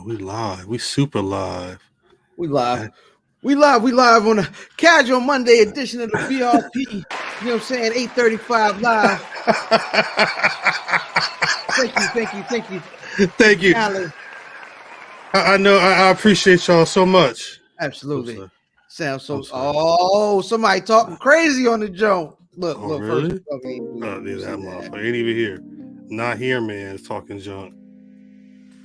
We live. We super live. We live. We live on a casual Monday edition of the BRP. You know what I'm saying? 8:35 live. Thank you. Thank you. I know. I appreciate y'all so much. Absolutely. Sounds so. Oh, somebody talking crazy on the joint. Look. Really? First, that motherfucker ain't even here. Not here, man. Is talking junk.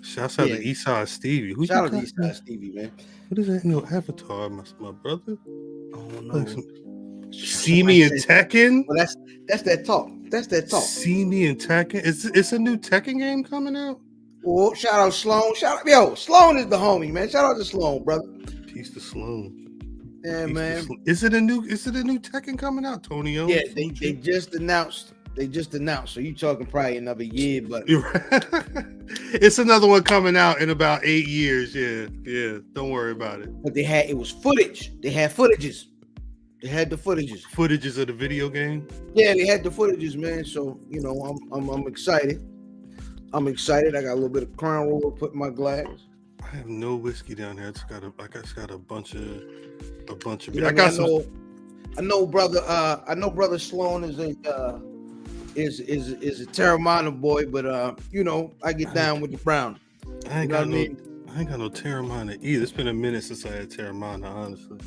Shouts out to Eastside Stevie. Shout out to Eastside Stevie, man. What is that in your avatar, my brother? Oh no. See me in Tekken? Well, that's that talk. See me in Tekken? It's a new Tekken game coming out? Oh, shout out Sloan. Sloan is the homie, man. Shout out to Sloan, brother. Peace to Sloan. Yeah, man. Is it a new Tekken coming out, Tony? Yeah, they just announced. So you talking probably another year, but it's another one coming out in about 8 years. Yeah. Don't worry about it. But it was footage. They had footages. They had the footages. Footages of the video game. Yeah, they had the footages, man. So I'm excited. I got a little bit of Crown Royal put in my glass. I have no whiskey down here. I just got a bunch of. I know, brother Sloan is a Terramana boy, but I get down with the brown. I ain't got no Terramana either. It's been a minute since I had Terramana, honestly.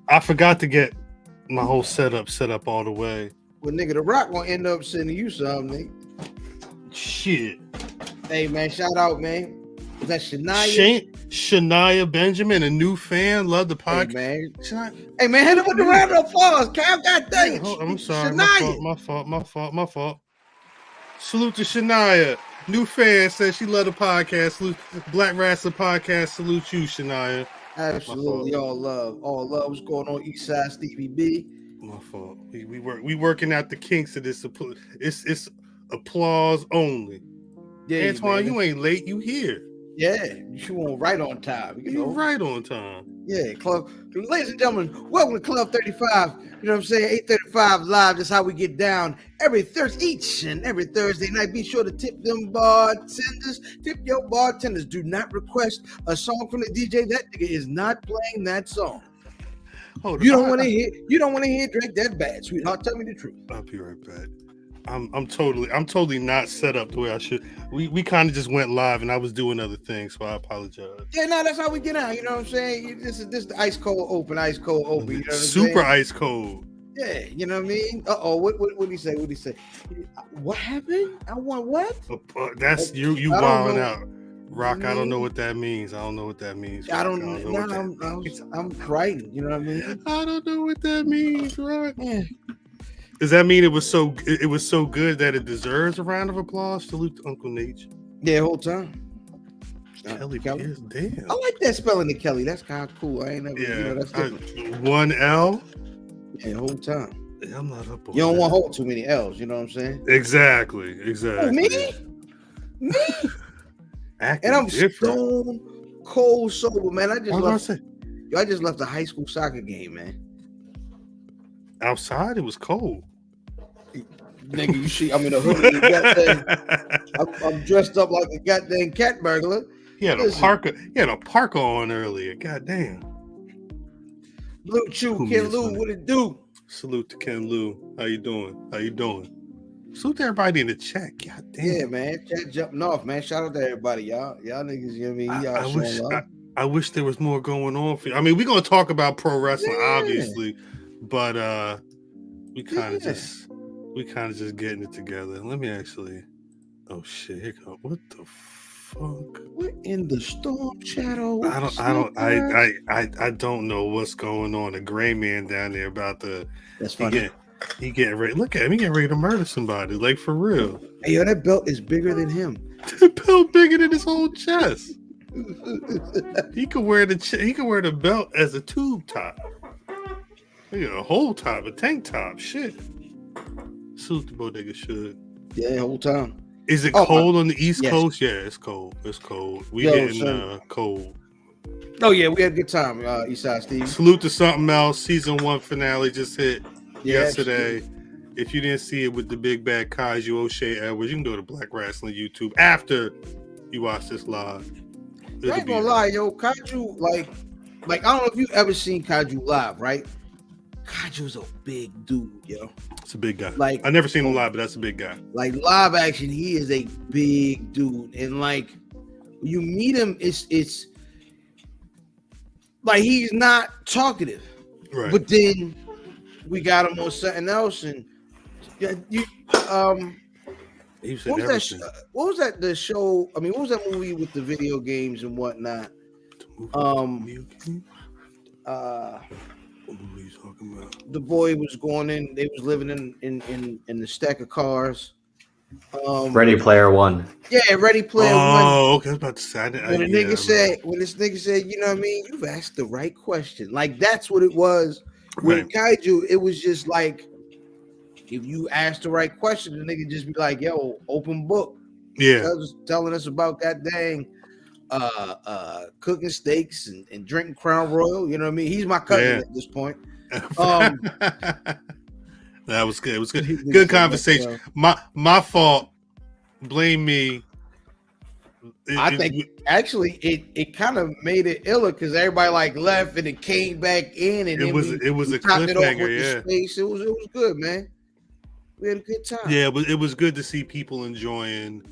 I forgot to get my whole setup set up all the way. Well, nigga, The Rock gonna end up sending you something, nigga. Shit. Hey, man, shout out, man. Is that Shania? Shania Benjamin, a new fan, love the podcast. Hey, man, hit him with the round of applause, Cal. God dang it. I'm sorry. Shania. My fault. Salute to Shania. New fan says she love the podcast. Salute Black Rasslin Podcast. Salute you, Shania. Absolutely. All love. What's going on, Eastside Stevie B? My fault. We working out the kinks of this. It's applause only. Yeah, Antoine, you ain't late. You here. Yeah, you want right on time. You right on time. Yeah, Club. Ladies and gentlemen, welcome to Club 35. You know what I'm saying? 835 live. That's how we get down each and every Thursday night. Be sure to tip them bartenders. Tip your bartenders. Do not request a song from the DJ. That nigga is not playing that song. You don't want to hear Drake that bad, sweetheart. Tell me the truth. I'll be right back. I'm totally not set up the way I should. We kind of just went live and I was doing other things, so I apologize. Yeah, no, that's how we get out. You know what I'm saying? This is the ice cold open. You know what Super ice cold. Yeah, you know what I mean? What did he say? What happened? I want what? That's you wilding out. Rock, I don't know what that means. I don't know what that means. I don't know. I'm frightened. You know what I mean? I don't know what that means, Rock. Yeah. Does that mean it was so good that it deserves a round of applause? Salute to Uncle Nate. Yeah, whole time. Kelly Pierce, damn. I like that spelling of Kelly. That's kind of cool. I ain't never. That's different. One L. Yeah, whole time. Yeah, I'm not up on. You don't want to hold too many L's. You know what I'm saying? Exactly. Oh, me. And I'm stone cold sober, man. I just left a high school soccer game, man. Outside, it was cold. Nigga, you see, I'm in a hoodie. I'm dressed up like a goddamn cat burglar. He had a parka on earlier. Goddamn. Blue Chew, Ken Lou, what it do? Salute to Ken Lou. How you doing? Salute to everybody in the chat. God damn. Yeah, man. Chat jumping off, man. Shout out to everybody, y'all. Y'all niggas, you know what I mean? I wish there was more going on for you. I mean, we're gonna talk about pro wrestling, obviously, but we kind of just getting it together. Let me actually. Oh shit! Here go. What the fuck? We're in the storm shadow. I don't know what's going on. The gray man down there about the. That's funny. He getting ready. Look at him. He getting ready to murder somebody. Like for real. Hey, yo, that belt is bigger than him. The belt bigger than his whole chest. He could wear the belt as a tube top. A whole top, a tank top. Shit. Salute the bodega should. Yeah, whole time. Is it cold on the East Coast? Yeah, it's cold. We getting cold. Oh yeah, we had a good time, Eastside Steve. Salute to something else. Season 1 finale just hit yesterday. Absolutely. If you didn't see it with the big bad Kaiju O'Shea Edwards, you can go to Black Rasslin YouTube after you watch this live. I ain't gonna lie, yo, Kaiju, like I don't know if you've ever seen Kaiju live, right? Kaju's a big dude, yo. It's a big guy. Like, I never seen him live, but that's a big guy. Like live action, he is a big dude, and like when you meet him, it's like he's not talkative, Right? But then we got him on something else, and you what was that? The show? I mean, what was that movie with the video games and whatnot? What movie are you talking about? The boy was going in. They was living in the stack of cars. Ready Player One. Yeah, Ready Player One. Oh, okay. I was about to say. When this nigga said, you know what I mean? You've asked the right question. Like that's what it was. With Kaiju, it was just like if you ask the right question, the nigga just be like, "Yo, open book." Yeah, telling us about that dang cooking steaks and drinking Crown Royal. You know what I mean? He's my cousin at this point. That was good. It was good. Good conversation. My fault. Blame me. I think actually it kind of made it iller because everybody like left and it came back in and it was a cliffhanger. Yeah, space. It was good, man. We had a good time. Yeah, but it was good to see people enjoying,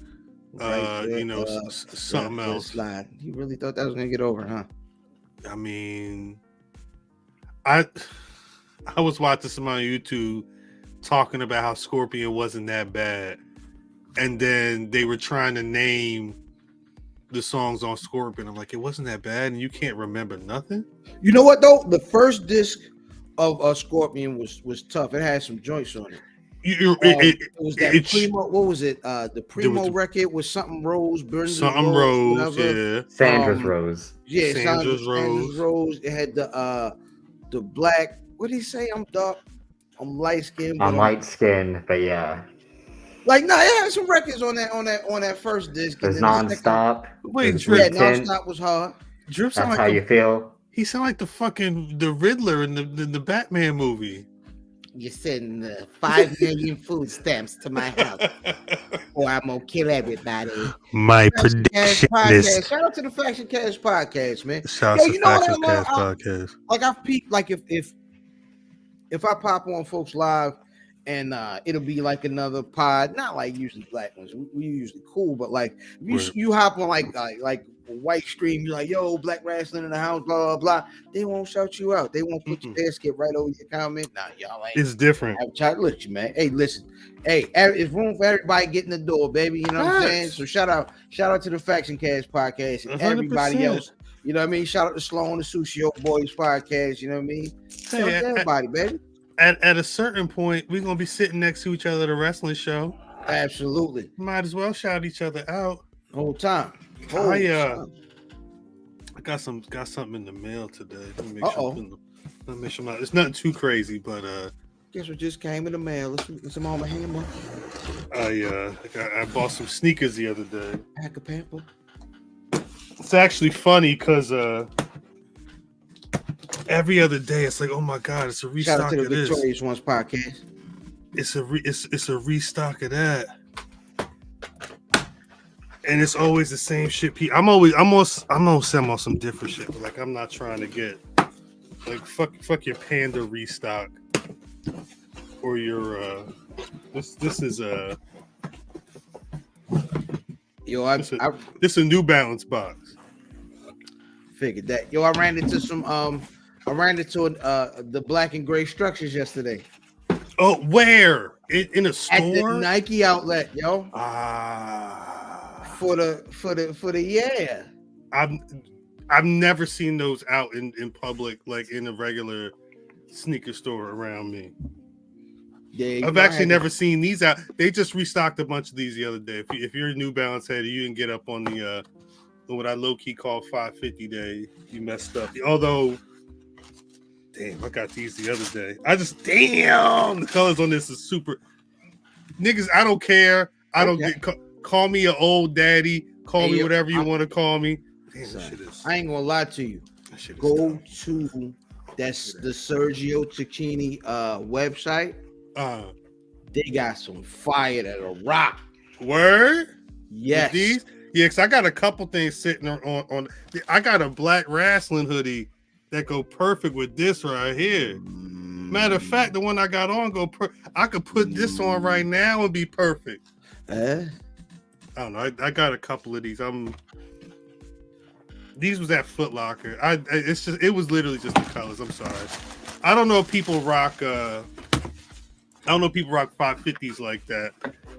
something else. He really thought that was gonna get over, huh? I mean, I was watching some on YouTube talking about how Scorpion wasn't that bad, and then they were trying to name the songs on Scorpion. I'm like, it wasn't that bad, and you can't remember nothing. You know what though? The first disc of Scorpion was tough. It had some joints on it. It was that Primo. What was it? The Primo record was something Rose, something Rose, yeah. Sandra's Rose. Yeah, Sandra's Rose. It had the black. What did he say? I'm dark. I'm light skinned. I'm light skinned, but yeah. Like no, it had some records on that first disc. There's nonstop. Wait, yeah, nonstop was hard. Drip That's like how you feel. He sound like the Riddler in the Batman movie. You're sending 5 million food stamps to my house, or I'm gonna kill everybody. My prediction is. Shout out to the Faction Cast podcast, man. Shout out to the Faction Cast podcast. Like I've peeped, like if I pop on folks live, and it'll be like another pod, not like usually black ones. We usually cool, but like you hop on like white stream, you're like, yo, Black Rasslin in the house, blah blah blah. They won't shout you out. They won't put your basket right over your comment. Nah, y'all ain't. It's different. Look, you man. Hey, listen. Hey, it's room for everybody getting the door, baby. You know what I'm saying? So shout out to the Faction Cast podcast and 100%. Everybody else. You know what I mean? Shout out to Sloan, the Sushi Oak Boys podcast. You know what I mean? Shout out to everybody, baby. At a certain point, we're gonna be sitting next to each other at a wrestling show. Absolutely. Might as well shout each other out. Whole time. I got something in the mail today. Let me make sure it's nothing too crazy, but guess what just came in the mail? Let's on my hammer. I bought some sneakers the other day. Pack a pamper. It's actually funny because every other day it's like, oh my god, it's a restock. Shout out to the of Victorious this. Ones podcast. It's a restock of that. And it's always the same shit. I'm gonna send on some different shit, but like I'm not trying to get like fuck your Panda restock or your this is a this is a New Balance box. Figured that. Yo, I ran into the black and gray structures yesterday. Oh, where? In a store? At the Nike outlet, yo. For the yeah. I've never seen those out in public, like in a regular sneaker store around me. Yeah, I've actually never seen these out. They just restocked a bunch of these the other day. If you're a New Balance head, you didn't get up on the what I low key call 550 day. You messed up. Although, damn, I got these the other day. The colors on this is super. Niggas, I don't care. I don't get. Call me an old daddy. Call me whatever you want to call me. Damn, shit is. I ain't gonna lie to you. Go to that's the Sergio Tacchini website. They got some fire that'll rock. Word? Yes. These? Yeah, because I got a couple things sitting on. I got a Black Rasslin hoodie that go perfect with this right here. Matter of fact, the one I got on I could put this on right now and be perfect. I don't know. I got a couple of these. These was at Foot Locker. It was literally just the colors. I'm sorry. I don't know if people rock. I don't know if people rock 550s like that.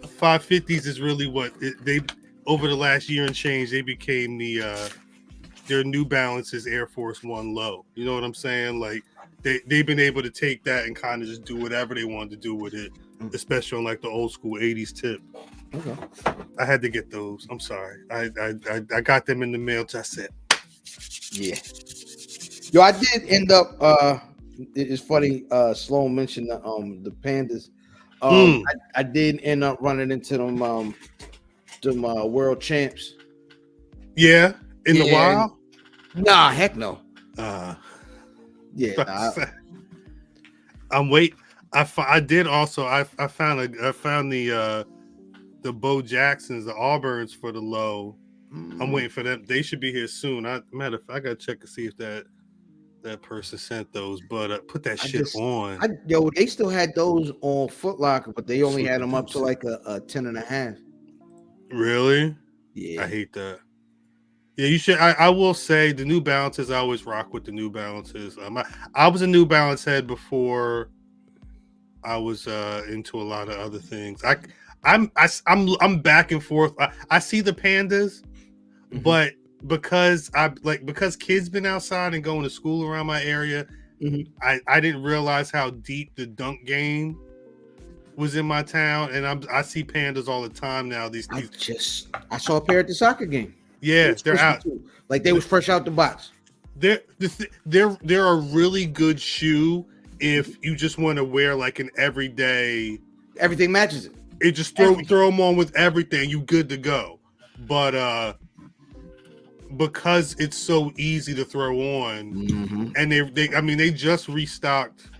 550s is really what they over the last year and change. They became their New Balance's Air Force One low. You know what I'm saying? Like they've been able to take that and kind of just do whatever they wanted to do with it, especially on like the old school 80s tip. Okay. I had to get those. I'm sorry. I got them in the mail. Just said. Yeah. Yo, I did end up. It's funny. Sloan mentioned the pandas. I did end up running into them world champs. Yeah, in the wild. Nah, heck no. I'm wait. I did also. I found the Bo Jacksons, the Auburns for the low. I'm waiting for them. They should be here soon. Matter of fact, I gotta check to see if that person sent those. But put that shit on. They still had those on Foot Locker, but they only had them up to like a 10.5. Really? Yeah. I hate that. Yeah, you should. I will say the New Balances. I always rock with the New Balances. I was a New Balance head before I was into a lot of other things. I'm back and forth. I see the pandas, but because kids been outside and going to school around my area, I didn't realize how deep the dunk game was in my town, and I see pandas all the time now. I saw a pair at the soccer game. Yeah, they're out. Like they was fresh out the box. They're a really good shoe if you just want to wear like an everyday. Everything matches it. It just throw them on with everything. You good to go. But because it's so easy to throw on, and they just restocked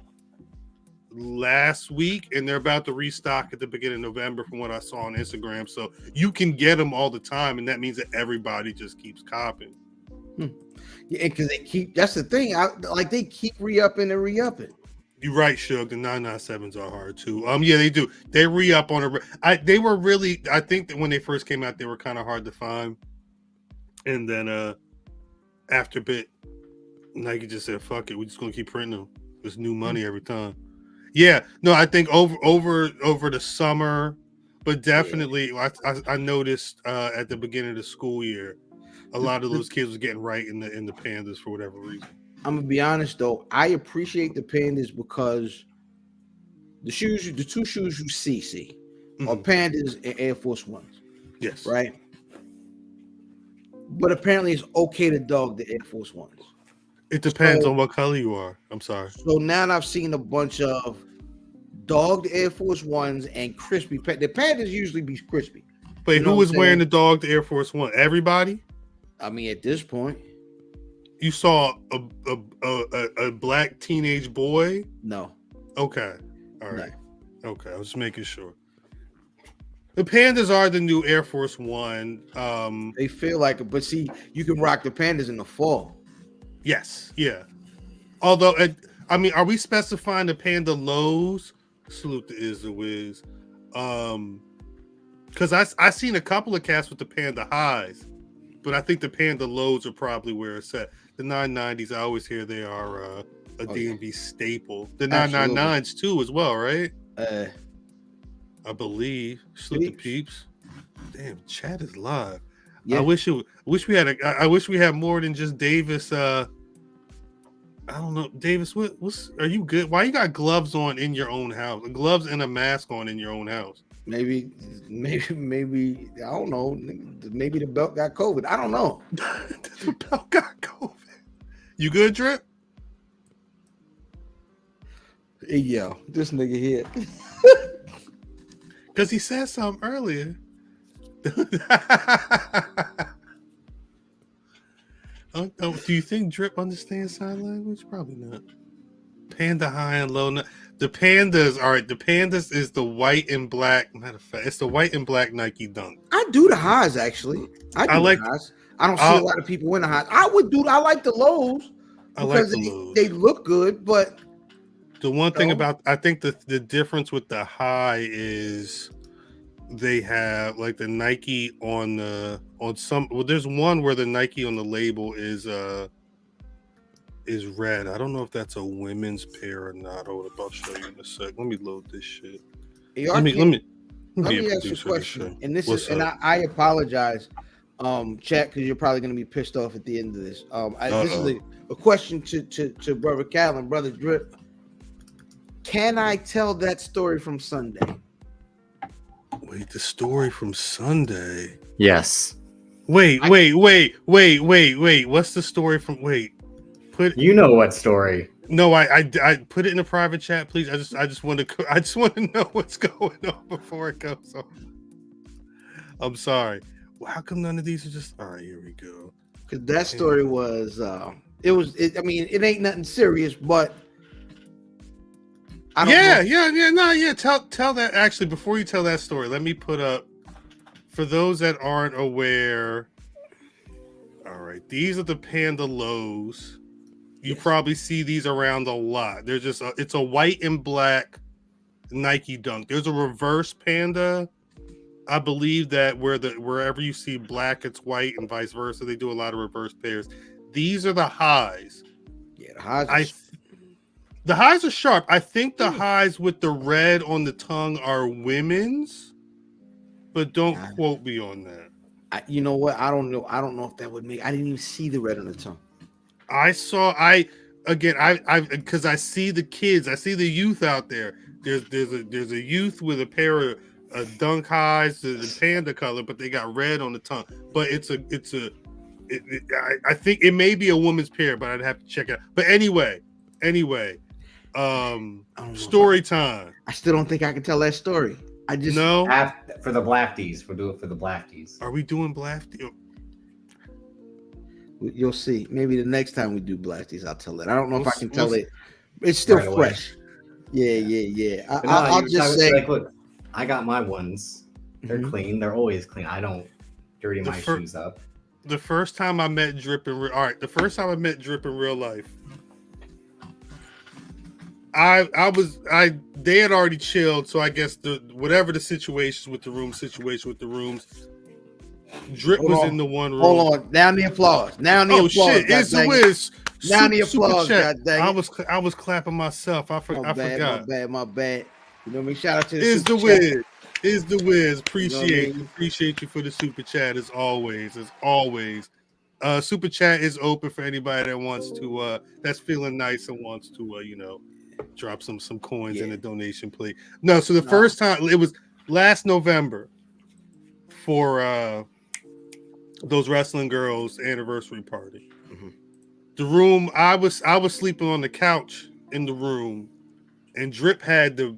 last week, and they're about to restock at the beginning of November from what I saw on Instagram. So you can get them all the time, and that means that everybody just keeps copping. Yeah, because that's the thing. They keep re-upping and re-upping. You're right, Shug. The 997s are hard too. Yeah, they do. They re-up on they were really. I think that when they first came out, they were kind of hard to find, and then after a bit, Nike just said, "Fuck it, we're just gonna keep printing them. There's new money every time." Yeah, no, I think over the summer, but definitely, I noticed at the beginning of the school year, a lot of those kids was getting right in the pandas for whatever reason. I'm gonna be honest though, I appreciate the pandas because the two shoes you see are pandas and Air Force Ones. Yes. Right. But apparently it's okay to dog the Air Force Ones. It depends on what color you are. I'm sorry. So now I've seen a bunch of dogged Air Force Ones and crispy. The pandas usually be crispy. But who was wearing the dogged Air Force One? Everybody? I mean, at this point. You saw a black teenage boy? No. Okay. All right. No. Okay. I was just making sure. The pandas are the new Air Force One. They feel like it, but see, you can rock the pandas in the fall. Yes. Yeah. Although, are we specifying the panda lows? Salute to Is the Wiz. Because I seen a couple of cats with the panda highs, but I think the panda lows are probably where it's at. The 990s, I always hear they are a DMV staple. The 999s too, as well, right? I believe. Salute to Peeps. Damn, chat is live. Yeah. I wish we had more than just Davis. I don't know, Davis. Are you good? Why you got gloves on in your own house? Gloves and a mask on in your own house? Maybe. I don't know. Maybe the belt got COVID. I don't know. The belt got COVID. You good, Drip? Hey, yo, this nigga here. Because he said something earlier. Do you think Drip understands sign language? Probably not. Panda high and low. The pandas, all right. The pandas is the white and black. Matter of fact, it's the white and black Nike Dunk. I do the highs actually. I like the highs. I don't see a lot of people in the highs. I like the lows because they look good, but the one thing about I think the difference with the high is they have like the Nike on some. Well, there's one where the Nike on the label is red. I don't know if that's a women's pair or not. I'll show you in a sec. Let me load this shit. Let me ask you a question. And this is, and I apologize, chat, because you're probably going to be pissed off at the end of this. This is a question to Brother Cal and Brother Drip. Can I tell that story from Sunday? Wait, the story from Sunday? Yes. Wait. What's the story from? You know what story? No, I put it in a private chat, please. I just want to know what's going on before it goes on. I'm sorry. Well, how come none of these are just all right? Here we go. Because that story was it ain't nothing serious, but I don't know. Tell that actually before you tell that story. Let me put up for those that aren't aware. All right, these are the Panda lows. You probably see these around a lot. They're just it's a white and black Nike Dunk. There's a reverse Panda. I believe that wherever you see black, it's white, and vice versa. They do a lot of reverse pairs. These are the highs. Yeah, the highs. The highs are sharp. I think the highs with the red on the tongue are women's, but don't quote me on that. You know what? I don't know. I don't know if that would make. I didn't even see the red on the tongue. Because I see the kids, I see the youth out there. There's a youth with a pair of Dunk highs, the Panda color, but they got red on the tongue. But I think it may be a woman's pair, but I'd have to check it out. But anyway, story time. I still don't think I can tell that story. I just for the Blafties. We'll do it for the Blafties. Are we doing Blafties? You'll see. Maybe the next time we do Blafties, I'll tell it. I don't know if I can tell it. It's still fresh. Yeah. I'll just say, look, I got my ones. They're clean. They're always clean. I don't dirty my shoes up. The first time I met Drip in real life, they had already chilled, so I guess whatever the situation with the rooms, Drip was in the one room. Hold on, down the applause. Shit, it's the Wiz. Down the applause. God dang it. I was clapping myself. I forgot. My bad. You know what I mean? Shout out to the Wiz. Is the Wiz. Appreciate you for the super chat as always. Super chat is open for anybody that wants to that's feeling nice and wants to drop some coins in a donation plate. No, so the first time it was last November for those wrestling girls anniversary party. The room I was sleeping on the couch in the room, and Drip had the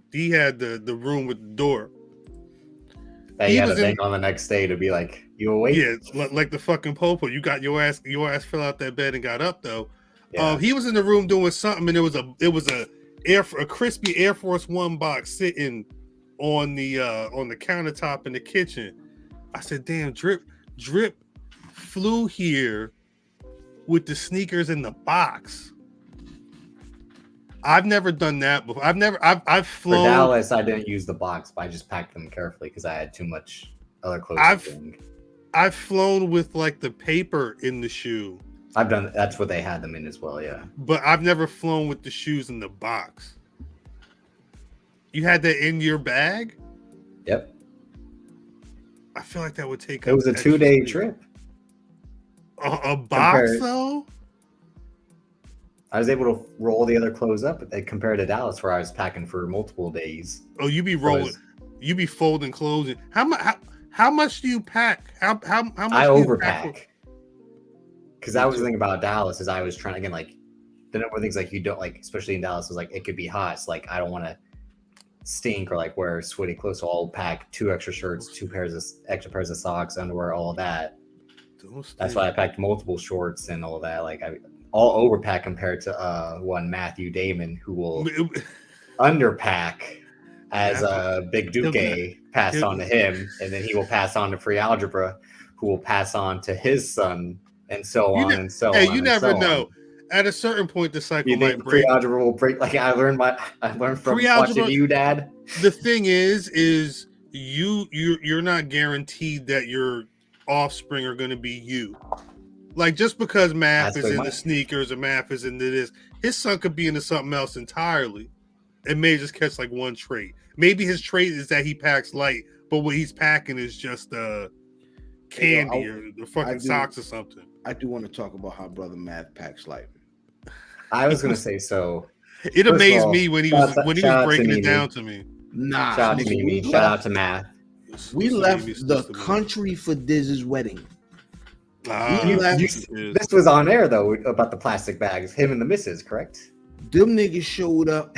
room with the door. He had to think on the next day to be like, you awake? Yeah, like the fucking popo. You got your ass fell out that bed and got up though. Yeah. He was in the room doing something, and it was a crispy Air Force One box sitting on the countertop in the kitchen. I said, "Damn, Drip flew here with the sneakers in the box." I've never done that before. I've flown. For Dallas, I didn't use the box, but I just packed them carefully because I had too much other clothes. I've flown with like the paper in the shoe. That's what they had them in as well, yeah. But I've never flown with the shoes in the box. You had that in your bag? Yep. I feel like that would take. It was a 2-day trip. A box though. I was able to roll the other clothes up compared to Dallas, where I was packing for multiple days. Oh, you be rolling, you be folding clothes. How much do you pack? How much? I overpack. Because that was the thing about Dallas is I was trying again, like the number of things like you don't like, especially in Dallas, was like it could be hot. So like I don't want to stink or like wear sweaty clothes, so I'll pack 2 extra shirts, 2 extra pairs of socks, underwear, all of that. That's why I packed multiple shorts and all of that. Like all overpack compared to one Matthew Damon, who will underpack as Big Duque passed on to him, and then he will pass on to Free Algebra, who will pass on to his son, and so on and so on. Hey, you never know. At a certain point, the cycle might break. Free Algebra will break. Like I learned from watching you, Dad. The thing is you're not guaranteed that your offspring are going to be you. Like just because Math is in the sneakers or Math is into this, his son could be into something else entirely. It may just catch like one trait. Maybe his trait is that he packs light, but what he's packing is just candy or the fucking socks or something. I do want to talk about how brother Math packs light. I was going to say so. It amazed me when he was breaking it down to me. Nah, shout out to Mimi. Shout out to Math. We left the country for Diz's wedding. This was on air though about the plastic bags. Him and the missus, correct? Them niggas showed up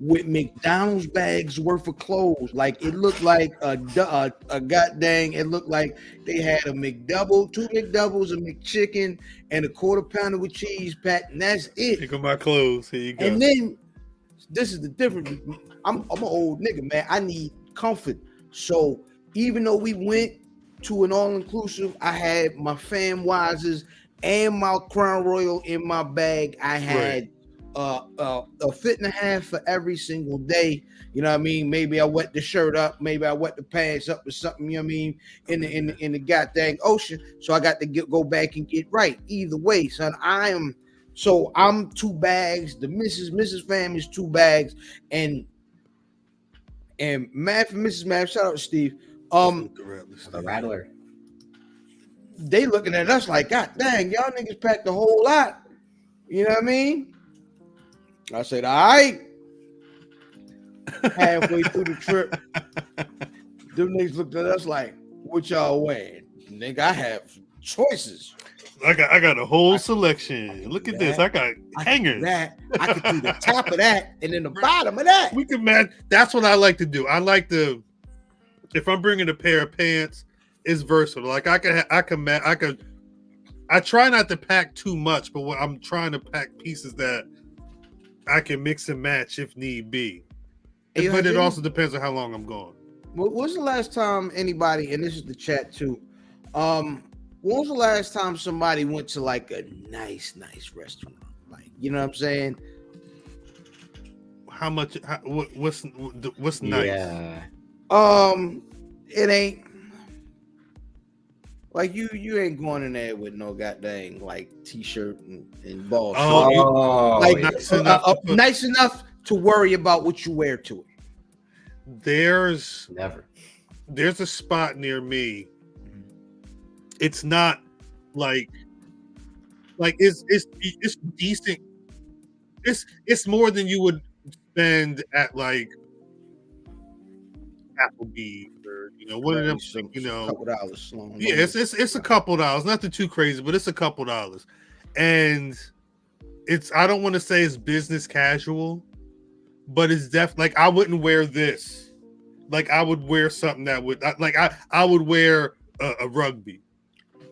with McDonald's bags worth of clothes. Like it looked like a goddamn. It looked like they had a McDouble, 2 McDoubles, a McChicken, and a quarter pounder with cheese pat, and that's it. Here go my clothes. Here you go. And then this is the difference. I'm an old nigga, man. I need comfort. So even though we went to an all-inclusive, I had my Fam Wises and my Crown Royal in my bag. I had a fit and a half for every single day. You know what I mean? Maybe I wet the shirt up, maybe I wet the pants up or something, you know what I mean, in the goddamn ocean. So I got to go back and get right. Either way, son, I'm 2 bags. The Mrs. Fam is 2 bags, and Matt and Mrs. Matt, shout out to Steve. The Rattler. They looking at us like, God dang, y'all niggas packed a whole lot. You know what I mean? I said, all right. Halfway through the trip, them niggas looked at us like, what y'all wearing? Nigga, I have choices. I got a whole selection. Look at this. I got hangers. I could do the top of that and then the bottom of that. We can match. That's what I like to do. I like to, if I'm bringing a pair of pants, it's versatile. Like I try not to pack too much, but when I'm trying to pack pieces that I can mix and match if need be. Hey, but it also depends on how long I'm going. When was the last time anybody, and this is the chat too, when was the last time somebody went to like a nice restaurant? Like, you know what I'm saying? How much? What's nice? Yeah. It ain't like you ain't going in there with no goddamn like t-shirt and ball shorts. Nice enough to worry about what you wear to it. There's a spot near me. It's not like it's decent. It's more than you would spend at like Applebee's or one of them. Couple dollars. Yeah, it's a couple dollars. Nothing too crazy, but it's a couple dollars. And I don't want to say it's business casual, but it's definitely like I wouldn't wear this. Like I would wear something that would I would wear a rugby.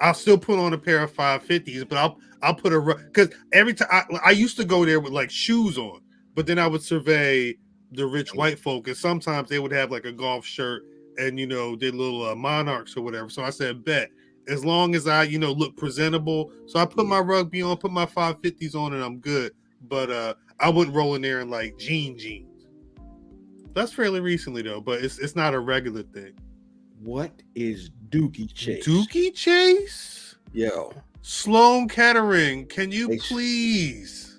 I'll still put on a pair of 550s, but I'll put because every time I used to go there with like shoes on, but then I would survey the rich white folk, and sometimes they would have like a golf shirt and their little monarchs or whatever. So I said, bet as long as I look presentable. So I put my rugby on, put my 550s on, and I'm good. But I wouldn't roll in there in like jeans. That's fairly recently though, but it's not a regular thing. What is Dookie Chase? Dookie Chase? Yo. Sloan Kettering, can you please?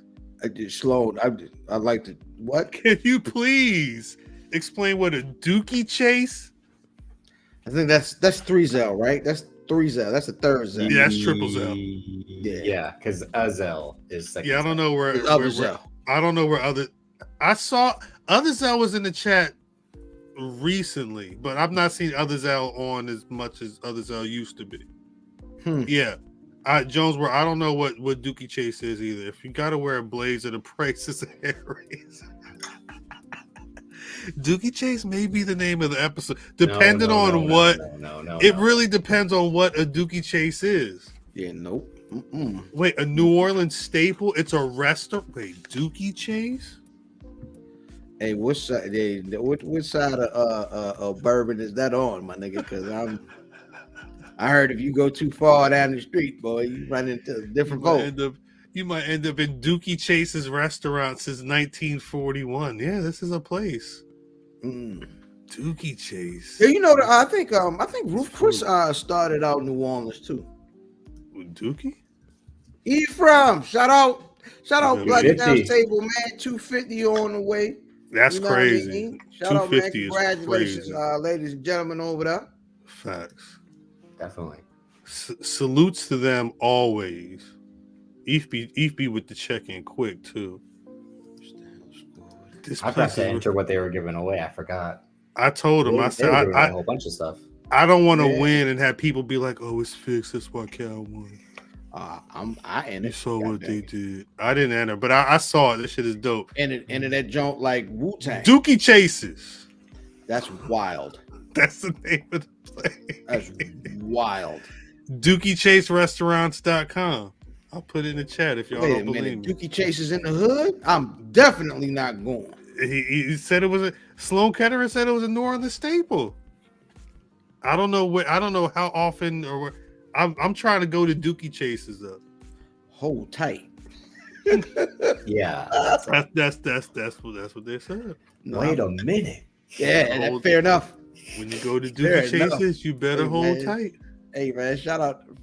Sloan, I'd like to, what? Can you please explain what a Dookie Chase? I think that's 3Zell, right? That's 3Zell. That's the third Zell. Yeah, that's triple Zell. Yeah, because Zell is second. Yeah, I don't know where I don't know where I saw other Zell was in the chat recently, but I've not seen other Zell on as much as other Zell used to be. Yeah. Jones, where I don't know what Dookie Chase is either. If you gotta wear a blazer, the price is a raise. Dookie Chase may be the name of the episode, depending on what. No. No. It really depends on what a Dookie Chase is. Yeah, nope. Wait, a New Orleans staple? It's a restaurant. Wait, Dookie Chase? Hey, what side of bourbon is that on, my nigga? Because I heard if you go too far down the street, boy, you run into different folks. You might end up in Dookie Chase's restaurant since 1941. Yeah, this is a place. Dookie Chase. Yeah, you know, I think Ruth Chris started out in New Orleans too. With Dookie? Ephraim, shout out Black Down 250. Table, man. 250 on the way. That's You know what I crazy. mean? Shout out, man. 250 is Congratulations, crazy. ladies and gentlemen over there. Facts. Definitely. Salutes to them always. Eef with the check-in quick too. This I forgot to enter what they were giving away. I forgot. I told him. I They were said giving away a whole bunch of stuff. I don't want to win and have people be like, "Oh, it's fixed. That's why Cal won." I entered. You saw what they did. I didn't enter, but I saw it. This shit is dope. Entered that joint like Wu-Tang. Dookie Chases. That's wild. That's the name of the place. That's wild. DookieChaseRestaurants.com. I'll put it in the chat if y'all Wait a don't believe minute. me. Dookie Chase is in the hood? I'm definitely not going. He said it was Sloan Kettering said it was a New Orleans staple. I don't know how often or I'm trying to go to Dookie Chases up. Hold tight. Yeah. That's what they said. Wait a minute. Yeah, that's fair enough. When you go to Fair Dookie enough. Chases, you better Hey, hold man. tight. Hey man, shout out to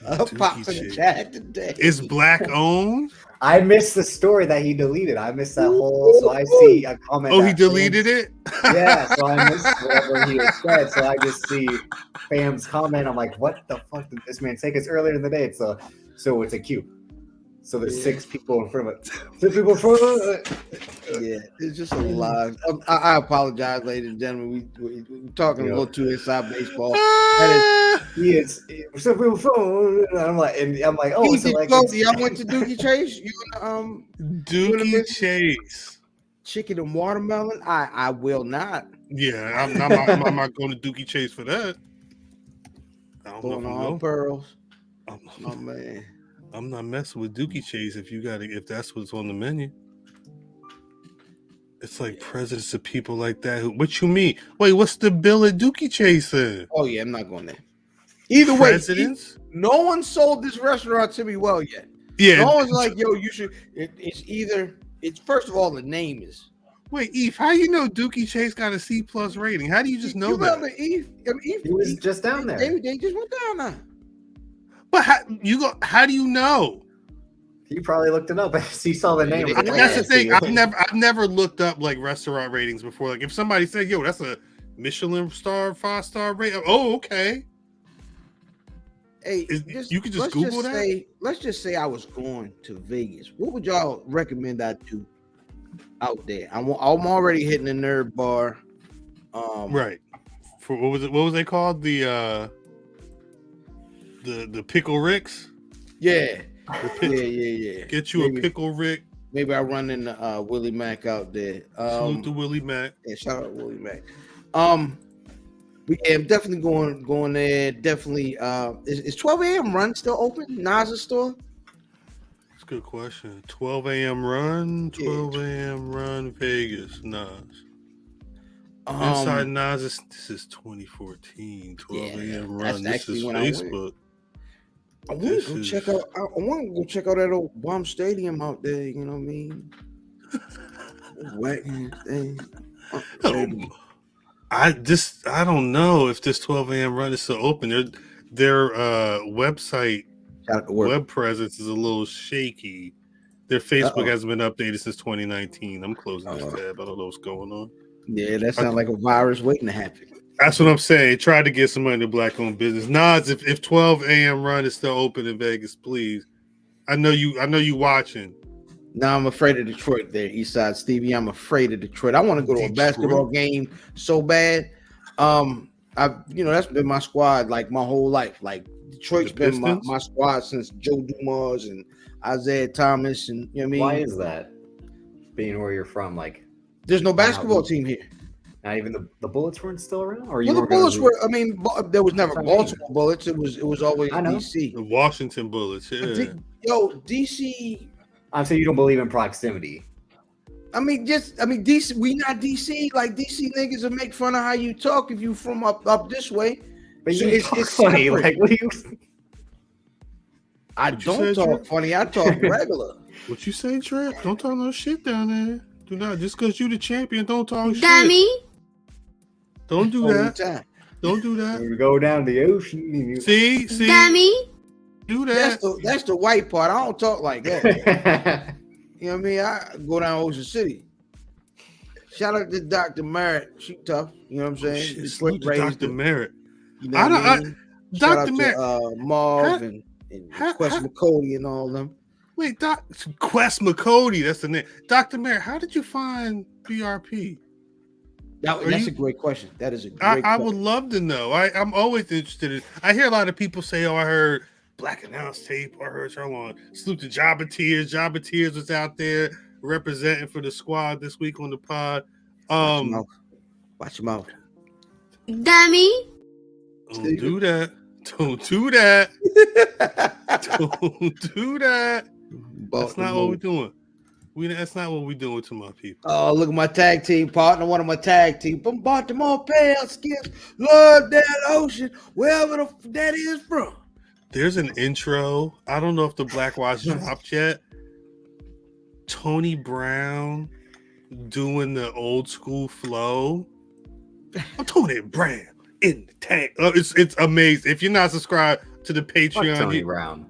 Dookie Pops in the Chase. chat today. It's black owned. I missed the story that he deleted. I missed that whole. So I see a comment. Oh, he that deleted it? Yeah, so I missed whatever he had said. So I just see Fam's comment. I'm like, what the fuck did this man say? Because earlier in the day, so it's a queue. So there's 6 people in front of it. 6 people in front of it. Yeah, it's just a lot. I apologize, ladies and gentlemen. We're talking a little too inside baseball. He is. Some people phone. And I'm like, oh, so like, Y'all went to Dookie Chase? You Dookie Chase. chicken and watermelon? I will not. Yeah, I'm not going to Dookie Chase for that. I don't know if Going I'm on going. pearls. I'm, Oh man. I'm not messing with Dookie Chase if that's what's on the menu. It's like presidents of people like that. What you mean? Wait, what's the bill at Dookie Chase in? Oh yeah, I'm not going there. Either Presidents? way, no one sold this restaurant to me well yet. Yeah. No one's like, yo, you should. It's first of all, the name is. Wait, Eve, how you know Dookie Chase got a C+ rating? How do you just know you that? Remember Eve? he was just down there. They just went down there. But how do you know? He probably looked it up. He saw the name. That's the thing. I've never looked up like restaurant ratings before. Like if somebody said, "Yo, that's a Michelin star 5-star rating," oh, okay. Hey, You could just Google that. Let's just say I was going to Vegas. What would y'all recommend I do out there? I'm already hitting the Nerd Bar. Right. For what was they called? The Pickle Ricks. Yeah. Yeah. Get you a Pickle Rick. Maybe I run into Willie Mack out there. Salute to Willie Mack. Yeah, shout out Willie Mack. But yeah, I'm definitely going there. Definitely. Is 12 a.m. run still open? Nas's store? That's a good question. 12 a.m. run. 12 a.m. run. Vegas. Nas. Inside Nas. This is 2014. 12 a.m. run. This is Facebook. I want to go check out. I want to go check out that old bomb stadium out there. You know what I mean? Wagon thing. I don't know if this 12 a.m. run is still open. Their website web presence is a little shaky. Their Facebook hasn't been updated since 2019. I'm closing this tab. I don't know what's going on. Yeah, that sounds like a virus waiting to happen. That's what I'm saying. Try to get some money to black-owned business. Nas, if 12 a.m. run is still open in Vegas, please. I know you watching. Now I'm afraid of Detroit there, Eastside Stevie. I'm afraid of Detroit. I want to go to a basketball game so bad. That's been my squad like my whole life. Like Detroit's been my squad since Joe Dumars and Isaiah Thomas, and you know what I mean. Why is that? Being where you're from, like there's no basketball team here. Not even the bullets weren't still around, or the bullets were. I mean, there was never Baltimore bullets. It was always DC. The Washington bullets. Yeah. DC. I'm saying you don't believe in proximity. I mean, DC. We not DC. Like DC niggas will make fun of how you talk if you from up this way. But so it's funny. Like, what do you? I don't talk funny. I talk regular. What you say, Trip? Don't talk no shit down there. Do not. Just because you the champion, don't talk Dummy. shit. Don't do that. Don't do that. We go down the ocean. See, Dummy. Do that. That's the white part. I don't talk like that. You know what I mean? I go down Ocean City. Shout out to Dr. Merritt. She tough. You know what I'm saying? Dr. Merritt. You know what I mean? Dr. Merritt. Marv and Quest McCody and all of them. Wait, Quest McCody. That's the name. Dr. Merritt, how did you find BRP? That's a great question. That is a great question. I would love to know. I'm always interested in. I hear a lot of people say, "Oh, I heard Black Announce Tape." I heard salute to Jabba Tears. Jabba Tears was out there representing for the squad this week on the pod. Watch your mouth. Dummy. Don't do that. Don't do that. Don't do that. That's not what we're doing. That's not what we're doing to my people. Oh, look at my tag team partner, one of my tag team from Baltimore, pale skins, love that ocean, wherever that is from. There's an intro. I don't know if the Black Watch dropped yet. Tony Brown doing the old school flow. I'm Tony Brown in the tank. It's amazing. If you're not subscribed to the Patreon, Tony Brown.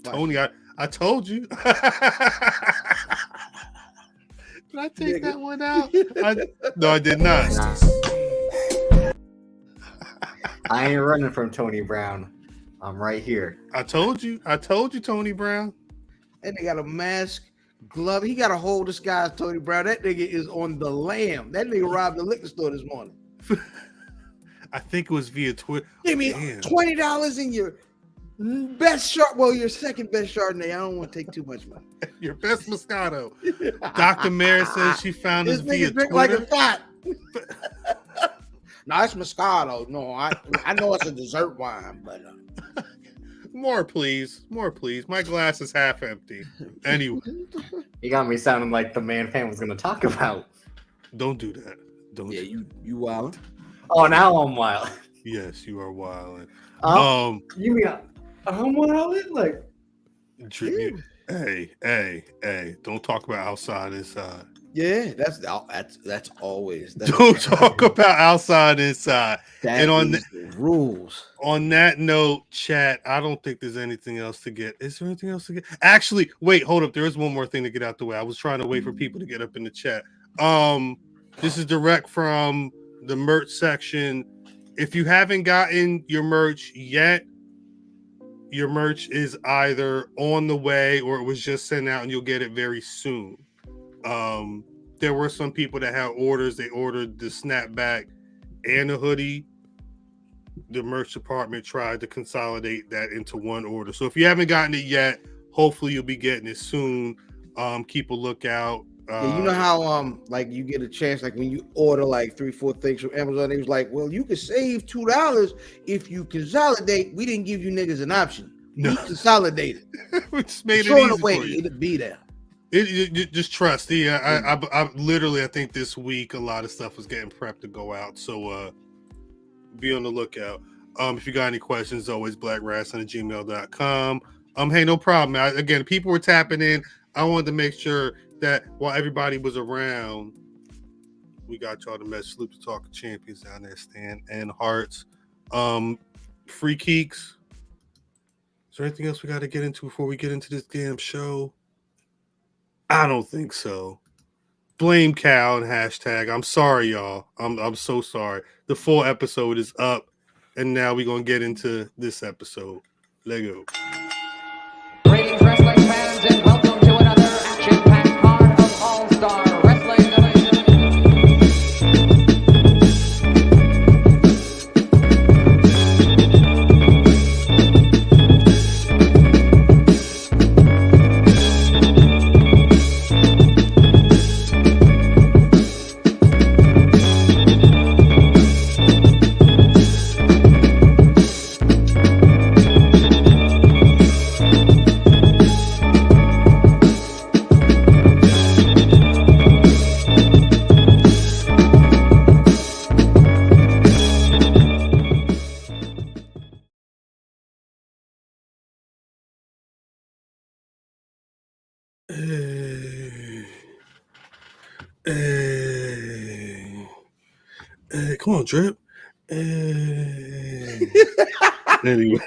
Tony, I told you. Did I take that one out? No, I did not. I ain't running from Tony Brown. I'm right here. I told you, Tony Brown. And they got a mask, glove. He got to hold this guy's Tony Brown. That nigga is on the lam. That nigga robbed the liquor store this morning. I think it was via Twitter. Give me $20 in your best shot. Well, your second best Chardonnay. I don't want to take too much money. Your best Moscato. Dr. Mary says she found this via Twitter. Like a thought. No, it's Moscato. No, I know it's a dessert wine, but more, please. My glass is half empty. Anyway, you got me sounding like the man fan was going to talk about. Don't do that. Don't. Yeah, you wild. Oh, now I'm wild. Yes, you are wild. You mean I'm wild? Like, tribute. Hey! Don't talk about outside inside. Yeah, that's always. Don't talk about outside inside. And on the rules. On that note, chat, I don't think there's anything else to get. Is there anything else to get? Actually, wait, hold up. There is one more thing to get out the way. I was trying to wait for people to get up in the chat. This is direct from the merch section. If you haven't gotten your merch yet, your merch is either on the way or it was just sent out and you'll get it very soon. There were some people that had orders. They ordered the snapback and the hoodie. The merch department tried to consolidate that into one order. So if you haven't gotten it yet, hopefully you'll be getting it soon. Keep a lookout. Yeah, you know how like you get a chance, like when you order like 3-4 things from Amazon, it was like, well, you can save $2 if you consolidate. We didn't give you niggas an option. We consolidated. We just made it easy for you. It'll be there. It just trust. Yeah, I literally, I think this week a lot of stuff was getting prepped to go out. So be on the lookout. If you got any questions, always blackrasslin@gmail.com. Hey, no problem. Again, people were tapping in. I wanted to make sure that while everybody was around, we got y'all the message. Salute to Talk of Champions down there, Stan and Hearts. Free Keeks. Is there anything else we got to get into before we get into this damn show? I don't think so. Blame Cal and hashtag. I'm sorry, y'all. I'm so sorry. The full episode is up, and now we're gonna get into this episode. Let go. Greetings, wrestling fans, and welcome to another action-packed part of All-Star Wrestling. Hey, come on, Drip. Hey. Anyway,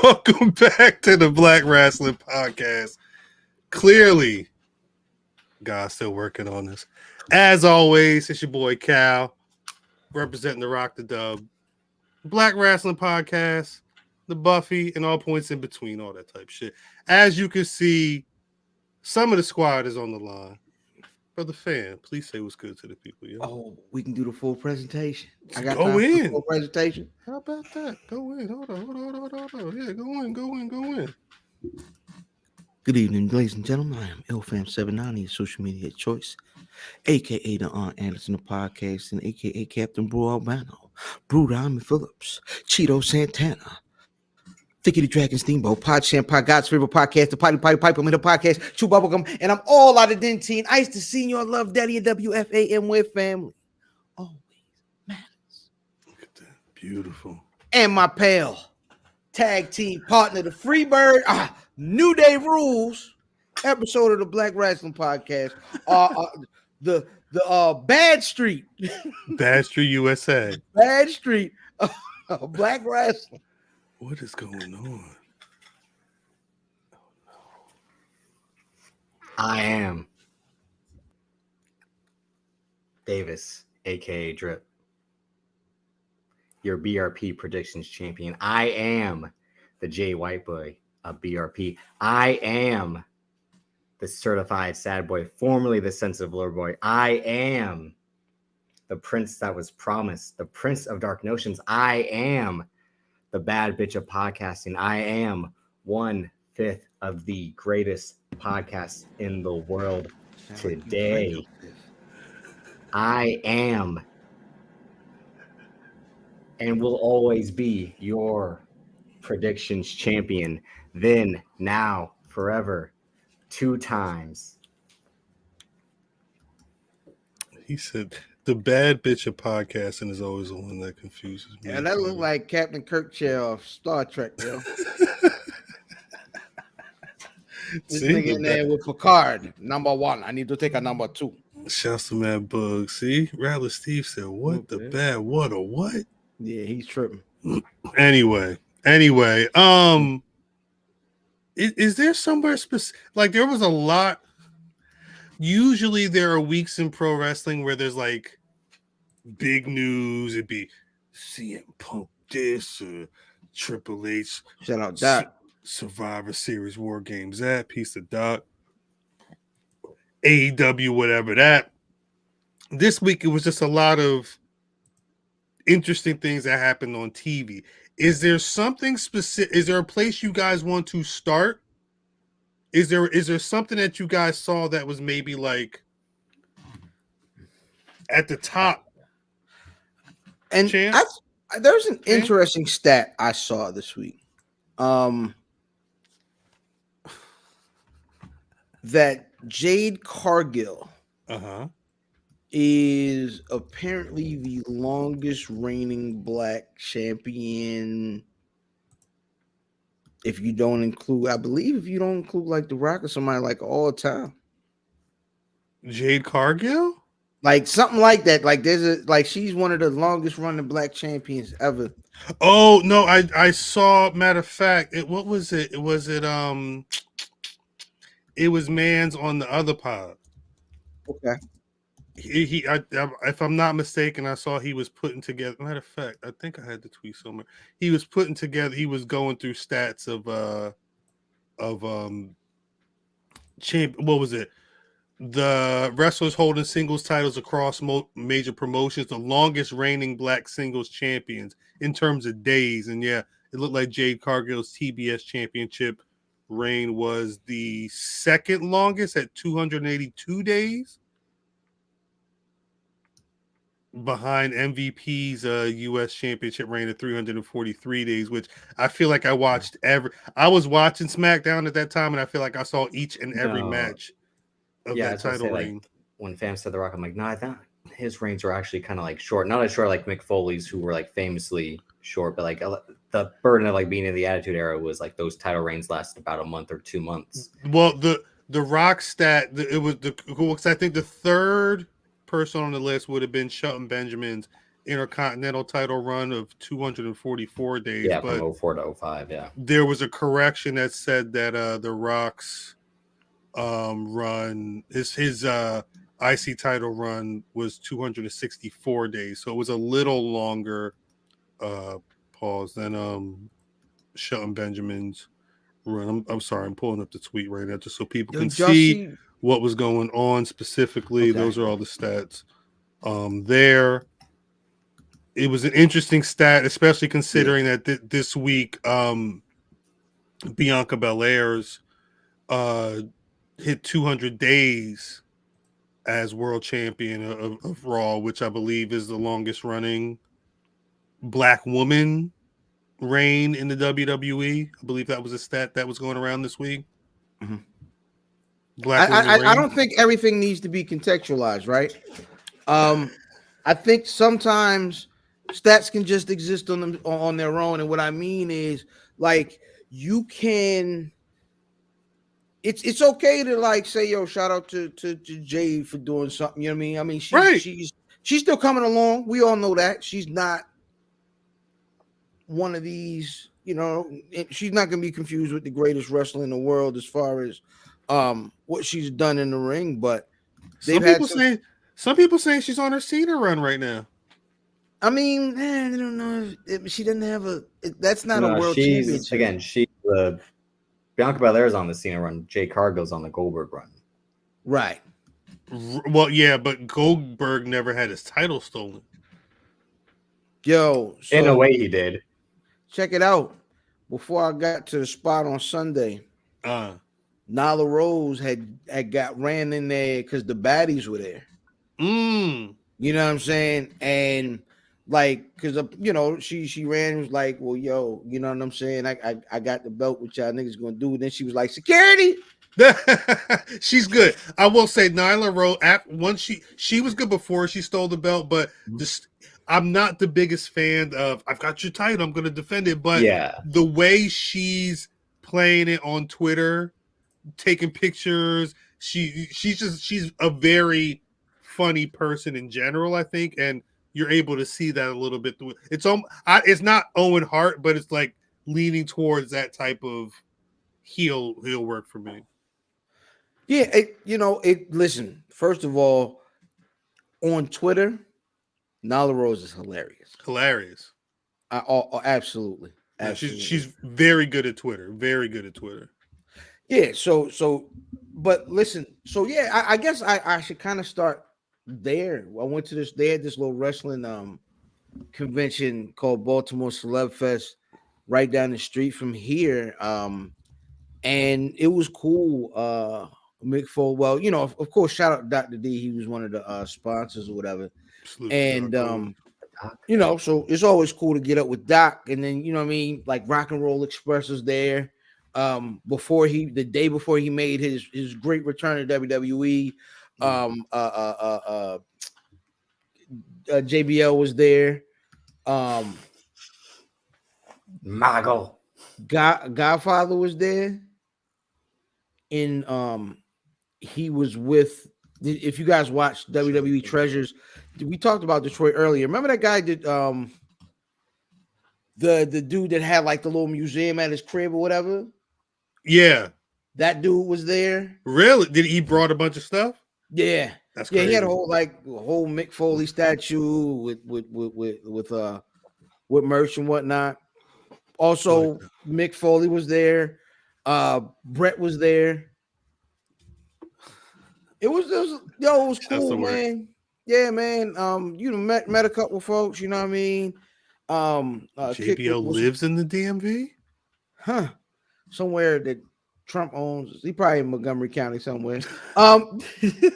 welcome back to the Black Rasslin Podcast. Clearly, God's still working on this. As always, it's your boy Cal, representing the Rock the Dub, Black Rasslin Podcast, the Buffy, and all points in between, all that type shit. As you can see, some of the squad is on the line. Brother Fan, please say what's good to the people. Yo. Oh, we can do the full presentation. I got Go time for the in. full presentation. How about that? Go in. Hold on. Yeah, go in. Good evening, ladies and gentlemen. I am LFam790, your social media choice, aka the Aunt Anderson of podcast, and aka Captain Brew Albano, Brew Diamond Phillips, Cheeto Santana, Thicky the Dragon Steamboat, Pod Champ, Pod God's favorite podcast, the Potty Pipe, I'm in the podcast, Chew Bubblegum, and I'm all out of Dentine. Ice to Senior, Love Daddy, and WFAM with family. Always matters. Look at that. Beautiful. And my pal, tag team partner, the Freebird, New Day Rules, episode of the Black Rasslin Podcast, the Bad Street. Bad Street USA. Bad Street, Black Rasslin. What is going on? I am Davis, aka Drip, your BRP predictions champion. I am the Jay White Boy of BRP. I am the certified sad boy, formerly the sensitive lord boy. I am the prince that was promised, the prince of dark notions. I am the bad bitch of podcasting. I am 1/5 of the greatest podcasts in the world today. I am and will always be your predictions champion. Then, now, forever, 2 times. He said the bad bitch of podcasting is always the one that confuses me. Yeah, that looked like Captain Kirk chair of Star Trek, yo. This nigga in there with Picard, number 1. I need to take a number 2. Shouts to Mad Bug. See, Rattler Steve said, "What the bad? What a what?" Yeah, he's tripping. Anyway. Is there somewhere specific? Like there was a lot. Usually there are weeks in pro wrestling where there's like big news. It'd be CM Punk this or Triple H. Shout out Doc. Survivor Series War Games that piece of Doc. AEW, whatever that. This week it was just a lot of interesting things that happened on TV. Is there something specific? Is there a place you guys want to start? Is there something that you guys saw that was maybe like at the top? And there's an interesting stat I saw this week. That Jade Cargill is apparently the longest reigning black champion. If you don't include like The Rock or somebody like all time. Jade Cargill? Like something like that. Like she's one of the longest running black champions ever. Oh no, I saw, matter of fact, what was it? It was Mans on the other pod. Okay. If I'm not mistaken, I saw he was putting together. Matter of fact, I think I had the tweet somewhere. He was putting together. He was going through stats of what was it? The wrestlers holding singles titles across major promotions, the longest reigning black singles champions in terms of days. And yeah, it looked like Jade Cargill's TBS championship reign was the second longest at 282 days. Behind MVP's U.S. Championship reign of 343 days, which I feel like I watched I was watching SmackDown at that time, and I feel like I saw each and every match of that title reign. Like, when fans said The Rock, I'm like, no, I thought his reigns were actually kind of like short. Not as short like Mick Foley's, who were like famously short, but like the burden of like being in the Attitude Era was like those title reigns lasted about a month or 2 months. Well, the Rock stat, it was I think the third person on the list would have been Shelton Benjamin's Intercontinental title run of 244 days. Yeah, but from 04 to 05, yeah. there was a correction that said that The Rock's run, his IC title run was 264 days. So it was a little longer pause than Shelton Benjamin's run. I'm sorry, I'm pulling up the tweet right now just so people can see what was going on specifically. Okay. Those are all the stats there. It was an interesting stat, especially considering that this week Bianca Belair's hit 200 days as world champion of Raw, which I believe is the longest running Black woman reign in the WWE. I believe that was a stat that was going around this week. Mm-hmm. I I don't think everything needs to be contextualized, right? I think sometimes stats can just exist on their own, and what I mean is, like, you can. It's okay to like say, yo, shout out to Jade for doing something. You know what I mean? She's still coming along. We all know that she's not one of these. You know, she's not going to be confused with the greatest wrestler in the world as far as what she's done in the ring. But some people saying she's on her Cena run right now. I mean, I don't know. She doesn't have that's not a world championship. Again, Bianca Belair is on the Cena run. Jade Cargill's on the Goldberg run. Right. Well, yeah, but Goldberg never had his title stolen. Yo, in a way, he did. Check it out. Before I got to the spot on Sunday, Nyla Rose had got ran in there because the baddies were there. You know what I'm saying? And like, because you know, she ran and was like, well, yo, you know what I'm saying? I got the belt, what y'all niggas gonna do. And then she was like, security. She's good. I will say Nyla Rose, once she was good before she stole the belt, but I'm not the biggest fan of I've got your title, I'm gonna defend it. But the way she's playing it on Twitter, taking pictures, she's a very funny person in general, I think, and you're able to see that a little bit through it's not Owen Hart, but it's like leaning towards that type of heel work for me. Yeah, listen, first of all, on Twitter, Nyla Rose is hilarious. Absolutely. Yeah, she's very good at Twitter. Very good at Twitter. Yeah, but listen, I guess I should kind of start there. I went to they had this little wrestling convention called Baltimore Celeb Fest right down the street from here. And it was cool. Mick Foley, well, you know, of course, shout out to Dr. D. He was one of the sponsors or whatever. Absolutely. And you know, so it's always cool to get up with Doc. And then, you know what I mean, like Rock and Roll Express was there. The day before he made his great return to WWE. JBL was there. Mago. Godfather was there. And he was with, if you guys watched WWE Treasures, we talked about Detroit earlier. Remember that guy did the dude that had like the little museum at his crib or whatever? Yeah. That dude was there. Really? Did he brought a bunch of stuff? Yeah. That's crazy. He had a whole Mick Foley statue with merch and whatnot. Also, Mick Foley was there. Brett was there. It was cool, man. Yeah, man. You met a couple folks, you know what I mean? JBL lives in the DMV? Huh. Somewhere that Trump owns. He probably in Montgomery County somewhere. I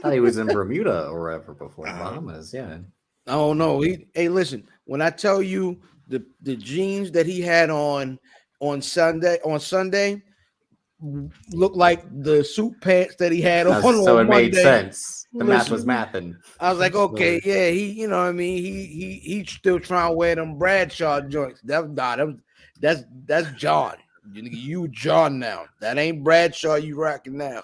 thought he was in Bermuda or wherever before Bahamas, yeah. Oh no. Hey, listen, when I tell you the jeans that he had on Sunday looked like the suit pants that he had on. So it Monday. made sense. The math was mathing. I was like, okay, yeah, he, you know what I mean? He's still trying to wear them Bradshaw joints. That's John. You John now. That ain't Bradshaw you rocking now.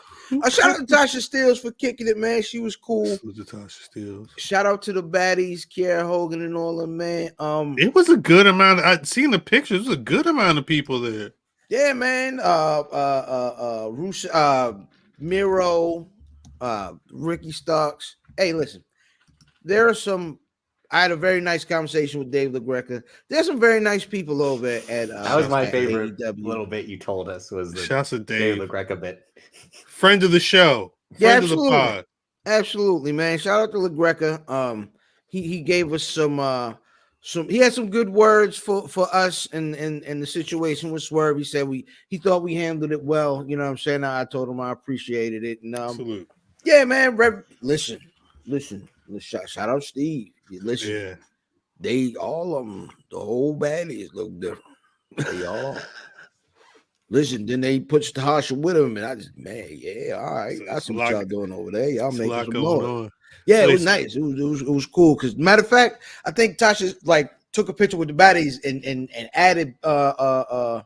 Shout out to Tasha Steelz for kicking it, man. She was cool. Tasha Steelz. Shout out to the baddies, Kiera Hogan and all them, man. It was a good amount. I'd seen the pictures. It was a good amount of people there. Yeah, man. Miro, Ricky Starks. Hey, listen. There are some. I had a very nice conversation with Dave LaGreca. There's some very nice people over at. That was my favorite AEW. little bit you told us was the Shouts to Dave LaGreca bit. Friend of the show. Yeah, Friend of the absolutely. pod. Absolutely, man. Shout out to LaGreca. He gave us some. He had some good words for us and the situation with Swerve. He said he thought we handled it well. You know what I'm saying? I told him I appreciated it. And Absolutely. yeah, man. Listen. Shout out Steve. Listen. Yeah. They all of them, the whole baddies look different. They all. Listen, then they put Tasha with him, and I just, man, yeah, all right. I see what y'all doing over there. Y'all making some noise. Yeah, it was nice. It was cool. Because matter of fact, I think Tasha like took a picture with the baddies and added So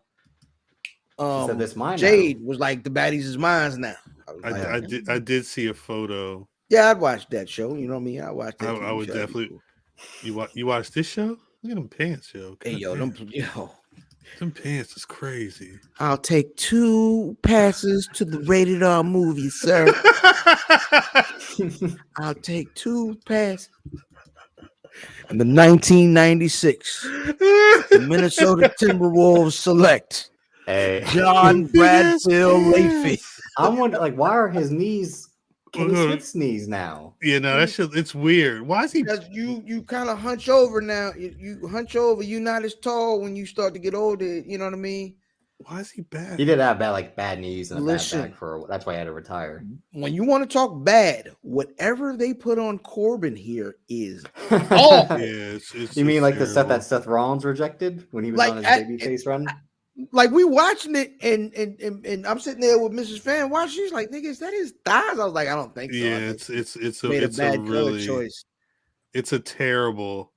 this mine Jade now. Was like the baddies is mine now. I did see a photo. Yeah, I'd watch that show. You know what I mean? I watched that. I would show. definitely. You watch this show? Look at them pants, yo. Hey, yo, them pants is crazy. I'll take 2 passes to the rated R movie, sir. I'll take 2 passes. And the 1996 the Minnesota Timberwolves select John Bradfield Layfield. I'm wondering, like, why are his knees Kenny Smith's knees now? Yeah, no, that shit, it's weird. Why is he? Because you kind of hunch over now. You hunch over. You're not as tall when you start to get older. You know what I mean? Why is he bad? He did have bad knees and a bad Listen, back that's why he had to retire. When you want to talk bad, whatever they put on Corbin here is awful. Yeah, you mean like terrible. the stuff that Seth Rollins rejected when he was Like, on his babyface run? Like we watching it, and I'm sitting there with Mrs. Fan watching. She's like, "Nigga, is that his thighs?" I was like, "I don't think so." Yeah, it's a bad really choice. It's a terrible.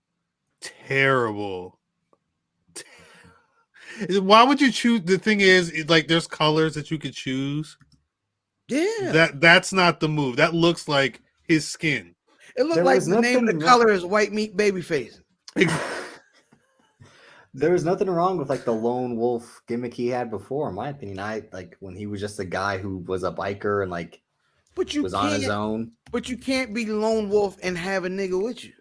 Why would you choose? The thing is, like, there's colors that you could choose. Yeah, that's not the move. That looks like his skin. It looked like the name of the color is white meat baby face. There was nothing wrong with like the lone wolf gimmick he had before, in my opinion. I like when he was just a guy who was a biker and like was on his own. But you can't be lone wolf and have a nigga with you.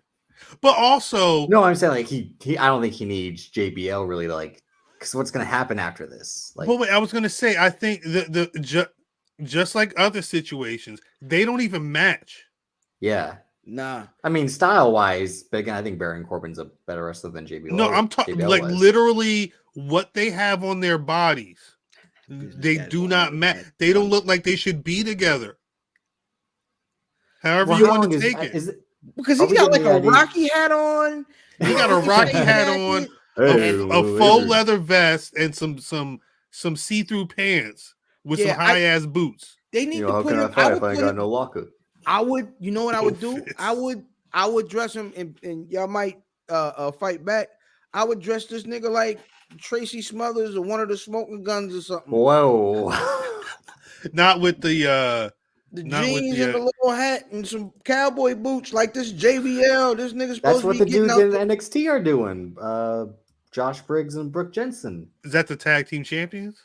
But also, no, I'm saying like he I don't think he needs JBL really to like, because what's gonna happen after this? Like, but wait, I was gonna say, I think just like other situations, they don't even match. Yeah. Nah, I mean style wise, but again, I think Baron Corbin's a better wrestler than JBL. No, I'm talking like literally what they have on their bodies. They do not match. They don't look like they should be together. However you want to take it. Because he's got like a Rocky hat on. He got a Rocky hat on, a faux leather vest, and some see-through pants with some high-ass boots. They need to put him. If I ain't got no lockup. I would, you know what I would do? I would dress him, and y'all might fight back. I would dress this nigga like Tracy Smothers or one of the smoking guns or something. Whoa! Not with the jeans and the little hat and some cowboy boots like this JBL. This nigga's supposed to be getting out. That's what the dudes in NXT are doing. Josh Briggs and Brooke Jensen. Is that the tag team champions?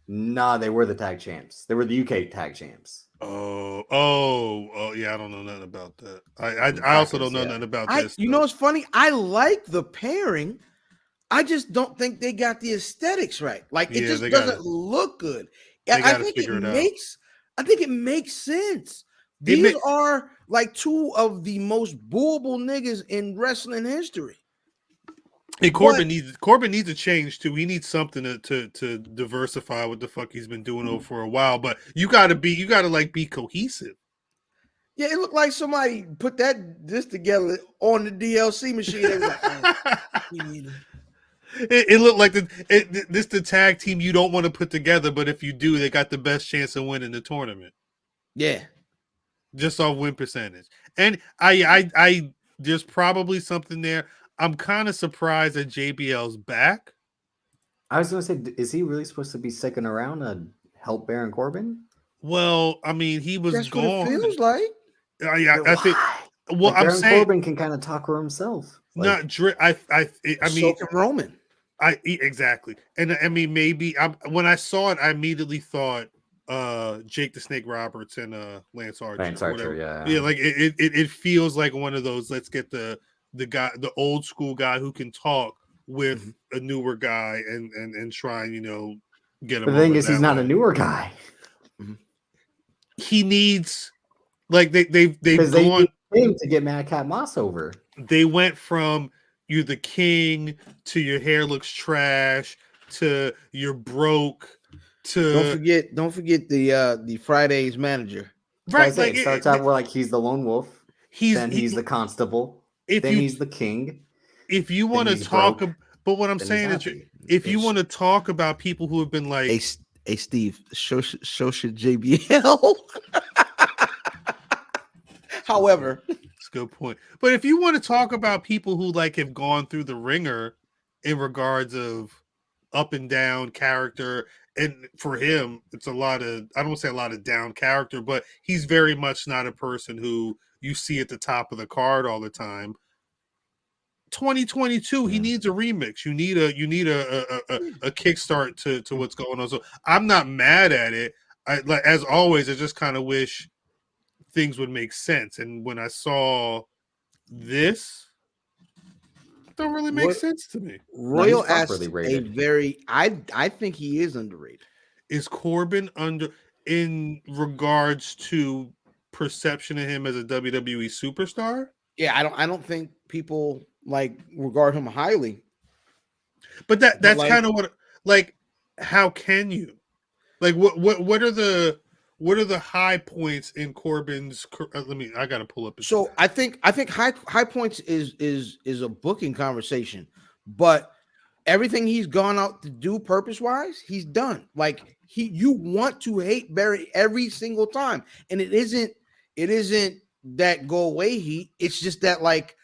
Nah, they were the tag champs. They were the UK tag champs. Oh, yeah. I don't know nothing about that. I also don't know nothing about this. You know what's funny? I like the pairing. I just don't think they got the aesthetics right. Like it just doesn't look good. I think it makes sense. These are like 2 of the most booable niggas in wrestling history. Hey, Corbin needs a change too. He needs something to diversify what the fuck he's been doing over for a while. But you gotta like be cohesive. Yeah, it looked like somebody put this together on the DLC machine. They was like, it looked like this the tag team you don't want to put together, but if you do, they got the best chance of winning the tournament. Yeah, just off win percentage. And I there's probably something there. I'm kind of surprised that JBL's back. I was gonna say, is he really supposed to be sticking around to help Baron Corbin? Well, I mean, he was That's what gone. it feels like. Yeah, But I think. why? Well, Like, I'm Baron saying Corbin can kind of talk for himself. Like, not. I So mean, can Roman. exactly, and I mean maybe when I saw it, I immediately thought Jake the Snake Roberts and Lance Archer. Lance or Archer, whatever. yeah. Like it feels like one of those. Let's get the guy, the old school guy who can talk with a newer guy and try and get him. But the thing over is, he's that not way. a newer guy. He needs like they've Because they gone. need him to get Madcap Moss over. They went from you're the king to your hair looks trash to you're broke to Don't forget the Fridays manager. right. Like it starts out where like he's the lone wolf, then he's the constable, then he's the king. If you want to talk, but what I'm saying is, if you want to talk about people who have been like, hey Steve, show should JBL. However, it's a good point. But if you want to talk about people who like have gone through the ringer in regards of up and down character, and for him, it's a lot of, I don't want to say a lot of down character, but he's very much not a person who you see at the top of the card all the time. 2022, he needs a remix. You need a kickstart to what's going on. So I'm not mad at it. Like as always, I just kind of wish things would make sense. And when I saw this, it don't really make sense to me. Royal asked a very, I think he is underrated. Is Corbin in regards to perception of him as a WWE superstar? Yeah, I don't think people like regard him highly. But that's like, kind of what, like, how can you, like, what are the high points in Corbin's? I gotta pull up. So I think high points is a booking conversation, but everything he's gone out to do purpose wise, he's done. Like you want to hate Barry every single time, and it isn't that go away heat. It's just that like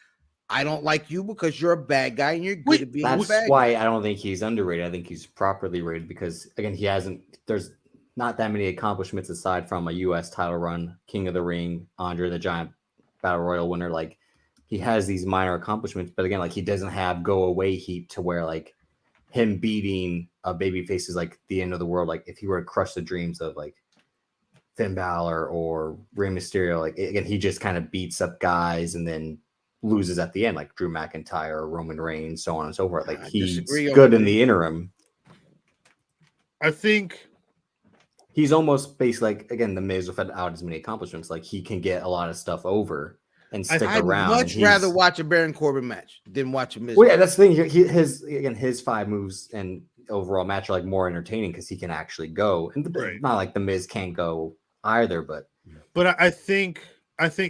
I don't like you because you're a bad guy and you're good at being a bad guy. That's why I don't think he's underrated. I think he's properly rated because again, there's not that many accomplishments aside from a U.S. title run, King of the Ring, Andre the Giant Battle Royal winner. Like he has these minor accomplishments, but again, like he doesn't have go away heat to where like him beating a babyface is like the end of the world. Like if he were to crush the dreams of like Finn Balor or Rey Mysterio, like again, he just kind of beats up guys and then loses at the end, like Drew McIntyre, Roman Reigns, so on and so forth. Like he's good in the interim. I think he's almost basically like again the Miz without as many accomplishments. Like he can get a lot of stuff over and stick around. I'd much rather watch a Baron Corbin match than watch a Miz. Well, yeah, that's the thing. His 5 moves and overall match are like more entertaining because he can actually go. And not like the Miz can't go either, but I think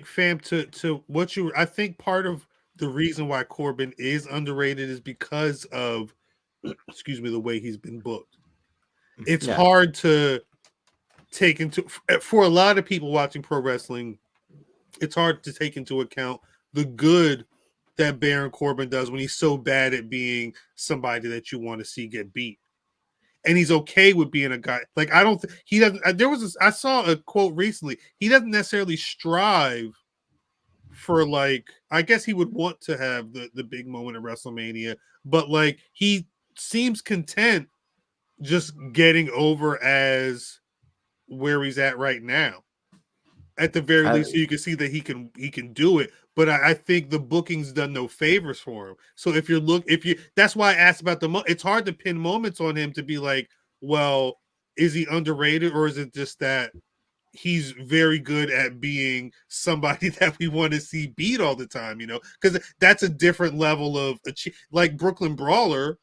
fam to what you, I think part of the reason why Corbin is underrated is because of excuse me, the way he's been booked. It's hard to take into, for a lot of people watching pro wrestling, it's hard to take into account the good that Baron Corbin does when he's so bad at being somebody that you want to see get beat. And he's okay with being a guy. Like, I don't, he doesn't, I saw a quote recently. He doesn't necessarily strive for like, I guess he would want to have the big moment at WrestleMania, but like, he seems content just getting over as where he's at right now. At the very least, so you can see that he can do it. But I think the booking's done no favors for him. So that's why I asked about it's hard to pin moments on him to be like, well, is he underrated or is it just that he's very good at being somebody that we want to see beat all the time? You know, because that's a different level of like Brooklyn Brawler.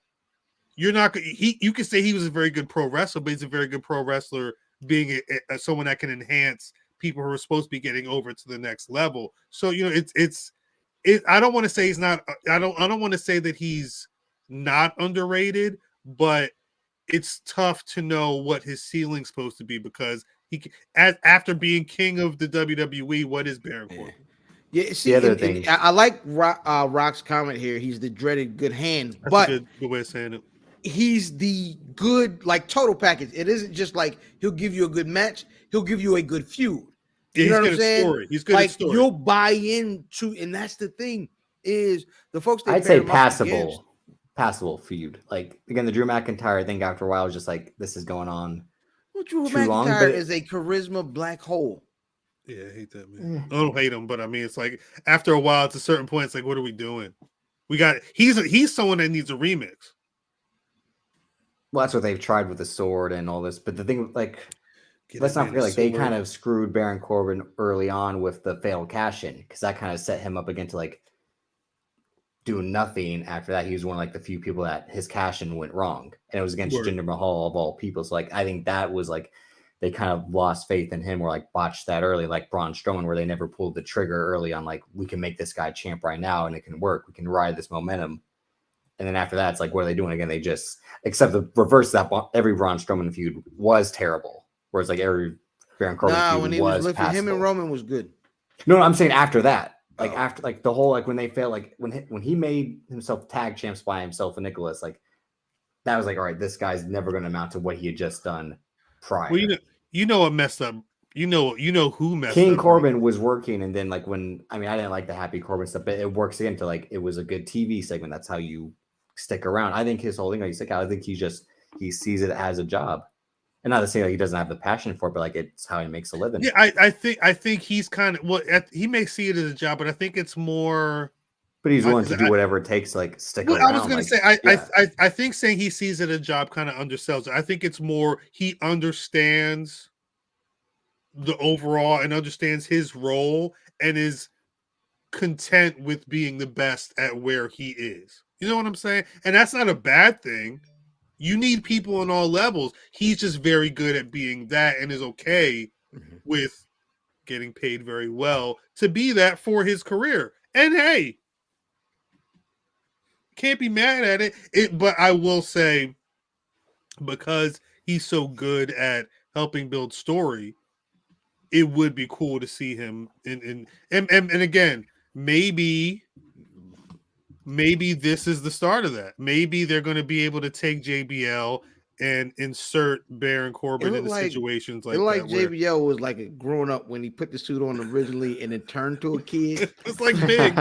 You're not you can say he was a very good pro wrestler, but he's a very good pro wrestler being someone that can enhance people who are supposed to be getting over to the next level. So, you know, it's I don't want to say he's not, I don't want to say that he's not underrated, but it's tough to know what his ceiling's supposed to be because after being king of the WWE, what is Baron Corbin? Yeah, see, the other thing. I like Rock's comment here. He's the dreaded good hand, That's a good way of saying it. he's the good, like, total package. It isn't just like he'll give you a good match, he'll give you a good feud. Yeah, You know he's what good I'm at saying? story. He's good Like, at story. you'll buy into, and that's the thing, is the folks that I'd say pair him up against- passable feud. Like again, the Drew McIntyre, I think after a while was just like, this is going on. Well, Drew too long, McIntyre but- is a charisma black hole. Yeah, I hate that, man. I don't hate him, but I mean, it's like after a while, at a certain point, it's like, what are we doing? He's someone that needs a remix. Well, that's what they've tried with the sword and all this. But the thing, like, Get let's that not man forget, a like, they sword. kind of screwed Baron Corbin early on with the failed cash in, because that kind of set him up again to like do nothing. After that, he was one of like the few people that his cash in went wrong, and it was against Word. Jinder Mahal of all people. So, like, I think that was like they kind of lost faith in him, or like botched that early, like Braun Strowman, where they never pulled the trigger early on, like, we can make this guy champ right now, and it can work. We can ride this momentum. And then after that, it's like, what are they doing again? They just, except the reverse of that, every Braun Strowman feud was terrible. Whereas like every Baron Corbin feud When he was lifting, him passable. and Roman was good. No, I'm saying after that, like Oh. after like the whole, like when they failed, like when he made himself tag champs by himself and Nicholas, like that was like, all right, this guy's never going to amount to what he had just done prior. Well, you know what messed up. You know who messed King up. Corbin was working, and then like when I didn't like the Happy Corbin stuff, but it works again to like it was a good TV segment. That's how you stick around. I think his whole thing, like, I think he sees it as a job, and not to say like he doesn't have the passion for it, but like it's how he makes a living. Yeah, I think he's kind of he may see it as a job, but I think it's more. But he's willing to do whatever it takes to like stick Well, around. I was going to like, say, I think saying he sees it as a job kind of undersells it. I think it's more he understands the overall and understands his role and is content with being the best at where he is. You know what I'm saying? And that's not a bad thing. You need people on all levels. He's just very good at being that and is okay with getting paid very well to be that for his career. And hey, can't be mad at it. But I will say, because he's so good at helping build story, it would be cool to see him and again, maybe this is the start of that. Maybe they're going to be able to take JBL and insert Baron Corbin into situations like that. Like JBL was like a grown up when he put the suit on originally and then turned to a kid. It's like big.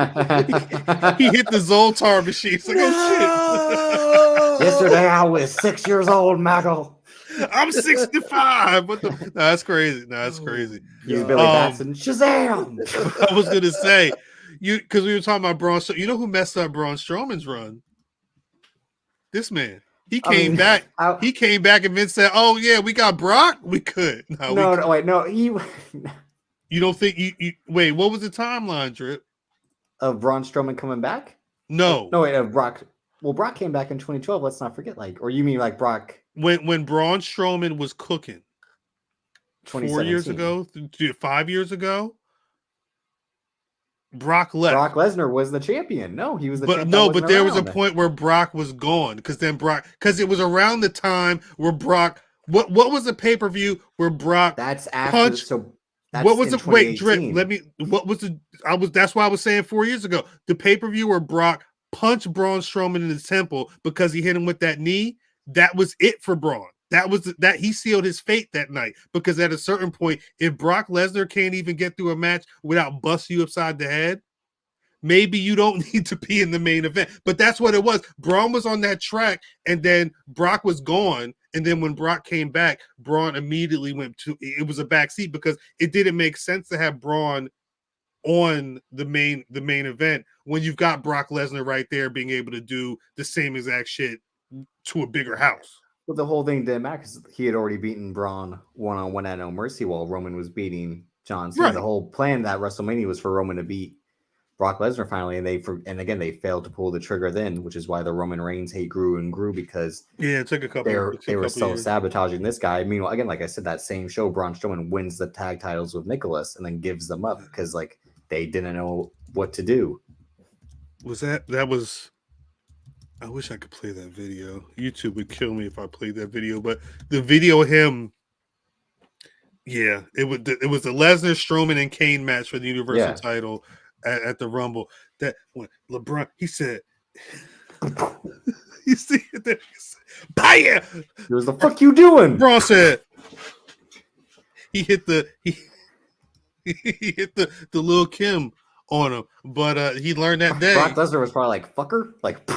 He hit the Zoltar machine. It's like, oh shit. Yesterday I was 6 years old, Michael. I'm 65. What the? No, that's crazy. No, that's crazy. He's Billy Batson. Shazam! I was gonna say because we were talking about Braun. You know who messed up Braun Strowman's run? This man. He came back. He came back and Vince said, "Oh yeah, we got Brock. We could." No. You don't think you wait? What was the timeline, Drip? Of Braun Strowman coming back? No. Wait. Of Brock. Well, Brock came back in 2012. Let's not forget. Like, or you mean like Brock? When Braun Strowman was cooking 4 years ago, 5 years ago, Brock left. Brock Lesnar was the champion. No, he was the champion. But there was a point where Brock was gone because it was around the time where Brock. What was the pay-per-view where Brock? That's after. Punched, so that's what was it? Wait, Drip. That's why I was saying 4 years ago. The pay-per-view where Brock punched Braun Strowman in the temple because he hit him with that knee. That was it for Braun. That he sealed his fate that night, because at a certain point, if Brock Lesnar can't even get through a match without busting you upside the head, maybe you don't need to be in the main event. But that's what it was. Braun was on that track, and then Brock was gone. And then when Brock came back, Braun immediately it was a backseat because it didn't make sense to have Braun on the main event when you've got Brock Lesnar right there being able to do the same exact shit to a bigger house. Well, the whole thing didn't matter because he had already beaten Braun one-on-one at No Mercy while Roman was beating John Cena. Right. The whole plan that WrestleMania was for Roman to beat Brock Lesnar finally, and again they failed to pull the trigger then, which is why the Roman Reigns hate grew and grew, because it took a couple. They were sabotaging this guy. Meanwhile, again, like I said, that same show, Braun Strowman wins the tag titles with Nicholas and then gives them up because like they didn't know what to do. That was. I wish I could play that video. YouTube would kill me if I played that video, but the video of him, it was the Lesnar, Strowman, and Kane match for the Universal title at the Rumble. That when LeBron, he said, you see it there, Bam! He was the fuck you doing? Braun said he hit the he hit the Lil Kim on him, but he learned that day. Brock Lesnar was probably like fucker, like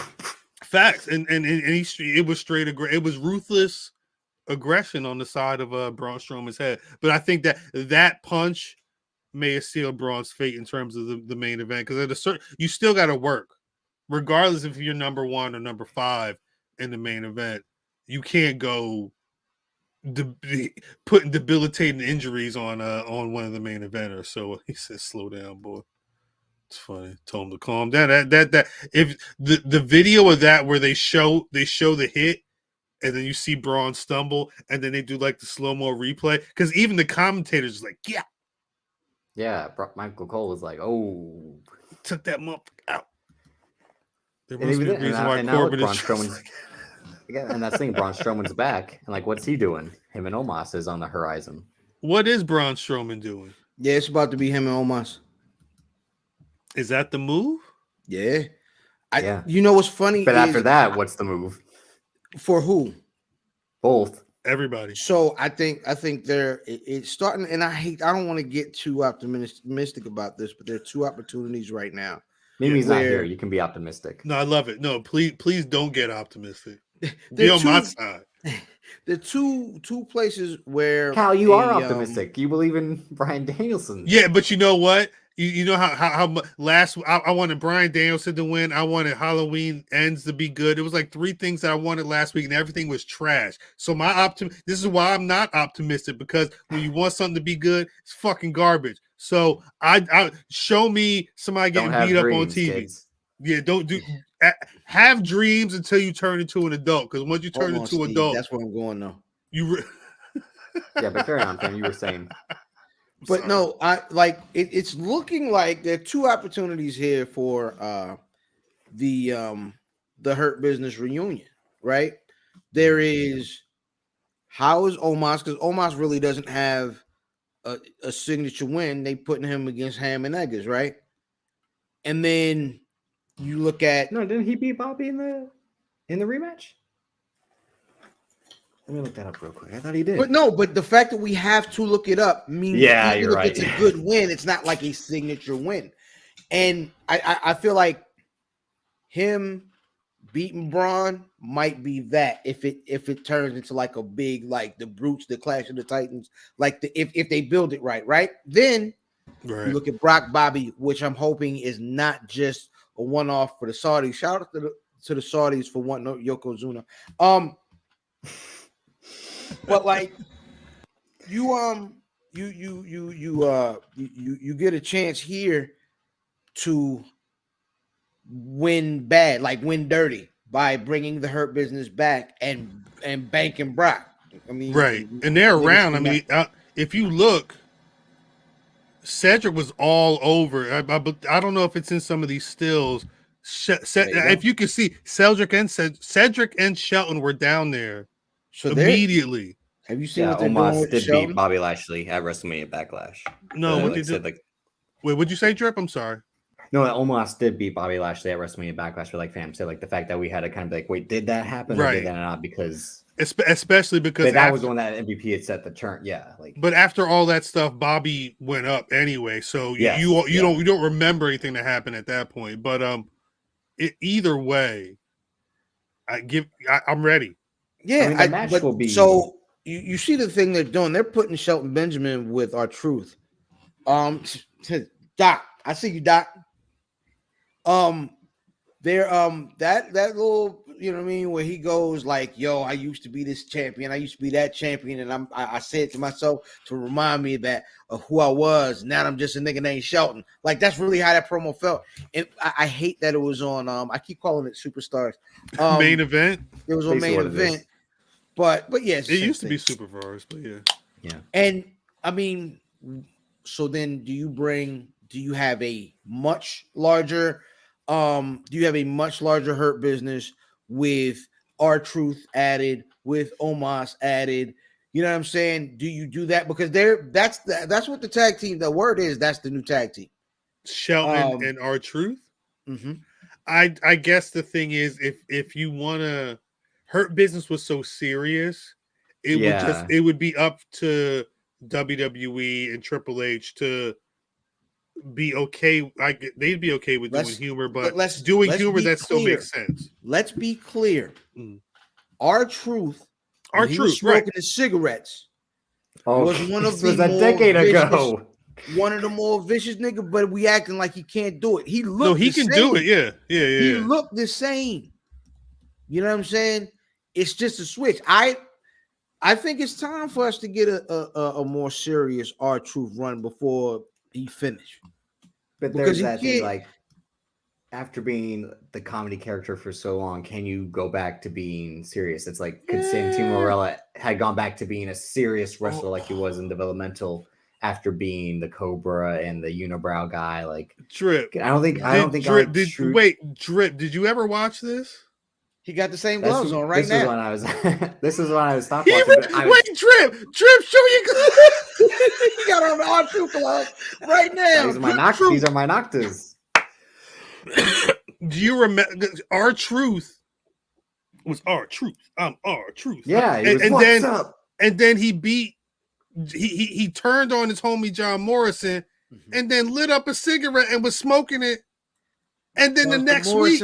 Facts, and it was straight. It was ruthless aggression on the side of Braun Strowman's head. But I think that punch may have sealed Braun's fate in terms of the main event, because at a certain, you still got to work, regardless if you're number 1 or number 5 in the main event. You can't go putting debilitating injuries on one of the main eventers. So he said, "Slow down, boy." It's funny. Told him to calm down. That if the video of that where they show the hit, and then you see Braun stumble, and then they do like the slow-mo replay, because even the commentators like, yeah. Michael Cole was like, "Oh, took that motherfucker out." There and must be a even, reason and why now Corbin Braun is. Strowman's, again, and that's the thing. Braun Strowman's back, and like, what's he doing? Him and Omos is on the horizon. What is Braun Strowman doing? Yeah, it's about to be him and Omos. Is that the move? Yeah. Yeah. You know what's funny? But after that, what's the move? For who? Both. Everybody. So I think it's starting, and I don't want to get too optimistic about this, but there are 2 opportunities right now. Maybe he's not here. You can be optimistic. No, I love it. No, please don't get optimistic. Be on my side. The two places where Cal, you are optimistic. You believe in Bryan Danielson. Yeah, but you know what? You know how last I wanted Bryan Danielson to win. I wanted Halloween Ends to be good. It was like 3 things that I wanted last week, and everything was trash. So this is why I'm not optimistic, because when you want something to be good, it's fucking garbage. So I show me somebody getting beat up on TV. Kids. Yeah, don't do have dreams until you turn into an adult, because once you turn into an adult, that's where I'm going though. Yeah, but carry on, fam. You were saying. But no, it's looking like there are 2 opportunities here for the Hurt Business reunion, right? There is, how is Omos, because Omos really doesn't have a signature win. They putting him against Ham and Eggers, right? And then you look at didn't he beat Bobby in the rematch? Let me look that up real quick. I thought he did. But the fact that we have to look it up means you're right. It's a good win. It's not like a signature win. And I feel like him beating Braun might be that if it turns into like a big, like the Brutes, the Clash of the Titans, like if they build it right? Then you look at Brock Bobby, which I'm hoping is not just a one-off for the Saudis. Shout out to the Saudis for wanting Yokozuna. But like you get a chance here to win bad, like win dirty, by bringing the Hurt Business back and banking Brock. I mean, right, and they're around. I mean, if you look, Cedric was all over. I don't know if it's in some of these stills. If you can see, Cedric and Shelton were down there. So immediately, have you seen what they're Omos doing with did Shelton? beat Bobby Lashley at WrestleMania Backlash. No, what did they do? Wait, what'd you say, Drip? I'm sorry. No, Omos did beat Bobby Lashley at WrestleMania Backlash. For like fam said, like the fact that we had to kind of like, wait, did that happen or did that not? Because especially because that was the one that MVP had set the turn. Yeah, like. But after all that stuff, Bobby went up anyway. So you don't remember anything that happened at that point. But either way, I'm ready. Yeah, I mean, the match will be. So you see the thing they're doing. They're putting Shelton Benjamin with R-Truth. Doc, I see you, Doc. They're that little, you know what I mean, where he goes like, "Yo, I used to be this champion. I used to be that champion," and I said to myself to remind me that of who I was. Now I'm just a nigga named Shelton. Like that's really how that promo felt, and I hate that it was on. I keep calling it Superstars. Main event. It was on Main Event. But yes, it used to be Superstars, but yeah. And I mean, so then do you have a much larger Hurt Business with R-Truth added, with Omos added? You know what I'm saying? Do you do that? Because that's what the tag team, the word is, that's the new tag team. Shelton and R-Truth. Mm-hmm. I guess the thing is, if you want to, Hurt Business was so serious, it would be up to WWE and Triple H to be okay. They'd be okay with doing humor, but doing humor that still makes sense. Let's be clear. Mm. R-Truth, R-Truth, smoking his cigarettes. Was one of this was a decade ago. One of the more vicious niggas, but we acting like he can't do it. He can do it. Yeah. He looked the same. You know what I'm saying? It's just a switch. I think it's time for us to get a more serious R-Truth run before he finish. But there's that thing, like, after being the comedy character for so long, can you go back to being serious? It's like, could Santino Marella had gone back to being a serious wrestler like he was in developmental after being the Cobra and the unibrow guy? Like, Drip. I don't think Drip, did you ever watch this? He got the same gloves on right now. This is when I was stopped watching. Wait, Drip, show your gloves. He got on the R-Truth gloves right now. These are my Noctas. Do you remember R-Truth was R-Truth? I'm R-Truth. Yeah, and then he beat. He turned on his homie John Morrison, and then lit up a cigarette and was smoking it. And then the next week,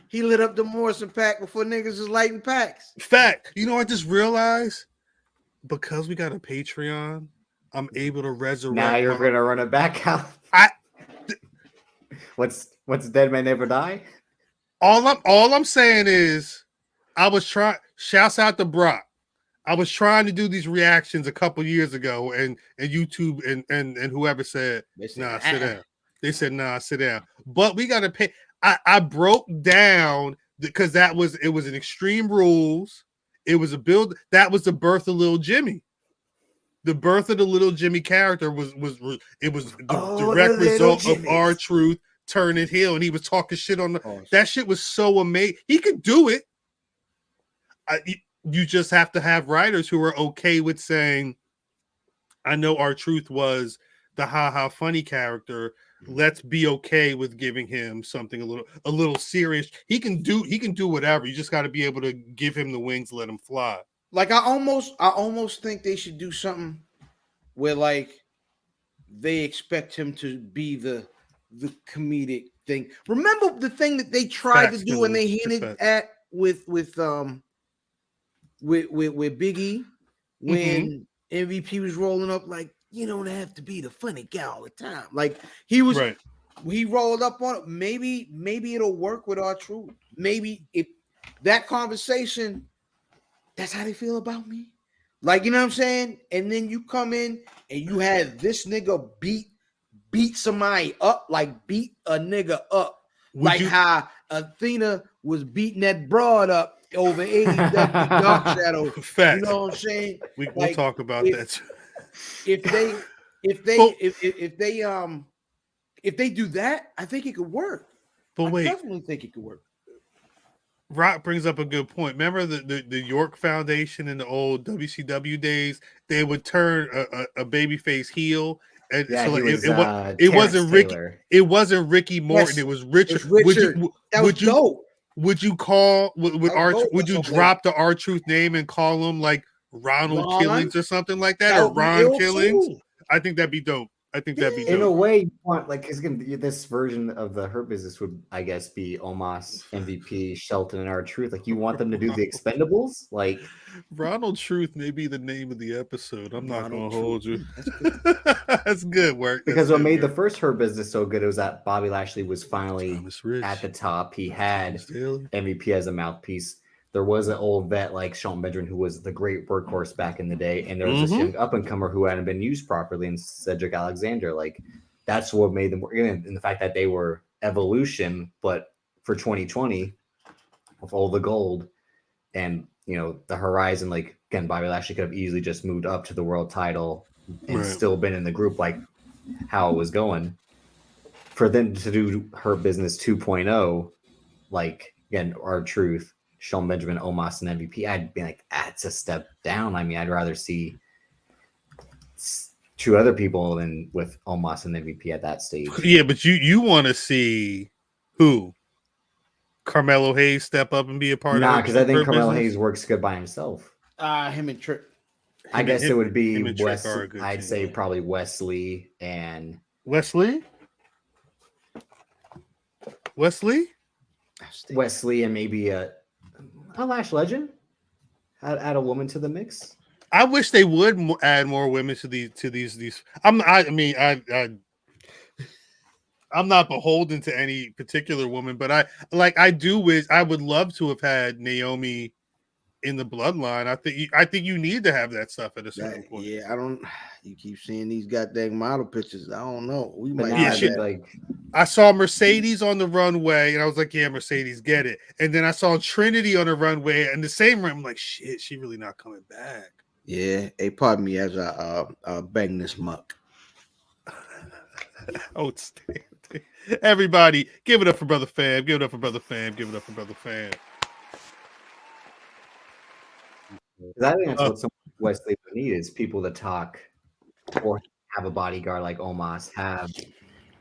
he lit up the Morrison pack before niggas was lighting packs. Fact. You know, I just realized because we got a Patreon, I'm able to resurrect. Now you're gonna run it back out. What's dead may never die. All I'm saying is, I was trying. Shouts out to Brock. I was trying to do these reactions a couple years ago, and YouTube and whoever said, "Nah, sit down." They said, "Nah, sit down." But we got to pay. I broke down because it was an Extreme Rules. It was a build. That was the birth of Little Jimmy. The birth of the Little Jimmy character was the direct result of R-Truth turning heel, and he was talking shit on that shit was so amazing. He could do it. You just have to have writers who are okay with saying, I know R-Truth was the ha funny character. Let's be okay with giving him something a little serious. He can do whatever. You just got to be able to give him the wings, let him fly. Like I almost think they should do something where like they expect him to be the comedic thing. Remember the thing that they tried to do and they hinted at with Big E when MVP was rolling up, like, you don't have to be the funny guy all the time. Like he was right. He rolled up on it. Maybe it'll work with R-Truth. Maybe if that conversation, that's how they feel about me. Like, you know what I'm saying? And then you come in and you had this nigga beat somebody up, like beat a nigga up. How Athena was beating that broad up over AEW Dark Shadow. Fact. You know what I'm saying? We'll talk about that. If they do that, I think it could work. But wait, I definitely think it could work. Rock brings up a good point. Remember the York Foundation in the old WCW days? They would turn a babyface heel, and so like, it wasn't Ricky. It wasn't Ricky Morton. Yes, it was Richard. Dope. Would you drop the R-Truth name and call him like Ronald Killings or something like that, or Ron Killings? Too. I think that'd be dope. In a way, you want this version of the Hurt Business would, I guess, be Omos, MVP, Shelton, and R-Truth. Like, you want them to do the Expendables? Like, Ronald Truth may be the name of the episode. I'm not going to hold you. That's good work. Because what made the first Hurt Business so good was that Bobby Lashley was finally at the top. He had MVP as a mouthpiece. There was an old vet like Sean Benjamin who was the great workhorse back in the day, and there was this young up-and-comer who hadn't been used properly in Cedric Alexander. Like, that's what made them work. And the fact that they were Evolution, but for 2020, with all the gold and, you know, the horizon, like, again, Bobby Lashley could have easily just moved up to the world title and still been in the group like how it was going. For them to do Hurt Business 2.0, like, again, R-Truth, Sean Benjamin, Omos, and MVP, I'd be like, that's a step down. I mean, I'd rather see two other people than with Omos and MVP at that stage. Yeah, but you want to see who? Carmelo Hayes step up and be a part of Nah, her? because I think her Carmelo business? Hayes works good by himself. Him and Trip. I guess it would be him and Trick Wes. are a good I'd team. say probably Wesley and Wesley and maybe a Lash Legend. Add a woman to the mix. I wish they would add more women to these. I'm not beholden to any particular woman, but I do wish I would love to have had Naomi in the bloodline. I think you need to have that stuff at a certain point. Yeah, I don't. You keep seeing these goddamn model pictures. I don't know. We But might now have she'd that. like I saw Mercedes on the runway, and I was like, "Yeah, Mercedes, get it." And then I saw Trinity on the runway, and the same run. I'm like, "Shit, she really not coming back." Yeah, hey, pardon me as I bang this muck. Outstanding. Everybody, give it up for Brother Fam. Give it up for Brother Fam. Give it up for Brother Fam. I think that's what someone like Wesley would need is people to talk or have a bodyguard like Omos, have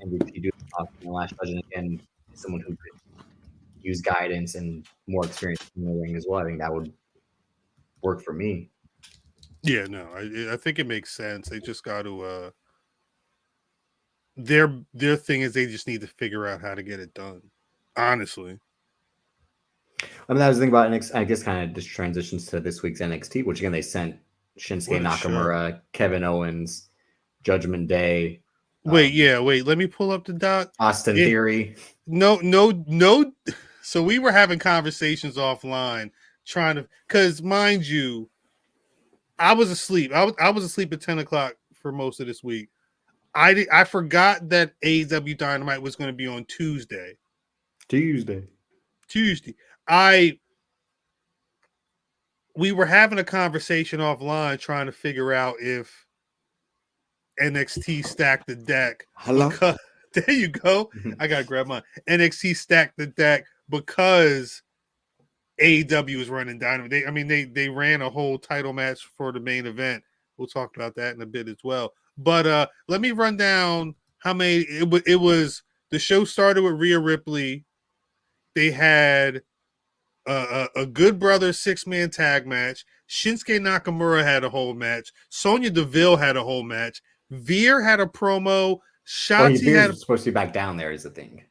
MVP do the talking. And Lash Legend again, someone who could use guidance and more experience in the ring as well. I think that would work for me. Yeah, no, I think it makes sense. They just got to their thing is they just need to figure out how to get it done. Honestly. I mean, that was the thing about NXT. I guess kind of just transitions to this week's NXT, which again they sent Shinsuke Nakamura, Kevin Owens, Judgment Day. Wait. Let me pull up the doc. Austin Theory. No. So we were having conversations offline, trying to, because mind you, I was asleep. I was asleep at 10 o'clock for most of this week. I forgot that AEW Dynamite was going to be on Tuesday. We were having a conversation offline trying to figure out if NXT stacked the deck. Hello? There you go. I gotta grab mine. NXT stacked the deck because AEW is running Dynamite. They ran a whole title match for the main event. We'll talk about that in a bit as well. But let me run down how many it was. The show started with Rhea Ripley. They had a Good Brothers 6-man tag match. Shinsuke Nakamura had a whole match. Sonya Deville had a whole match. Veer had a promo. Shotzi had supposed to be back down there is the thing.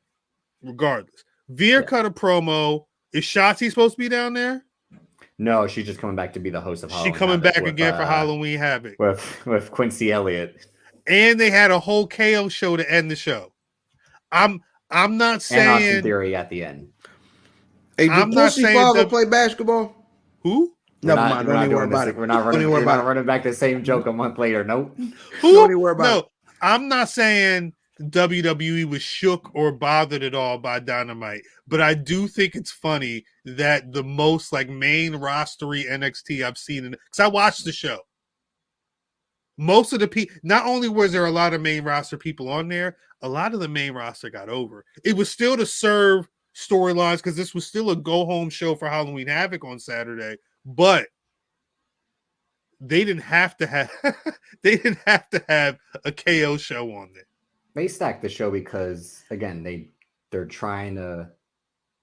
Regardless, Veer cut a promo. Is Shotzi supposed to be down there? No, she's just coming back to be the host of Halloween. She's coming Havoc back again for Halloween Havoc with Quincy Elliott. And they had a whole KO show to end the show. I'm not saying and Austin Theory at the end. Hey, did Pussy Father play basketball? Who? Never mind. Don't even worry about it. We're not running back the same joke a month later. Nope. Who? Don't even worry about it. I'm not saying WWE was shook or bothered at all by Dynamite, but I do think it's funny that the most like main rostery NXT I've seen, because I watched the show. Most of the people, not only was there a lot of main roster people on there, a lot of the main roster got over. It was still to serve storylines because this was still a go home show for Halloween Havoc on Saturday, but they didn't have to have a KO show on there. They stacked the show because again they're trying to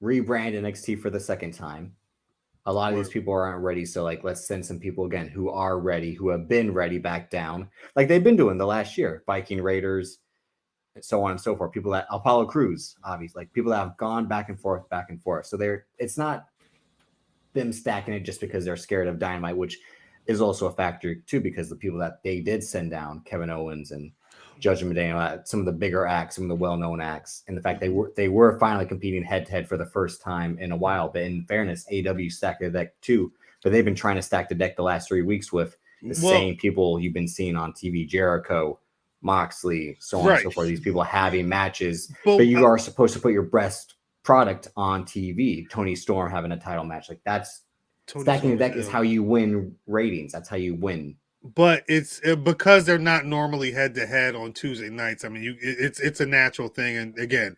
rebrand NXT for the second time. A lot of these people aren't ready, so like let's send some people again who are ready, who have been ready back down, like they've been doing the last year. Viking Raiders, and so on and so forth. People that Apollo Crews, obviously, like people that have gone back and forth. So it's not them stacking it just because they're scared of Dynamite, which is also a factor too, because the people that they did send down, Kevin Owens and Judgment Day, some of the bigger acts, some of the well-known acts, and the fact they were finally competing head-to-head for the first time in a while. But in fairness, AEW stacked the deck too, but they've been trying to stack the deck the last 3 weeks with the same people you've been seeing on TV: Jericho, Moxley, so on and so forth. These people having matches, but you are supposed to put your best product on TV. Tony Storm having a title match, like that's stacking the deck is how you win ratings. That's how you win. But it's because they're not normally head to head on Tuesday nights. I mean, it's a natural thing. And again,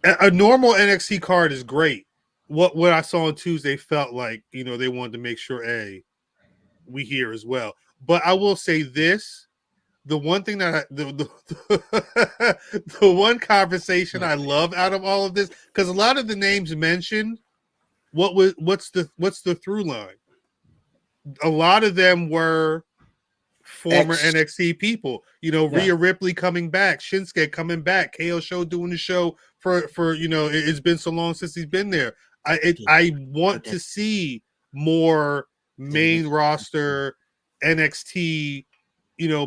a normal NXT card is great. What I saw on Tuesday felt like, they wanted to make sure we here as well. But I will say this: the one thing that the one conversation I love out of all of this, because a lot of the names mentioned, what's the through line? A lot of them were former NXT people. Rhea Ripley coming back, Shinsuke coming back, KO Show doing the show for it's been so long since he's been there. I want to see more main roster NXT,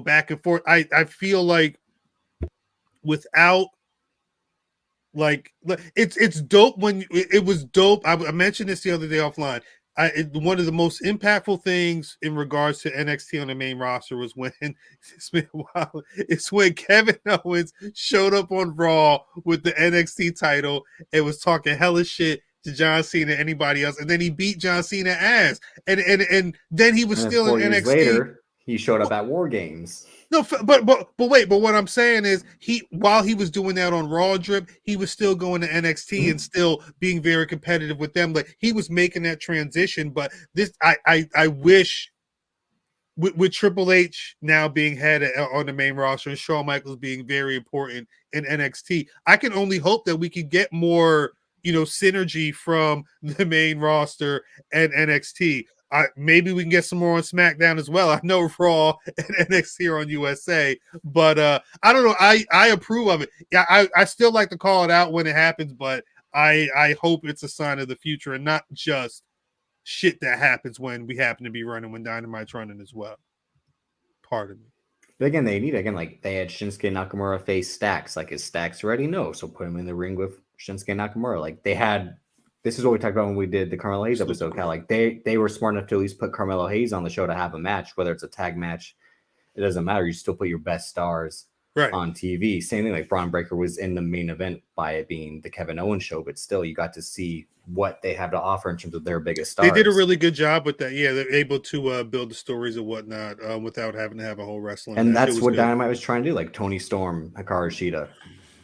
back and forth. I feel like without like it's dope when it was dope. I mentioned this the other day offline. One of the most impactful things in regards to NXT on the main roster was when it's when Kevin Owens showed up on Raw with the NXT title and was talking hella shit to John Cena, anybody else, and then he beat John Cena ass, and then he was still in NXT. Later, he showed up at War Games. No, but wait, but what I'm saying is while he was doing that on Raw Drip, he was still going to NXT and still being very competitive with them. Like he was making that transition. But this, I wish with Triple H now being head on the main roster and Shawn Michaels being very important in NXT, I can only hope that we could get more, synergy from the main roster and NXT. Maybe we can get some more on SmackDown as well. I know Raw and NXT are on USA, but I don't know. I approve of it. Yeah, I still like to call it out when it happens, but I hope it's a sign of the future and not just shit that happens when we happen to be running when Dynamite's running as well. Pardon me. But again, like they had Shinsuke Nakamura face Stacks. Like, is Stacks ready? No, so put him in the ring with Shinsuke Nakamura. Like they had. This is what we talked about when we did the Carmelo Hayes episode. Cal. Like they were smart enough to at least put Carmelo Hayes on the show to have a match, whether it's a tag match. It doesn't matter. You still put your best stars on TV. Same thing. Like Braun Breaker was in the main event by it being the Kevin Owens show, but still you got to see what they have to offer in terms of their biggest stars. They did a really good job with that. Yeah, they're able to build the stories and whatnot without having to have a whole wrestling. And that's what Dynamite was trying to do. Like Tony Storm, Hikaru Shida,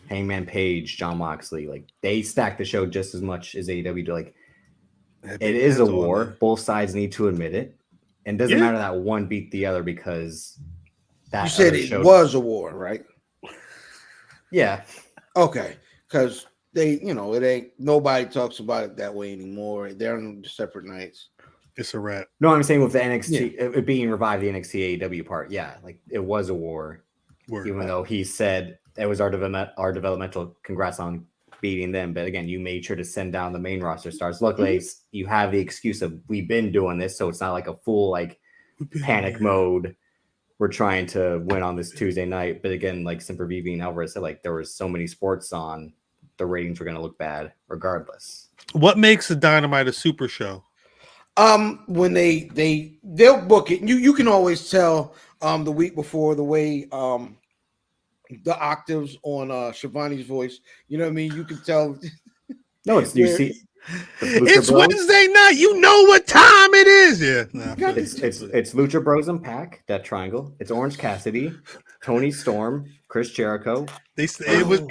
Hangman Page, Jon Moxley. Like they stacked the show just as much as AEW. Like it is a war. Both sides need to admit it. And it doesn't matter that one beat the other because that you said it was a war, right? Yeah. Okay. Because they, it ain't nobody talks about it that way anymore. They're on separate nights. It's a wrap. No, I'm saying with the NXT it being revived, the NXT AEW part. Yeah, like it was a war. Even though he said it was our developmental. Congrats on beating them, but again, you made sure to send down the main roster stars. Luckily, you have the excuse of we've been doing this, so it's not like a full like panic mode. We're trying to win on this Tuesday night, but again, like Semper Vivi and Alvarez said, like there was so many sports on, the ratings were going to look bad regardless. What makes a Dynamite a super show? When they'll book it, you can always tell the week before the way the octaves on Shivani's voice. You know what I mean? You can tell. No, it's you see. It's Wednesday night. You know what time it is. Yeah, it's Lucha Bros and Pac. That triangle. It's Orange Cassidy, Tony Storm, Chris Jericho. They brought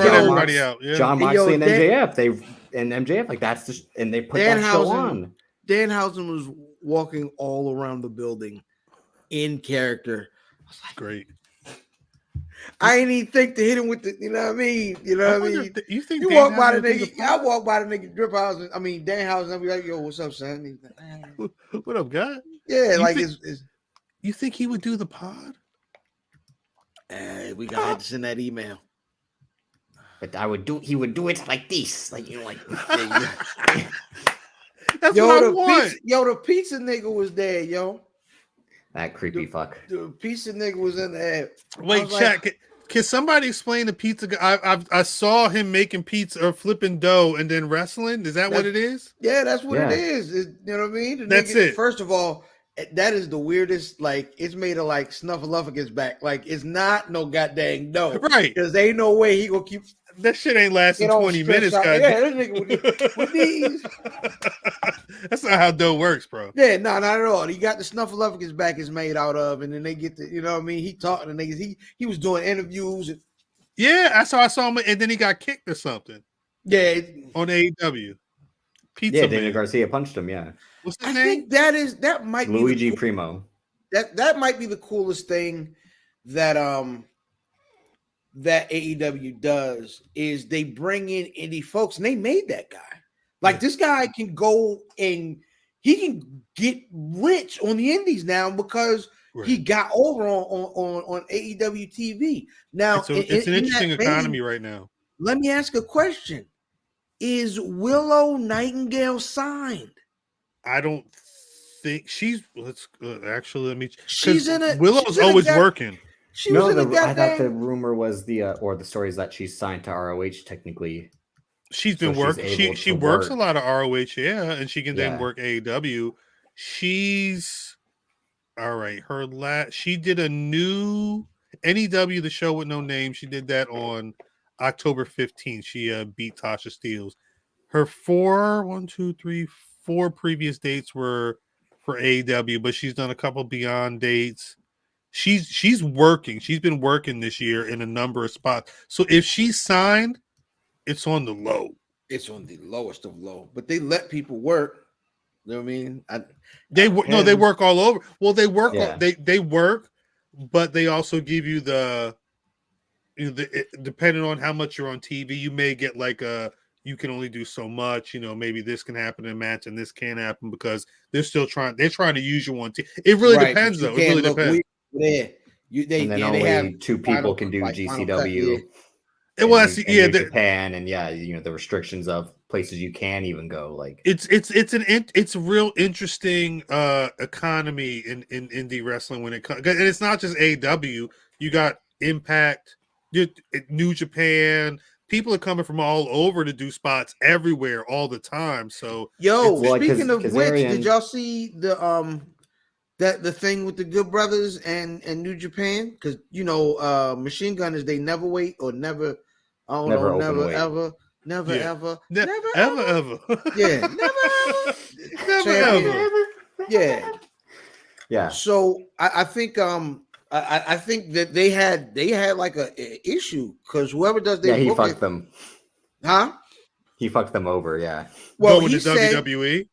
everybody out. Yeah. Jon Moxley and MJF. MJF like that's and they put that show on. Danhausen was walking all around the building in character. I was like, great. I ain't even think to hit him with the, you know what I mean? You know what I mean? You think you walk by the nigga? I walk by the nigga Danhausen. I mean Danhausen. I'll be like, yo, what's up, son? Like, what up, guy? Yeah, you think he would do the pod? We gotta send that email. But he would do it like this, like like. That's what I want. The pizza nigga was there, yo. That creepy fuck. The pizza nigga was in there. Wait, chat. Can somebody explain the pizza guy? I saw him making pizza or flipping dough and then wrestling. Is that what it is? Yeah, that's what it is. You know what I mean? That's it. First of all, that is the weirdest. Like, it's made of like Snuffleupagus back. Like, it's not no goddamn dough, right? Because there ain't no way he gonna keep. That shit ain't lasting 20 minutes, guys. Yeah, that nigga with these. That's not how dough works, bro. Yeah, no, not at all. He got the Snuffleupagus back is made out of, and then they get the, you know what I mean? He talking to niggas. He was doing interviews. Yeah, I saw him, and then he got kicked or something. Yeah. On AEW. Pizza Yeah, Daniel Garcia punched him, yeah. What's his I name? think that might be Luigi Primo. That might be the coolest thing that that AEW does is they bring in indie folks, and they made that guy. Like this guy can go and he can get rich on the indies now because he got over on AEW TV. Now it's an interesting economy right now. Let me ask a question: is Willow Nightingale signed? I don't think she's. Let's actually let me. She's in a. Willow's always working. She was in I thought the rumor was or the story is that she's signed to ROH technically. She's been working. She works a lot of ROH, yeah, and she can then work AEW. She's all right. She did a new NEW, the show with no name. She did that on October 15th. She beat Tasha Steelz. Her 4 previous dates were for AEW, but she's done a couple Beyond dates. She's working. She's been working this year in a number of spots. So if she's signed, it's on the low. It's on the lowest of low, but they let people work. You know what I mean? They work all over. Well, they work. They work, but they also give you depending on how much you're on TV, you may get like you can only do so much. Maybe this can happen in a match and this can't happen because they're trying to use you on TV. It really depends, though. It really depends. And then only 2 people can do GCW. Japan, and the restrictions of places you can even go. Like it's a real interesting economy in indie wrestling when it comes, and it's not just AEW. You got Impact, New Japan. People are coming from all over to do spots everywhere all the time. So speaking of which, did y'all see the the thing with the Good Brothers and New Japan? Because Machine Gunners, they never wait or never. I don't know, never ever. Never ever. Never ever. Yeah, never ever. Yeah. Yeah. So I think I think that they had like a issue because whoever does their he fucked them. Huh? He fucked them over. Yeah. Well, he said, WWE.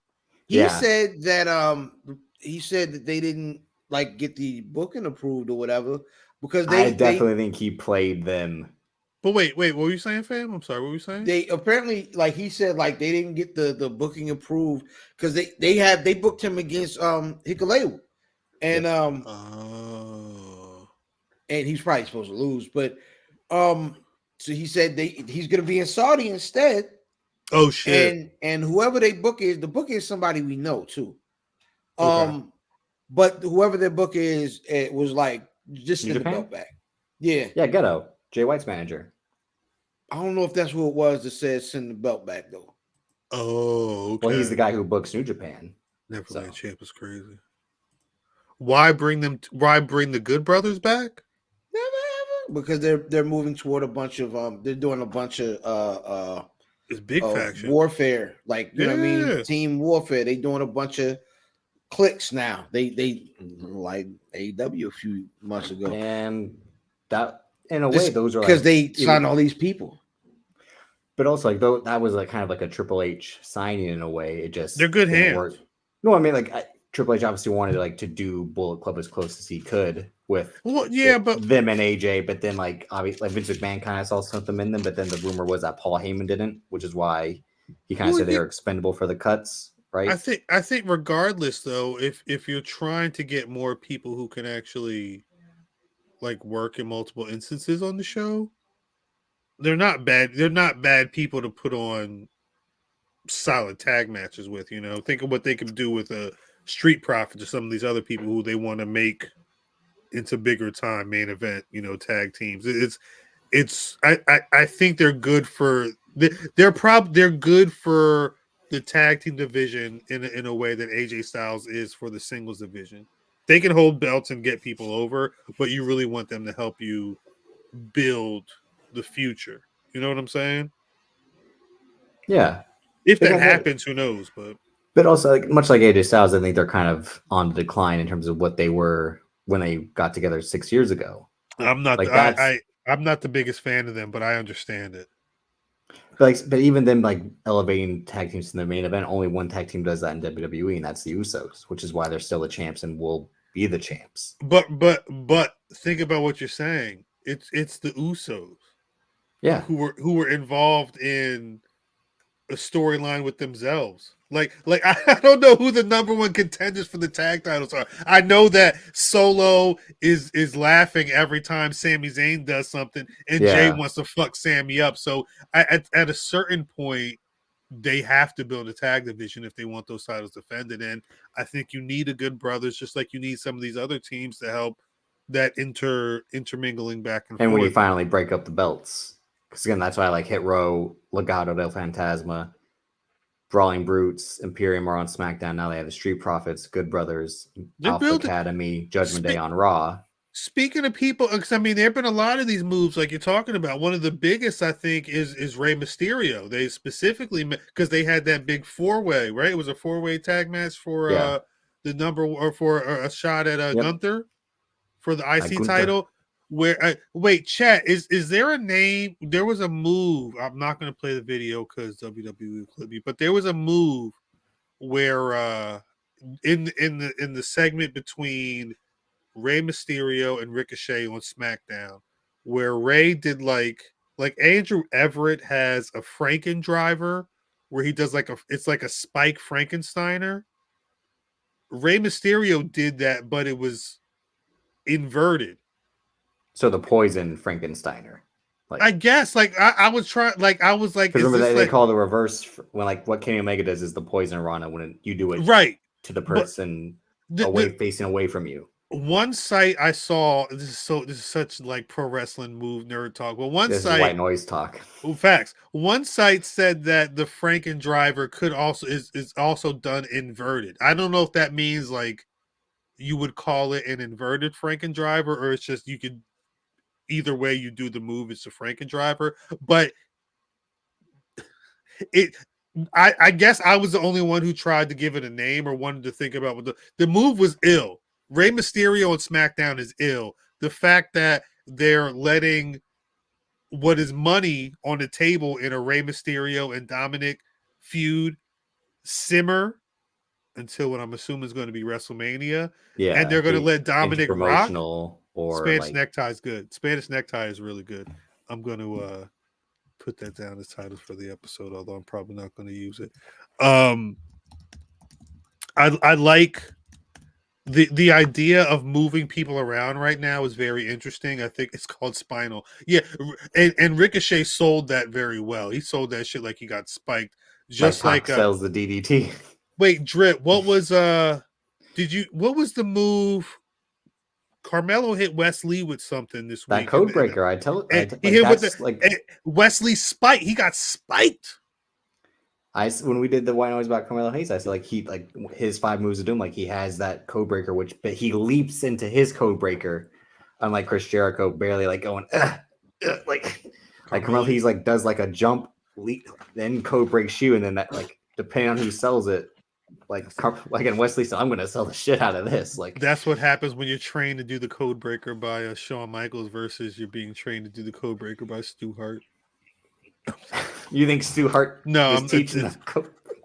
He said that they didn't like get the booking approved or whatever because I definitely think he played them. But wait, what were you saying, fam? I'm sorry, what were you saying? They apparently, like he said, like they didn't get the booking approved because they booked him against Hikuleo, and and he's probably supposed to lose, but so he said he's gonna be in Saudi instead. Oh shit! And whoever they book the book is somebody we know too. Okay. But whoever their book is, it was like just send the belt back. Yeah, Ghetto, Jay White's manager. I don't know if that's who it was that said send the belt back though. Oh, okay. Well, he's the guy who books New Japan. Neverland Champ is crazy. Why bring the Good Brothers back? Never ever, because they're moving toward a bunch of they're doing a bunch of it's big faction warfare, like you know what I mean, team warfare. They doing a bunch of cliques now. They like AEW a few months ago, and that in a way those are because they signed all these people. But also, like that was like kind of like a Triple H signing in a way. It just they're good hands. Work. No, I mean like Triple H obviously wanted to do Bullet Club as close as he could with but them and AJ. But then like obviously Vince McMahon kind of saw something in them. But then the rumor was that Paul Heyman didn't, which is why he kind of said they were expendable for the cuts, right? I think regardless though, if you're trying to get more people who can actually like work in multiple instances on the show. They're not bad. They're not bad people to put on solid tag matches with. Think of what they could do with a Street Profits or some of these other people who they want to make into bigger time main event. Tag teams. I think they're good for. They're good for the tag team division in a way that AJ Styles is for the singles division. They can hold belts and get people over, but you really want them to help you build the future. You know what I'm saying? Yeah. If that happens, who knows? But also, like, much like AJ Styles, I think they're kind of on the decline in terms of what they were when they got together 6 years ago. I'm not. I'm not the biggest fan of them, but I understand it. But even them like elevating tag teams to the main event, only one tag team does that in WWE, and that's the Usos, which is why they're still the champs and will be the champs. But think about what you're saying. It's the Usos. Yeah. Who were involved in a storyline with themselves. Like I don't know who the number one contenders for the tag titles are. I know that Solo is laughing every time Sami Zayn does something, and Jay wants to fuck Sammy up. So at a certain point, they have to build a tag division if they want those titles defended. And I think you need a good brothers, just like you need some of these other teams to help that intermingling back and forth. And when you finally break up the belts, because again, that's why I like Hit Row, Legado del Fantasma, Brawling Brutes, Imperium are on SmackDown. Now they have the Street Profits, Good Brothers, Alpha Academy, Judgment Day on Raw. Speaking of people, because I mean, there have been a lot of these moves like you're talking about. One of the biggest, I think, is Rey Mysterio. They specifically, because they had that big 4-way, right? It was a 4-way tag match for the number, or for a shot at Gunther for the IC title. Where wait, chat, is there a name? There was a move. I'm not going to play the video because WWE will clip me, but there was a move where in the segment between Rey Mysterio and Ricochet on SmackDown, where Rey did like Andrew Everett has a Franken driver where he does it's like a Spike Frankensteiner. Rey Mysterio did that, but it was inverted. So the poison Frankensteiner. Like, I guess I was trying remember they call the reverse when what Kenny Omega does is the poison Rana when you do it right to the person facing away from you. One site I saw, this is such like pro wrestling move nerd talk. Well, this site is white noise talk. Facts. One site said that the Franken driver is also done inverted. I don't know if that means like you would call it an inverted Franken driver, or it's just you could either way you do the move, it's a Franken driver. But I guess I was the only one who tried to give it a name or wanted to think about what the move was ill. Rey Mysterio on SmackDown is ill. The fact that they're letting what is money on the table in a Rey Mysterio and Dominic feud simmer until what I'm assuming is going to be WrestleMania. Yeah. And they're going to let Dominic rock. Or Spanish necktie is good. Spanish necktie is really good. I'm going to put that down as titles for the episode, although I'm probably not going to use it. I like the idea of moving people around right now is very interesting. I think it's called Spinal. Yeah, and Ricochet sold that very well. He sold that shit like he got spiked. Just like sells the DDT. Wait, Drip, what was what was the move? Carmelo hit Wesley with something this week. That code breaker, he hit with Wesley spike. He got spiked. When we did the White Noise about Carmelo Hayes, I said his 5 moves of doom, he has that code breaker, but he leaps into his code breaker, unlike Chris Jericho, barely going Carmelo Hayes does a jump leap, then code breaks you, and then that depending on who sells it. And Wesley said, I'm going to sell the shit out of this. That's what happens when you're trained to do the code breaker by Shawn Michaels versus you're being trained to do the code breaker by Stu Hart. You think Stu Hart? No, I'm teaching.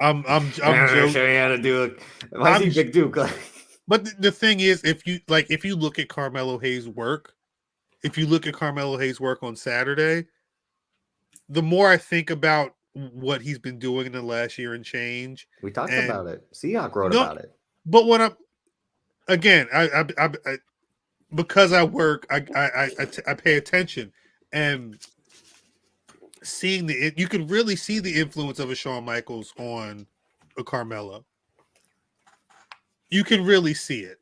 I'm joking. Show you how to do it. Why is he Big Duke? But the thing is, if you look at Carmelo Hayes' work, on Saturday, the more I think about what he's been doing in the last year and change. We talked about it. Seahawk wrote about it. But what I because I work, I pay attention, and seeing you can really see the influence of a Shawn Michaels on a Carmelo. You can really see it.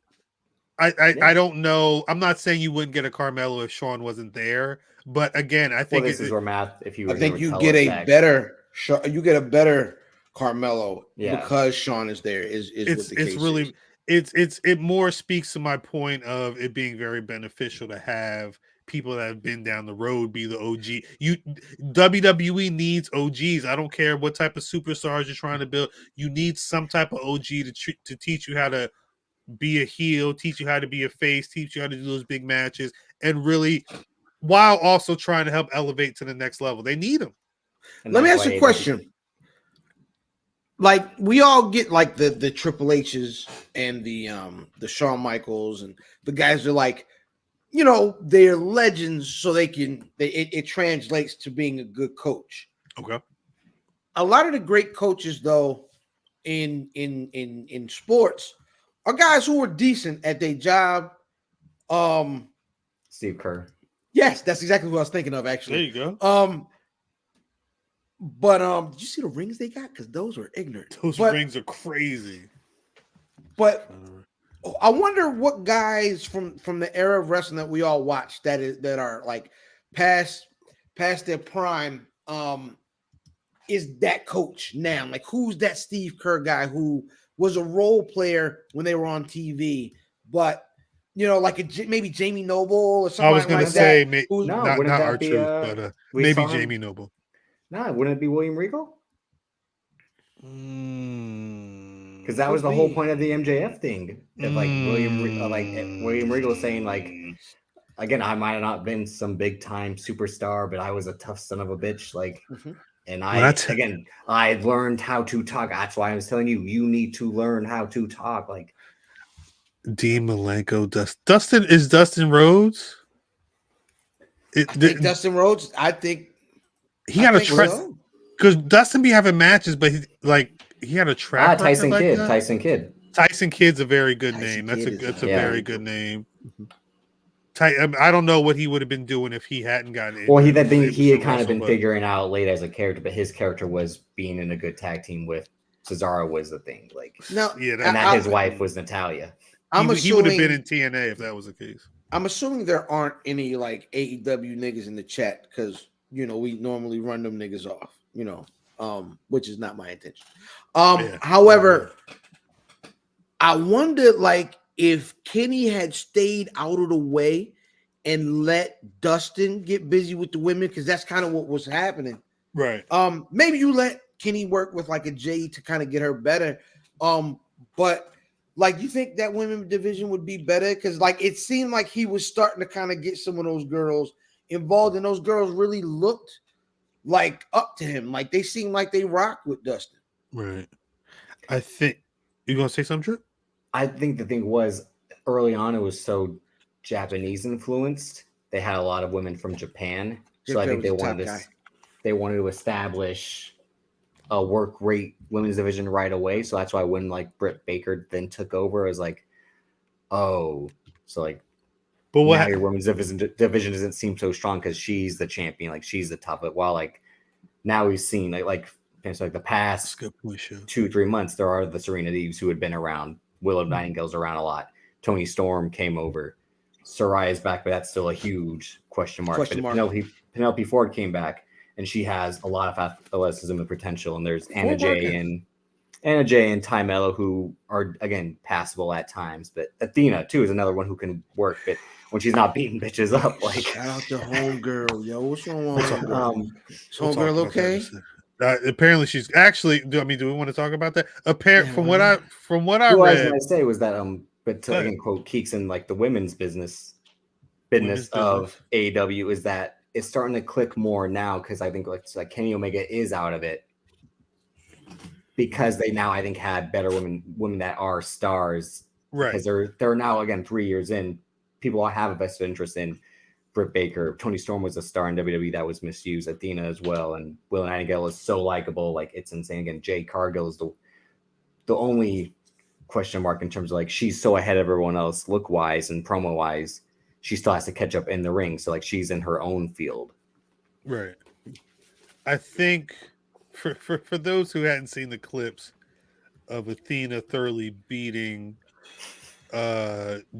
I don't know. I'm not saying you wouldn't get a Carmelo if Shawn wasn't there, but again, I think this is where math. I think you get a better. You get a better Carmelo because Shawn is there. It more speaks to my point of it being very beneficial to have people that have been down the road be the OG. WWE needs OGs. I don't care what type of superstars you're trying to build. You need some type of OG to teach you how to be a heel, teach you how to be a face, teach you how to do those big matches, and really, while also trying to help elevate to the next level. They need them. Let me ask you a question. like we all get like the Triple H's and the Shawn Michaels and the guys are like, you know, they're legends, so it translates to being a good coach. Okay. A lot of the great coaches, though, in sports, are guys who are decent at their job. Steve Kerr. Yes, that's exactly what I was thinking of. Actually, There you go. But did you see the rings they got? Because those were ignorant. Those rings are crazy. But I wonder what guys from the era of wrestling that we all watch that are like past their prime is that coach now. Like, who's that Steve Kerr guy who was a role player when they were on TV, but you know, like maybe Jamie Noble or something. I was going to say, not our be, truth, but maybe Jamie Noble. No, wouldn't it be William Regal? Because that was the whole point of the MJF thing. Of like William Regal saying like, again, I might have not been some big time superstar, but I was a tough son of a bitch. Like, and I learned how to talk. That's why I was telling you, you need to learn how to talk. Like, Dean Malenko, Dustin Rhodes. Dustin Rhodes. I think he got a track because Dustin be having matches, but he had a track. Tyson Kidd. That. Tyson Kidd. Tyson Kidd's a very good name. That's a very good name. I don't know what he would have been doing if he hadn't gotten it. Well, he had kind of been figuring out late as a character, but his character was being in a good tag team with Cesaro was the thing. Like, his wife was Natalia. He would have been in TNA if that was the case. I'm assuming there aren't any like AEW niggas in the chat because you know we normally run them niggas off, you know, which is not my intention. However, I wonder like if Kenny had stayed out of the way and let Dustin get busy with the women, because that's kind of what was happening. Right. Maybe you let Kenny work with like a Jade to kind of get her better. But like, you think that women's division would be better? Because like it seemed like he was starting to kind of get some of those girls involved, and those girls really looked like up to him. Like they seemed like they rocked with Dustin. Right. I think you gonna say something, Trip? I think the thing was early on it was so Japanese influenced. They had a lot of women from Japan, so I think they wanted to establish a work rate women's division right away. So that's why when like Britt Baker then took over, it was like, oh, so like, but what your women's division doesn't seem so strong because she's the champion, like she's the top of it. While like now we've seen like the past 2-3 months, there are the Serena Deebs who had been around. Willow Nightingale's around a lot. Toni Storm came over. Saraya's back, but that's still a huge question mark. Penelope Ford came back, and she has a lot of athleticism and potential. And there's Anna Jay and Ty Mello who are again passable at times. But Athena too is another one who can work, but when she's not beating bitches up, like shout out to homegirl, yo, what's going on? Is homegirl okay? Apparently she's actually. Do we want to talk about that? From what I read, what I was going to say was that but to again quote Keeks in like the women's business of AEW is that it's starting to click more now because I think like Kenny Omega is out of it because they now I think had better women that are stars, right? Because they're now again 3 years in, people all have a vested interest in. Britt Baker, Toni Storm was a star in WWE that was misused. Athena as well, and Willow Nightingale is so likable, like it's insane. Again, Jade Cargill is the only question mark in terms of like she's so ahead of everyone else, look wise and promo wise. She still has to catch up in the ring, so like she's in her own field. Right. I think for those who hadn't seen the clips of Athena thoroughly beating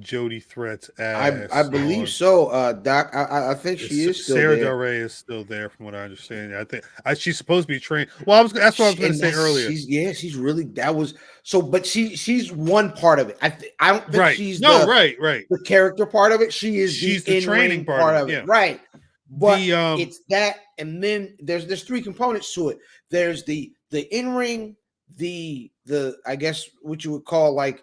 Jody Threat's ass. I believe so, Doc. I think she is still Sarah there. Del Rey is still there, from what I understand. I think she's supposed to be trained. Well, that's what I was going to say earlier. She's really but she's one part of it. I don't think she's the character part of it. She's the training part of it, yeah. Right? But it's that, and then there's three components to it. There's the in ring, the I guess what you would call like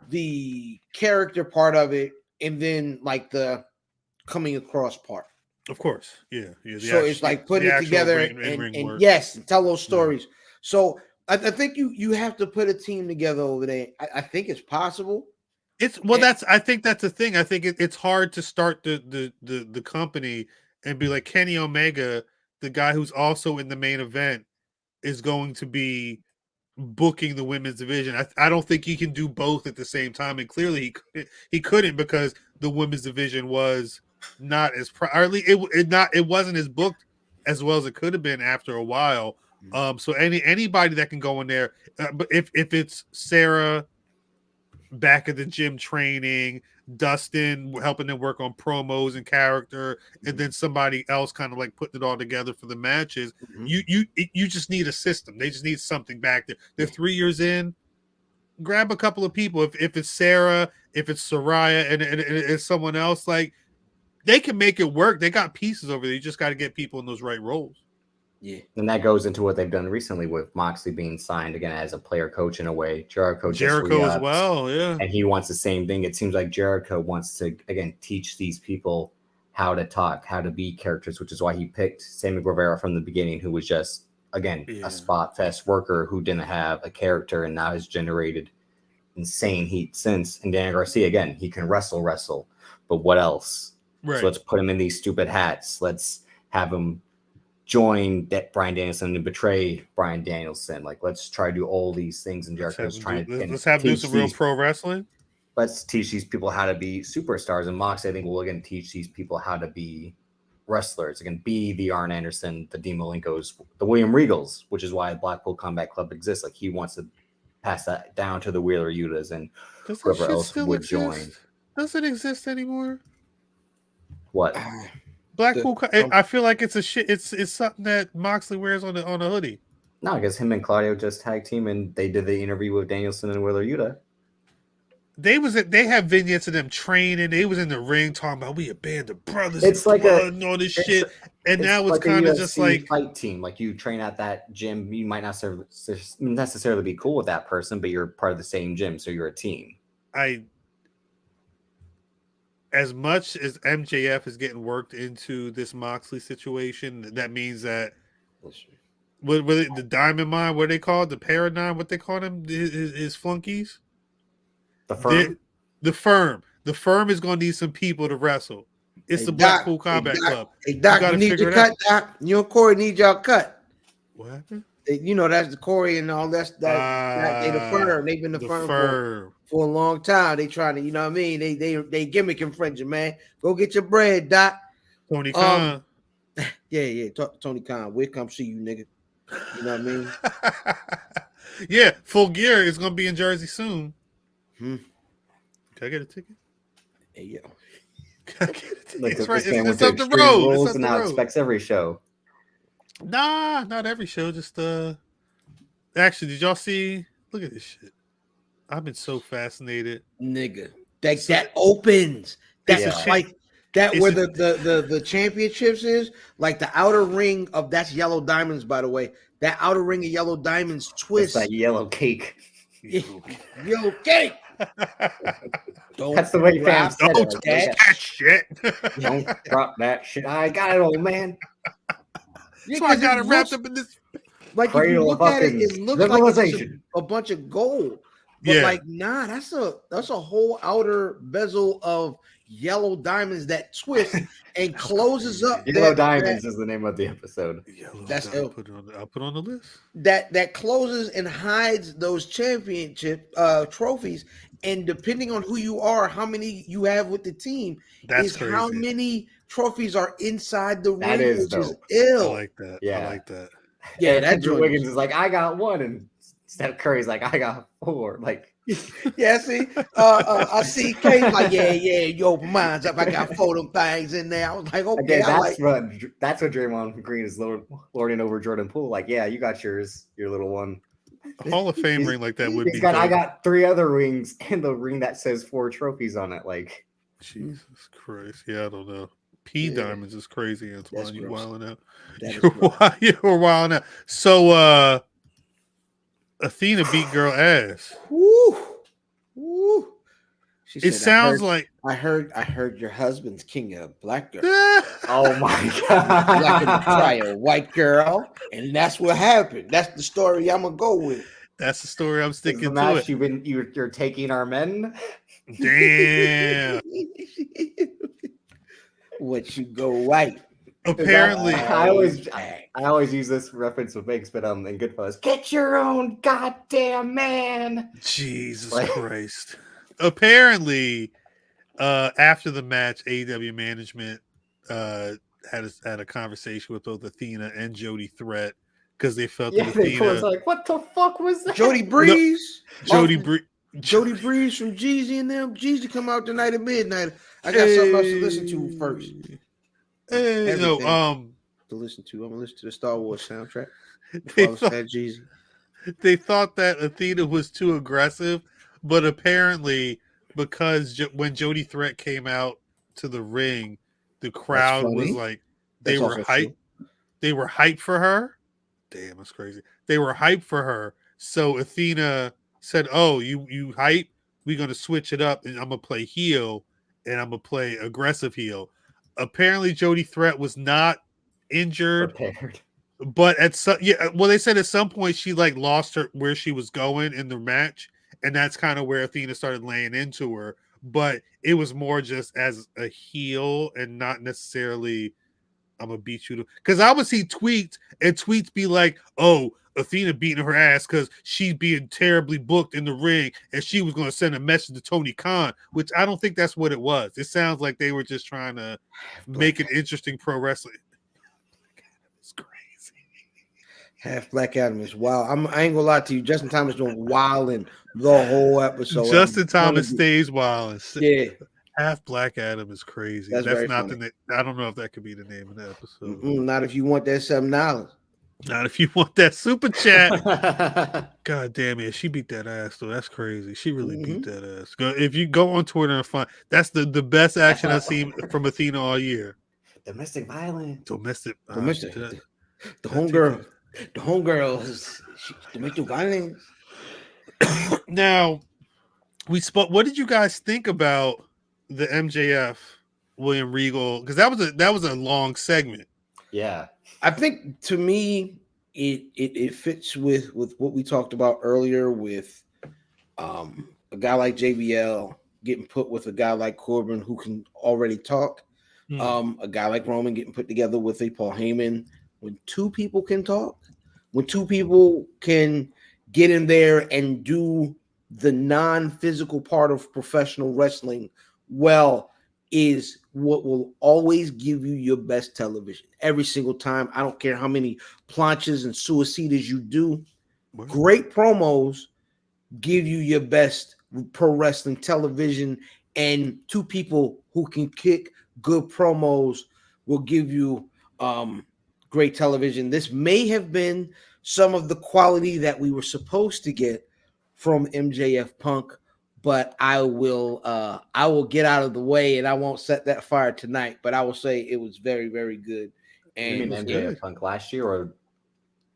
the character part of it, and then like the coming across part. Of course, yeah. So it's like putting it together and yes, tell those stories. Yeah. So I think you have to put a team together over there. I think it's possible. I think that's the thing. I think it's hard to start the company and be like Kenny Omega, the guy who's also in the main event, is going to be booking the women's division. I don't think he can do both at the same time, and clearly he couldn't because the women's division was not as it wasn't as booked as well as it could have been after a while. So anybody that can go in there, but if it's Sarah back at the gym training, Dustin helping them work on promos and character, and then somebody else kind of like putting it all together for the matches. You just need a system. They just need something back there. They're 3 years in. Grab a couple of people. If it's Sarah, if it's Soraya, and it's someone else, like they can make it work. They got pieces over there. You just got to get people in those right roles. Yeah, and that goes into what they've done recently with Moxley being signed again as a player coach in a way. Jericho as well, yeah. And he wants the same thing. It seems like Jericho wants to again teach these people how to talk, how to be characters, which is why he picked Sammy Guevara from the beginning, who was just again a spot fest worker who didn't have a character and now has generated insane heat since. And Daniel Garcia again, he can wrestle, but what else? Right. So let's put him in these stupid hats. Let's have him join Bryan Danielson and betray Bryan Danielson. Like, let's try to do all these things. And Jericho's trying to let's have do some real pro wrestling. Let's teach these people how to be superstars. And Mox, I think, will again teach these people how to be wrestlers. Again, be the Arn Anderson, the Dean Malenkos, the William Regals, which is why Blackpool Combat Club exists. Like, he wants to pass that down to the Wheeler Yutas and whoever else would join. Does it exist anymore? What? Blackpool, I feel like it's a shit. It's something that Moxley wears on a hoodie. No, I guess him and Claudio just tag team and they did the interview with Danielson and Wheeler Yuta. They have vignettes of them training. They was in the ring talking about we a band of brothers. It's like and all this shit. And now it's kind of just like fight team. Like you train at that gym, you might not necessarily be cool with that person, but you're part of the same gym, so you're a team. As much as MJF is getting worked into this Moxley situation, that means that the Diamond Mine, what they call it, the Paradigm, what they call him, his flunkies, the firm, the firm is going to need some people to wrestle. It's the Blackpool Combat Club. Hey Doc, you need your cut, Doc. You and Corey need y'all cut. What happened? That's the Corey and all that. They the firm. They've been the firm for a long time. They trying to, you know what I mean? They gimmick infringing, man. Go get your bread, Doc. Tony Khan. Yeah. Tony Khan. We'll come see you, nigga. You know what I mean? Yeah, Full Gear is gonna be in Jersey soon. Can I get a ticket? Hey yo. Can I get a ticket? Like it's right. It's up the road. Rules and now expects every show. Nah, not every show. Just actually, did y'all see? Look at this shit. I've been so fascinated, nigga. That opens. That's like that where the championships is, like the outer ring of that's Yellow Diamonds, by the way. That outer ring of Yellow Diamonds twist. That's that yellow cake. Yellow cake. That's the way fans said don't touch that shit. Don't drop that shit. I got it, old man. Yeah, so I got it wrapped up in this. Like if you look at it, it looks like a bunch of gold. But like, nah, that's a whole outer bezel of yellow diamonds that twist and closes up. Yellow Diamonds is the name of the episode. That's I'll put it on the list. That closes and hides those championship trophies. And depending on who you are, how many you have with the team, is crazy. How many trophies are inside the ring, which is ill. I like that. Yeah, I like that. Yeah, that Andrew Wiggins is like, I got one, and Steph Curry's like, I got four. Like, yeah, see, I see Kate like, yeah, you open minds up. I got 4 of them things in there. I was like, okay, that's what Draymond Green is lording over Jordan Poole. Like, yeah, you got your little one. A Hall of Fame ring like that would be. I got 3 other rings and the ring that says 4 trophies on it. Like, Jesus Christ, yeah, I don't know. Diamonds is crazy, Antoine. You wilding out. You're wilding out. So, Athena beat girl ass. Woo. She It said, sounds like I heard your husband's king of black girl. Oh my Black in the god. trial, white girl, and that's what happened. That's the story I'm gonna go with. That's the story I'm This is the sticking to match it. you're taking our men. Damn. What you go white? Apparently, I always use this reference with Bakes, but in Goodfellas, get your own goddamn man. Jesus Like- Christ. Apparently, after the match, AEW management had a conversation with both Athena and Jody Threat because they felt that They was Athena, like, what the fuck was that? Jody Breeze, Jody Jody Breeze from Jeezy and them. Jeezy come out tonight at midnight. I got something else to listen to first. Hey, no, Everything. To listen to. I'm gonna listen to the Star Wars soundtrack. they Follow thought, that Jeezy. they thought that Athena was too aggressive, but apparently, because when Jody Threat came out to the ring, the crowd was funny. like, they That's were also hyped. true. They were hyped for her. Damn, that's crazy. They were hyped for her. So Athena said, "Oh, you hype? We're gonna switch it up, and I'm gonna play heel, and I'm gonna play aggressive heel." Apparently, Jody Threat was not injured, Prepared. but they said at some point she like lost her where she was going in the match, and that's kind of where Athena started laying into her. But it was more just as a heel and not necessarily I'm gonna beat you because I would see tweets be like, "Oh, Athena beating her ass because she's being terribly booked in the ring, and she was going to send a message to Tony Khan," which I don't think that's what it was. It sounds like they were just trying to make it interesting pro wrestling. It's crazy. Half Black Adam is wild. I ain't gonna lie to you. Justin Thomas doing wild in the whole episode. Justin Thomas stays wild. Yeah. Half Black Adam is crazy. That's very not funny. I don't know if that could be the name of the episode. Not if you want that $7. Not if you want that super chat. God damn it. She beat that ass, though. That's crazy. She really beat that ass. If you go on Twitter and find that's the best action I've seen from Athena all year. Domestic violence. Domestic. The homegirls. Domestic violence. Now, we spoke. What did you guys think about the MJF William Regal? Because that was a long segment. Yeah. I think to me it fits with what we talked about earlier with a guy like JBL getting put with a guy like Corbin who can already talk. A guy like Roman getting put together with a Paul Heyman. When two people can talk, when two people can get in there and do the non-physical part of professional wrestling well, is what will always give you your best television every single time. I don't care how many planches and suicidas you do. Great promos give you your best pro wrestling television, and two people who can kick good promos will give you great television. This may have been some of the quality that we were supposed to get from MJF Punk, but I will get out of the way and I won't set that fire tonight. But I will say it was very, very good. And you mean MJF Punk last year or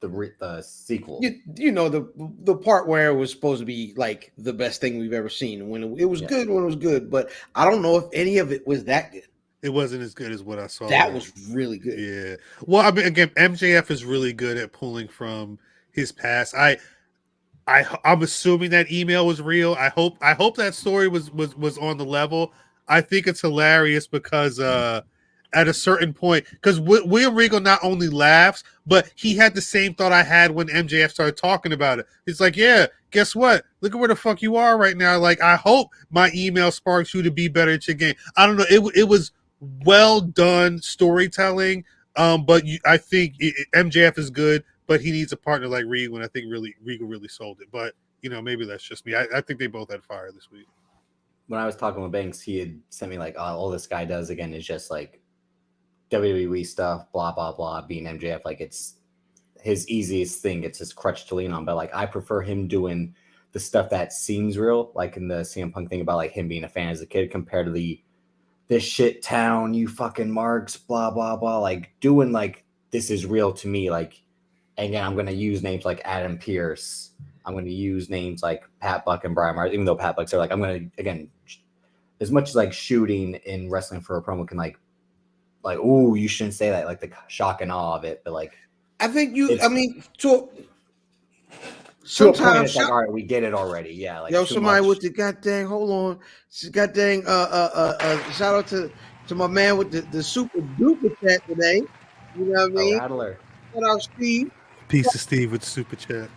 the sequel? You know the part where it was supposed to be like the best thing we've ever seen. When it was good, when it was good, but I don't know if any of it was that good. It wasn't as good as what I saw. That was really good. Yeah. Well, I mean, again, MJF is really good at pulling from his past. I'm assuming that email was real. I hope that story was on the level. I think it's hilarious because at a certain point, because William Regal not only laughs, but he had the same thought I had when MJF started talking about it. It's like, yeah, guess what? Look at where the fuck you are right now. Like, I hope my email sparks you to be better at your game. I don't know. It was well done storytelling. But I think MJF is good, but he needs a partner like Regal, and I think Regal really sold it. But maybe that's just me. I think they both had fire this week. When I was talking with Banks, he had sent me like, all this guy does again is just like WWE stuff, blah blah blah. Being MJF, like it's his easiest thing. It's his crutch to lean on. But like I prefer him doing the stuff that seems real, like in the CM Punk thing about like him being a fan as a kid, compared to this shit town, you fucking marks, blah blah blah. Like doing like this is real to me. Like again, I'm gonna use names like Adam Pearce. I'm gonna use names like Pat Buck and Brian Myers, even though Pat Buck's are like I'm gonna again as much as like shooting in wrestling for a promo can like, ooh, you shouldn't say that, like the shock and awe of it, but like I think to a point, it's like, all right, we get it already. Yeah, like somebody with the goddamn, hold on, goddamn, shout out to my man with the super duper chat today. You know what I mean? Rattler. Shout out Steve. Peace to Steve with the super chat.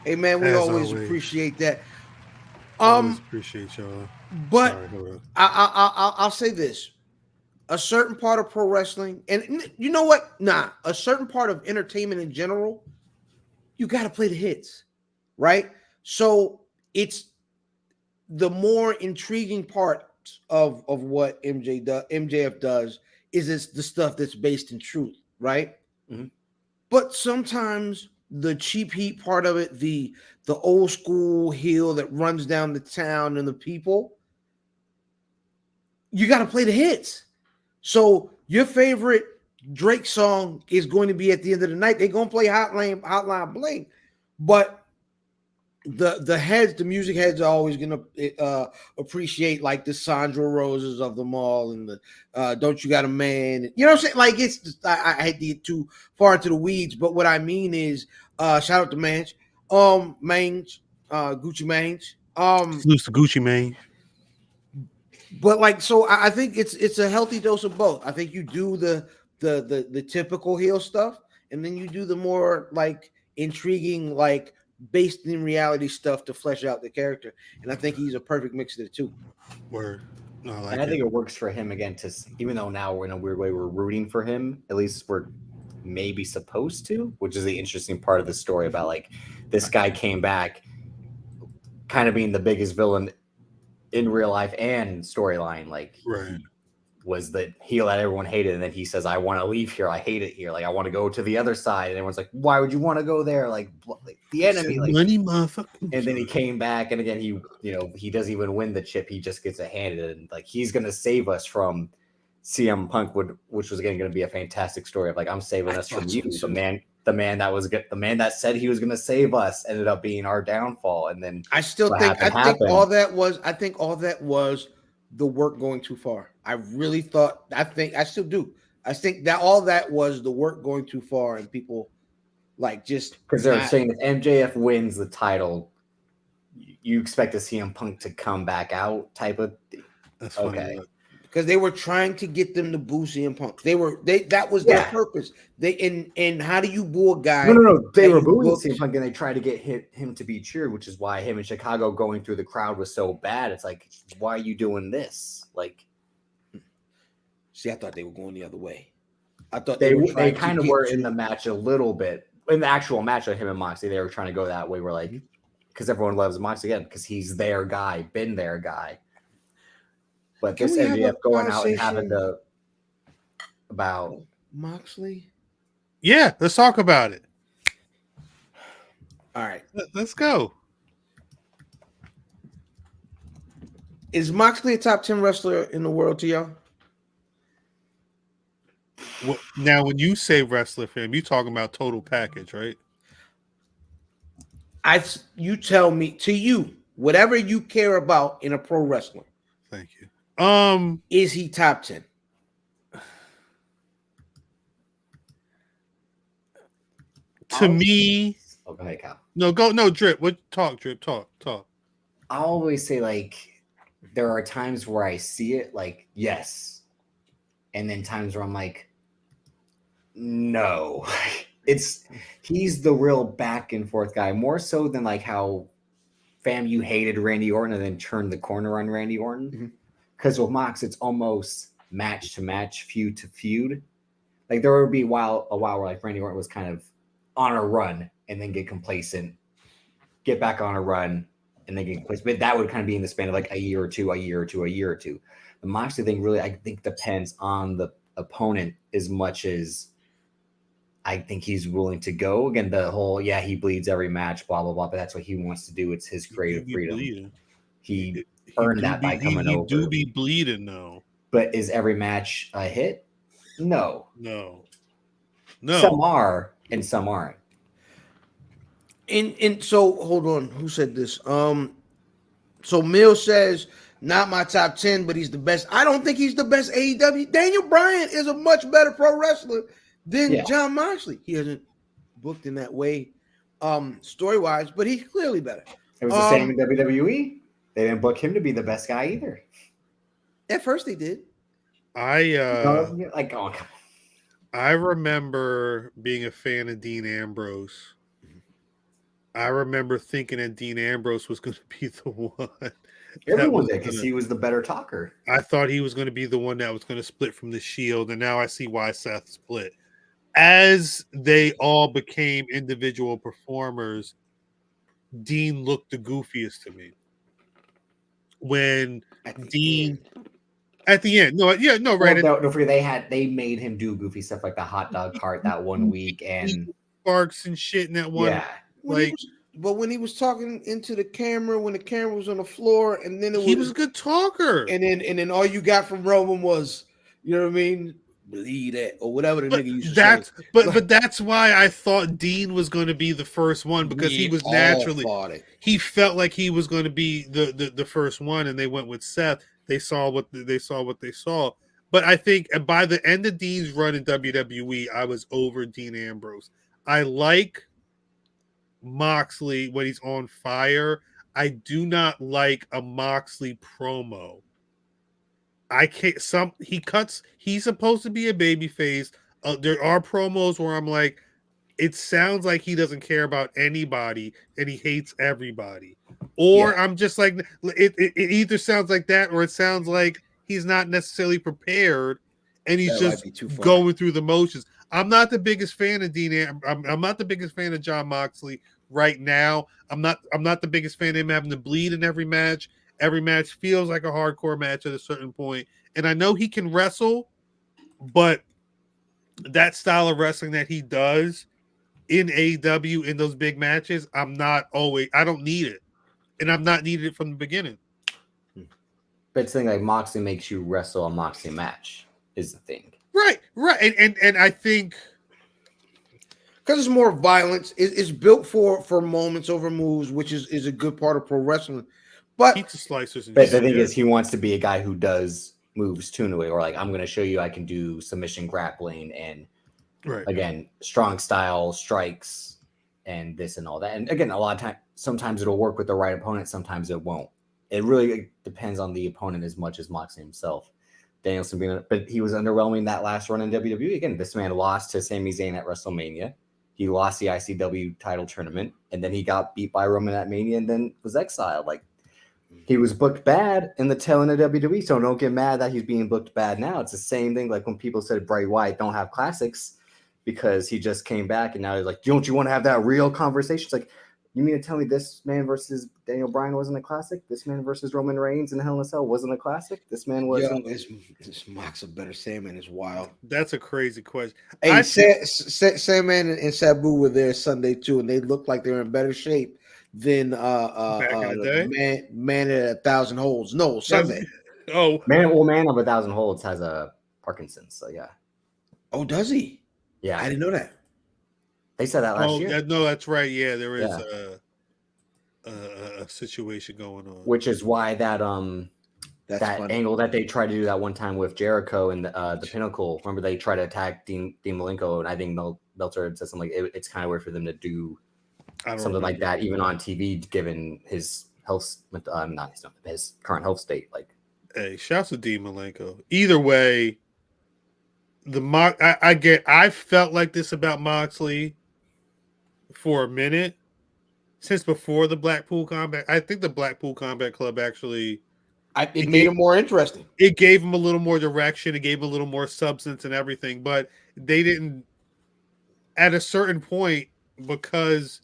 Hey man, we always appreciate that. Always appreciate y'all. But sorry, I'll say this: a certain part of pro wrestling, and you know what? A certain part of entertainment in general, you got to play the hits, right? So it's the more intriguing part of what MJF does is it's the stuff that's based in truth, right? Mm-hmm. But sometimes the cheap heat part of it, the old school heel that runs down the town and the people, you got to play the hits. So your favorite Drake song is going to be at the end of the night. They're going to play Hotline Bling, but the heads, the music heads are always going to appreciate like the Sandra Roses of them all and the Don't You Got a Man. You know what I'm saying? Like it's just, I hate to get too far into the weeds, but what I mean is shout out to Mange, Gucci Mange. Salute to Gucci Mane. But like, so I think it's a healthy dose of both. I think you do the typical heel stuff, and then you do the more like intriguing, like based in reality stuff to flesh out the character. And I think he's a perfect mix of the two. Word. No, and I think it works for him again to, even though now we're in a weird way we're rooting for him, at least we're maybe supposed to, which is the interesting part of the story about like this guy came back kind of being the biggest villain in real life and storyline, like right. Was the heel that everyone hated, and then he says, I want to leave here, I hate it here, like I want to go to the other side, and everyone's like, why would you want to go there, like the enemy, like money, motherfucker. And then he came back, and again he doesn't even win the chip, he just gets it handed, and like he's gonna save us from CM Punk, which was again going to be a fantastic story of like, I'm saving us from you, the man that said he was going to save us ended up being our downfall. And then I think all that was the work going too far. I still do. I think that all that was the work going too far, and people like just because they're saying if MJF wins the title, you expect to see CM Punk to come back out type of thing. That's okay. Funny. Because they were trying to get them to boo CM Punk. That was their purpose. And how do you boo a guy? No. They were booing CM Punk, and they tried to get him to be cheered, which is why him in Chicago going through the crowd was so bad. It's like, why are you doing this? Like, see, I thought they were going the other way. I thought they kind of were in the match a little bit. In the actual match of him and Moxley, they were trying to go that way. We're like, because everyone loves Moxley again, because he's their guy, been their guy. But this MJF going out and having to about Moxley. Yeah, let's talk about it. All right, let's go. Is Moxley a top 10 wrestler in the world to y'all? Well, now, when you say wrestler for him, you talking about total package, right? You tell me, to you, whatever you care about in a pro wrestler. Thank you. Is he top 10? To me, go ahead, Kyle. No, Drip. Drip, talk. I always say, like, there are times where I see it, like, yes, and then times where I'm like, no. He's the real back and forth guy, more so than like how you hated Randy Orton and then turned the corner on Randy Orton. Because with Mox, it's almost match to match, feud to feud. Like there would be a while where like Randy Orton was kind of on a run and then get complacent, get back on a run, and then get complacent. But that would kind of be in the span of like a year or two. The Moxley thing really, I think, depends on the opponent as much as I think he's willing to go. Again, the whole, he bleeds every match, blah, blah, blah. But that's what he wants to do. It's his creative freedom. He earned that by coming over. He do be bleeding, though. But is every match a hit? No. Some are and some aren't. And so hold on, who said this? So Mill says Not my top 10, but he's the best. I don't think he's the best AEW. Daniel Bryan is a much better pro wrestler than Jon Moxley. He isn't booked in that way, story-wise, but he's clearly better. It was the same in WWE. They didn't book him to be the best guy either. At first, they did. I come on. I remember being a fan of Dean Ambrose. I remember thinking that Dean Ambrose was going to be the one. Everyone did because he was the better talker. I thought he was going to be the one that was going to split from the Shield, and now I see why Seth split. As they all became individual performers, Dean looked the goofiest to me. When Dean at the end, right. Don't forget they made him do goofy stuff like the hot dog cart that one week and sparks and shit in that one. Yeah. When he was talking into the camera, when the camera was on the floor, and then he was a good talker. And then all you got from Roman was, you know what I mean? Believe that or whatever the nigga used to say. But that's why I thought Dean was going to be the first one, because he was naturally, he felt like he was going to be the first one, and they went with Seth. They saw what they saw. But I think by the end of Dean's run in WWE, I was over Dean Ambrose. I like Moxley when he's on fire. I do not like a Moxley promo. I can't. He's supposed to be a babyface. There are promos where I'm like, it sounds like he doesn't care about anybody and he hates everybody. Or I'm just like, it either sounds like that, or it sounds like he's not necessarily prepared and he's just going through the motions. I'm not the biggest fan of Dean. I'm not the biggest fan of Jon Moxley right now. I'm not the biggest fan of him having to bleed in every match. Every match feels like a hardcore match at a certain point. And I know he can wrestle, but that style of wrestling that he does in AEW in those big matches, I don't need it. And I've not needed it from the beginning. But it's the thing, like Moxley makes you wrestle a Moxley match is the thing. Right. And I think because it's more violence, it's built for moments over moves, which is a good part of pro wrestling. But pizza slicers. But the thing is, he wants to be a guy who does moves tune away, or like, I'm going to show you I can do submission grappling and again, strong style strikes and this and all that. And again, a lot of times, sometimes it'll work with the right opponent, sometimes it won't. It really depends on the opponent as much as Moxley himself. Danielson, but he was underwhelming that last run in WWE. Again, this man lost to Sami Zayn at WrestleMania. He lost the ICW title tournament, and then he got beat by Roman at Mania and then was exiled. Like, he was booked bad in the tail end of WWE, so don't get mad that he's being booked bad now. It's the same thing like when people said Bray Wyatt don't have classics because he just came back and now he's like, don't you want to have that real conversation? It's like, you mean to tell me this man versus Daniel Bryan wasn't a classic? This man versus Roman Reigns in Hell in a Cell wasn't a classic? This man wasn't. This Mox a better Sandman is wild. That's a crazy question. Hey, Sandman and Sabu were there Sunday too, and they looked like they were in better shape than back in the day? Man at 1,000 Holds. No, Sunday. Man of 1,000 Holds has a Parkinson's, so yeah. Oh, does he? Yeah, I didn't know that. They said that last year. No, that's right. Yeah, there is a situation going on, which is why that angle that they tried to do that one time with Jericho and the Pinnacle. Remember, they tried to attack Dean Malenko, and I think Meltzer had said something like it's kind of weird for them to do something like that, even on TV, given his health, his current health state. Like, hey, shouts to Dean Malenko. Either way, I felt like this about Moxley for a minute since before the Blackpool Combat. I think the Blackpool Combat Club actually it made him more interesting. It gave him a little more direction. It gave him a little more substance and everything, but they didn't at a certain point, because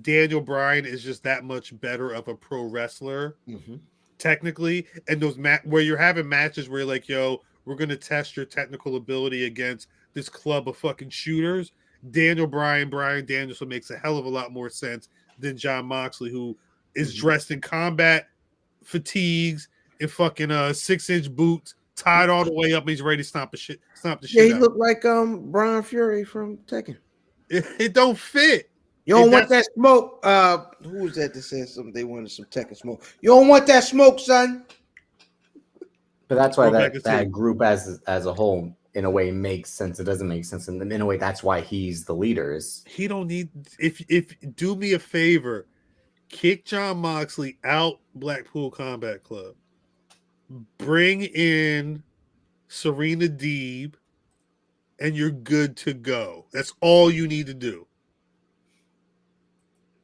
Daniel Bryan is just that much better of a pro wrestler, technically. And those where you're having matches where you're like, yo, we're going to test your technical ability against this club of fucking shooters. Daniel Bryan Danielson makes a hell of a lot more sense than Jon Moxley, who is dressed in combat fatigues and fucking 6-inch boots, tied all the way up, and he's ready to stomp the shit Yeah, he out. looked like Brian Fury from Tekken. It don't fit. You don't want that smoke. Who was that said something? They wanted some Tekken smoke. You don't want that smoke, son. But that's why Go back that and see. group as a whole, in a way, makes sense. It doesn't make sense, and in a way, that's why he's the leader. He don't need if do me a favor, kick Jon Moxley out Blackpool Combat Club. Bring in Serena Deeb, and you're good to go. That's all you need to do.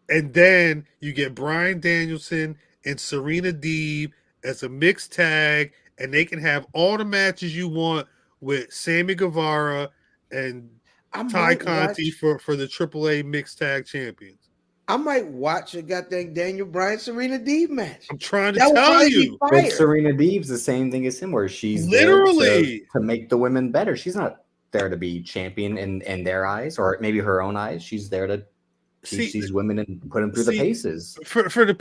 And then you get Bryan Danielson and Serena Deeb as a mixed tag, and they can have all the matches you want with Sammy Guevara and Ty Conti for the AAA mixed tag champions. I might watch a goddamn Daniel Bryan Serena Deeb match. I'm trying to tell you. But Serena Deeb's the same thing as him, where she's literally there to make the women better. She's not there to be champion in their eyes, or maybe her own eyes. She's there to teach these women and put them through the paces. For the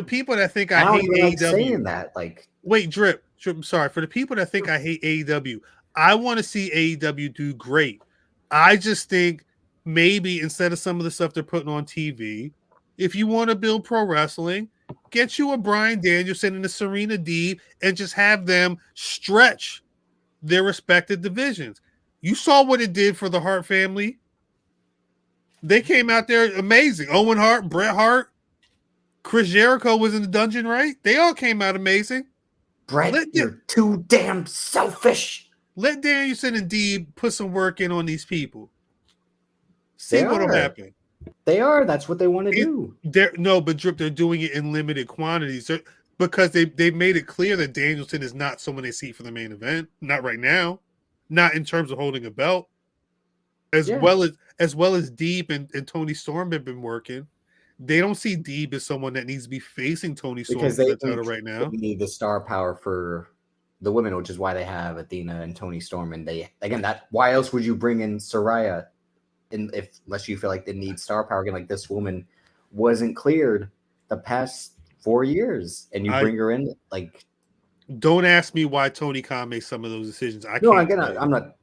people that think I hate AEW, saying that, like, wait, drip. I'm sorry. For the people that think I hate AEW, I want to see AEW do great. I just think maybe instead of some of the stuff they're putting on TV, if you want to build pro wrestling, get you a Bryan Danielson and a Serena Deeb and just have them stretch their respective divisions. You saw what it did for the Hart family. They came out there amazing. Owen Hart, Bret Hart, Chris Jericho was in the dungeon, right? They all came out amazing. Bret, you're too damn selfish. Let Danielson and Deeb put some work in on these people. See what'll happen. They are. That's what they want to do. But Drip, they're doing it in limited quantities because they've made it clear that Danielson is not someone they see for the main event. Not right now. Not in terms of holding a belt. As well as Deeb and Tony Storm have been working. They don't see Deeb as someone that needs to be facing Tony Storm because they right now. They need the star power for the women, which is why they have Athena and Tony Storm. And why else would you bring in Saraya? Unless you feel like they need star power again, like this woman wasn't cleared the past 4 years, and you bring her in, like. Don't ask me why Tony Khan makes some of those decisions. I'm not.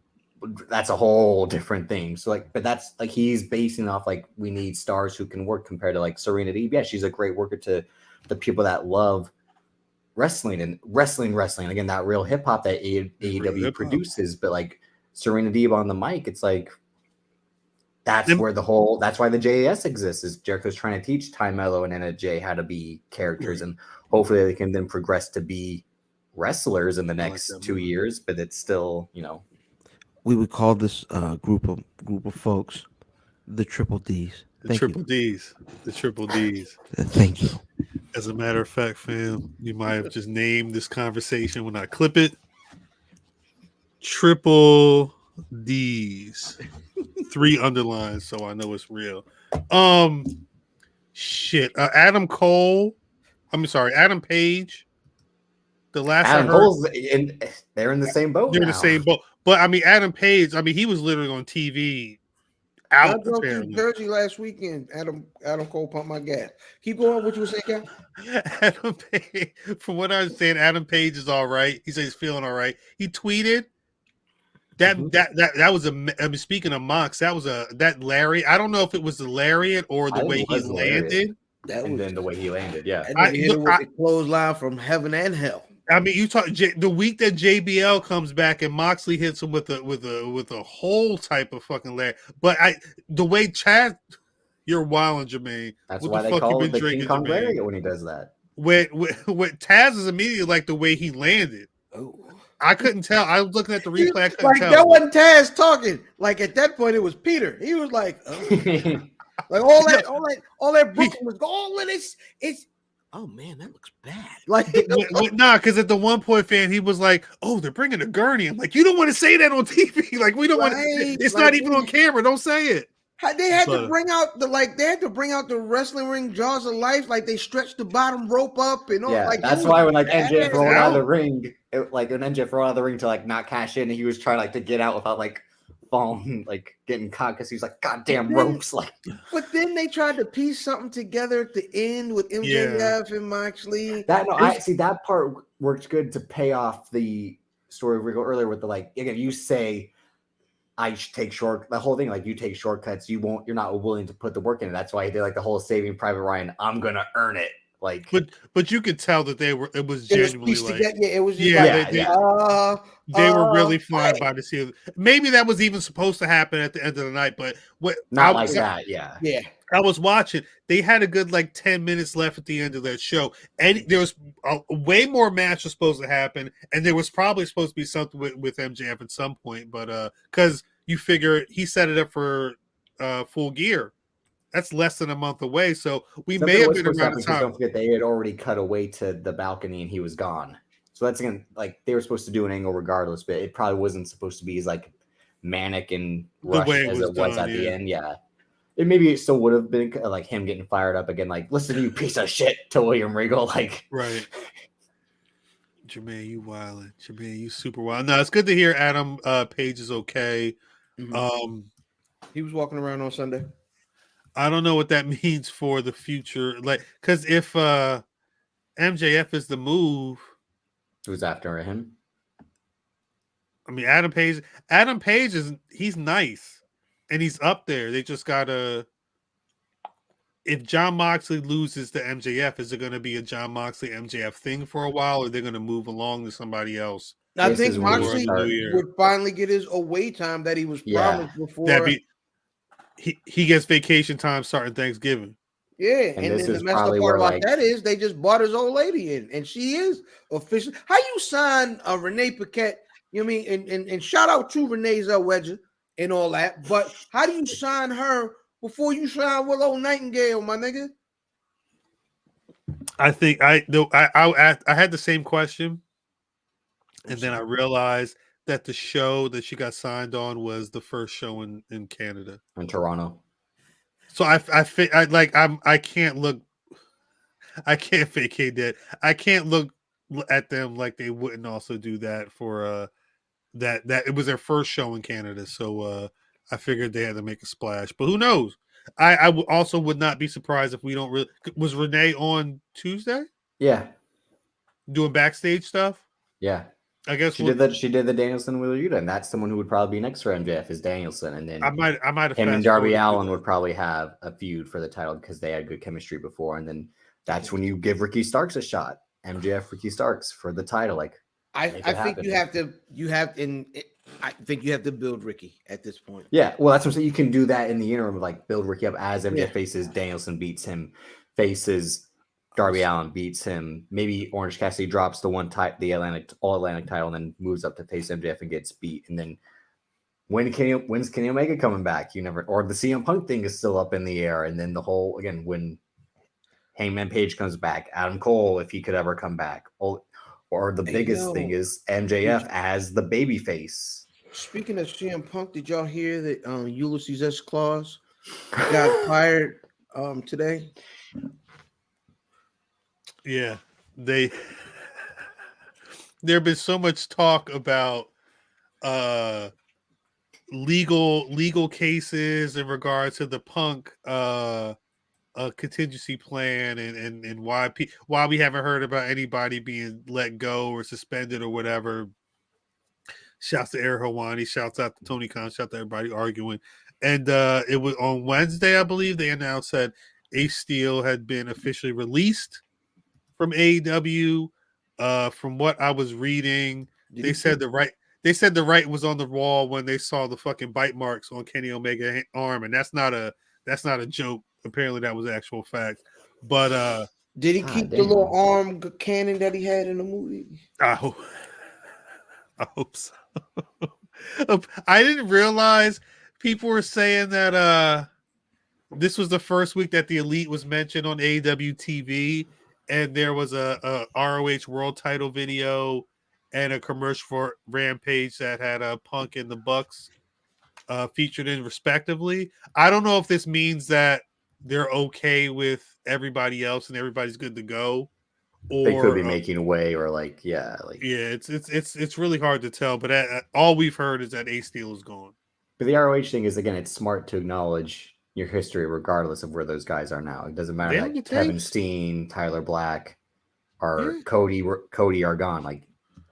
That's a whole different thing. So but that's like he's basing off like we need stars who can work compared to like Serena Deeb. Yeah, she's a great worker to the people that love wrestling and wrestling. Again, that real hip hop that AEW produces. But like Serena Deeb on the mic, it's like that's why the JAS exists. Is Jericho's trying to teach Ty Mello and Anna Jay how to be characters, and hopefully they can then progress to be wrestlers in the next 2 years. But it's still, we would call this group of folks the Triple Ds. The Triple Ds. Thank you. As a matter of fact, fam, you might have just named this conversation when I clip it. Triple Ds. 3 underlines, so I know it's real. Adam Page. The last Adam Cole's they're in the same boat. They're in the same boat. But I mean, Adam Page, he was literally on TV. I drove to Jersey last weekend. Adam Cole pumped my gas. Keep going. What you were saying, Cal? Adam Page, from what I understand, Adam Page is all right. He says he's feeling all right. He tweeted that was speaking of Mox, that Larry. I don't know if it was the lariat or the way he landed. Then the way he landed, yeah. And hit him with a clothesline from heaven and hell. I mean, you talk the week that JBL comes back and Moxley hits him with a whole type of fucking layer. But the way Chad, you're wilding, Jermaine. That's why they call it the King Kong lariat when he does that. When Taz is immediately like the way he landed. Oh, I couldn't tell. I was looking at the replay. I couldn't tell. That wasn't Taz talking. Like at that point, it was Peter. He was like, oh. Like all that Brooklyn was all of this. It's oh man, that looks bad. Like because at the one point, fan, he was like, "Oh, they're bringing a gurney." I'm like, "You don't want to say that on TV. Like, we don't want. It's not even on camera. Don't say it." They had to bring out the wrestling ring jaws of life. Like they stretched the bottom rope up and all. Yeah, like that's why when MJF rolled out of the ring, when MJF rolled out of the ring to like not cash in, and he was trying to get out without like falling, like getting caught because he was like, "Goddamn ropes!" Like, but then they tried to piece something together at the end with MJF and Moxley. That part worked good to pay off the story we go earlier with the again. You say I take the whole thing, like you take shortcuts. You're not willing to put the work in. That's why he did the whole Saving Private Ryan. I'm gonna earn it Like, but you could tell that it was It was genuinely pieced like, together. Yeah, it was just yeah, like, they were really flying hey. by the seat. Maybe that was even supposed to happen at the end of the night, but what not like that. Yeah. Yeah. I was watching, they had a good like 10 minutes left at the end of that show, and there was a way more match was supposed to happen, and there was probably supposed to be something with MJF at some point, but because you figure he set it up for Full Gear. That's less than a month away, so we Something may have was been supposed to around happen the because time. don't forget they had already cut away to the balcony and he was gone. So that's again like they were supposed to do an angle regardless, but it probably wasn't supposed to be as like manic and rushed way it as was it was done, at the yeah. end. Yeah. It maybe it still would have been like him getting fired up again, like, listen to you piece of shit to William Regal. Like, Right. Jermaine, you wildin'. Jermaine, you super wild. No, it's good to hear Adam Page is okay. Mhm. He was walking around on Sunday. I don't know what that means for the future. Like, because if MJF is the move, who's after him? I mean, Adam Page he's nice and he's up there. They just gotta. If Jon Moxley loses to MJF, is it going to be a Jon Moxley MJF thing for a while, or are they going to move along to somebody else? I This think is when we Moxley start. would finally get his away time that he was promised before. He gets vacation time starting Thanksgiving. Yeah, And and this then the is messed up probably part where, about like- that is they just bought his old lady in, and she is official. How you sign a Renee Paquette? You know what I mean? And shout out to Renee Zellweger and all that, but how do you sign her before you sign Willow Nightingale, my nigga? I think I had the same question, and then I realized that the show that she got signed on was the first show in Canada, In Toronto. so I can't look, I can't vacate that. I can't look at them like they wouldn't also do that for that it was their first show in Canada, so I figured they had to make a splash, but who knows? I also would not be surprised if we don't really. Was Renee on Tuesday Yeah. doing backstage stuff? Yeah. I guess She did the Danielson Wheeler Yuta, and that's someone who would probably be next for MJF is Danielson, and then I might have him and fast Darby forwarded Allin through would probably have a feud for the title because they had good chemistry before, and then that's when you give Ricky Starks a shot. MJF Ricky Starks for the title. Like, I make it think happen. I think you have to build Ricky at this point. Yeah, well, that's what I'm saying. You can do that in the interim, like build Ricky up as MJF Yeah. faces Danielson, beats him, faces Darby Allin, beats him. Maybe Orange Cassidy drops the All Atlantic title, and then moves up to face MJF and gets beat. And then when's Kenny Omega coming back? Or the CM Punk thing is still up in the air. And then the whole again when Hangman Page comes back, Adam Cole if he could ever come back. Or the biggest thing is MJF as the babyface. Speaking of CM Punk, did y'all hear that Ulysses S. Claus got fired today? Yeah, there been so much talk about legal cases in regards to the Punk contingency plan and why we haven't heard about anybody being let go or suspended or whatever. Shouts to Eric Hawani, shouts out to Tony Khan, shouts to everybody arguing. And it was on Wednesday, I believe, they announced that Ace Steel had been officially released from AEW. From what I was reading, they said the right was on the wall when they saw the fucking bite marks on Kenny Omega's arm, and that's not a joke. Apparently, that was actual fact. But did he keep the little arm cannon that he had in the movie? I hope so. I didn't realize people were saying that this was the first week that the Elite was mentioned on AEW TV, and there was a ROH World Title video and a commercial for Rampage that had Punk and the Bucks featured in respectively. I don't know if this means that they're okay with everybody else and everybody's good to go, or They could be making a way, or it's really hard to tell. But all we've heard is that Ace Steel is gone. But the ROH thing is, again, it's smart to acknowledge your history regardless of where those guys are now. It doesn't matter that Kevin Steen, Tyler Black, or Cody are gone. Like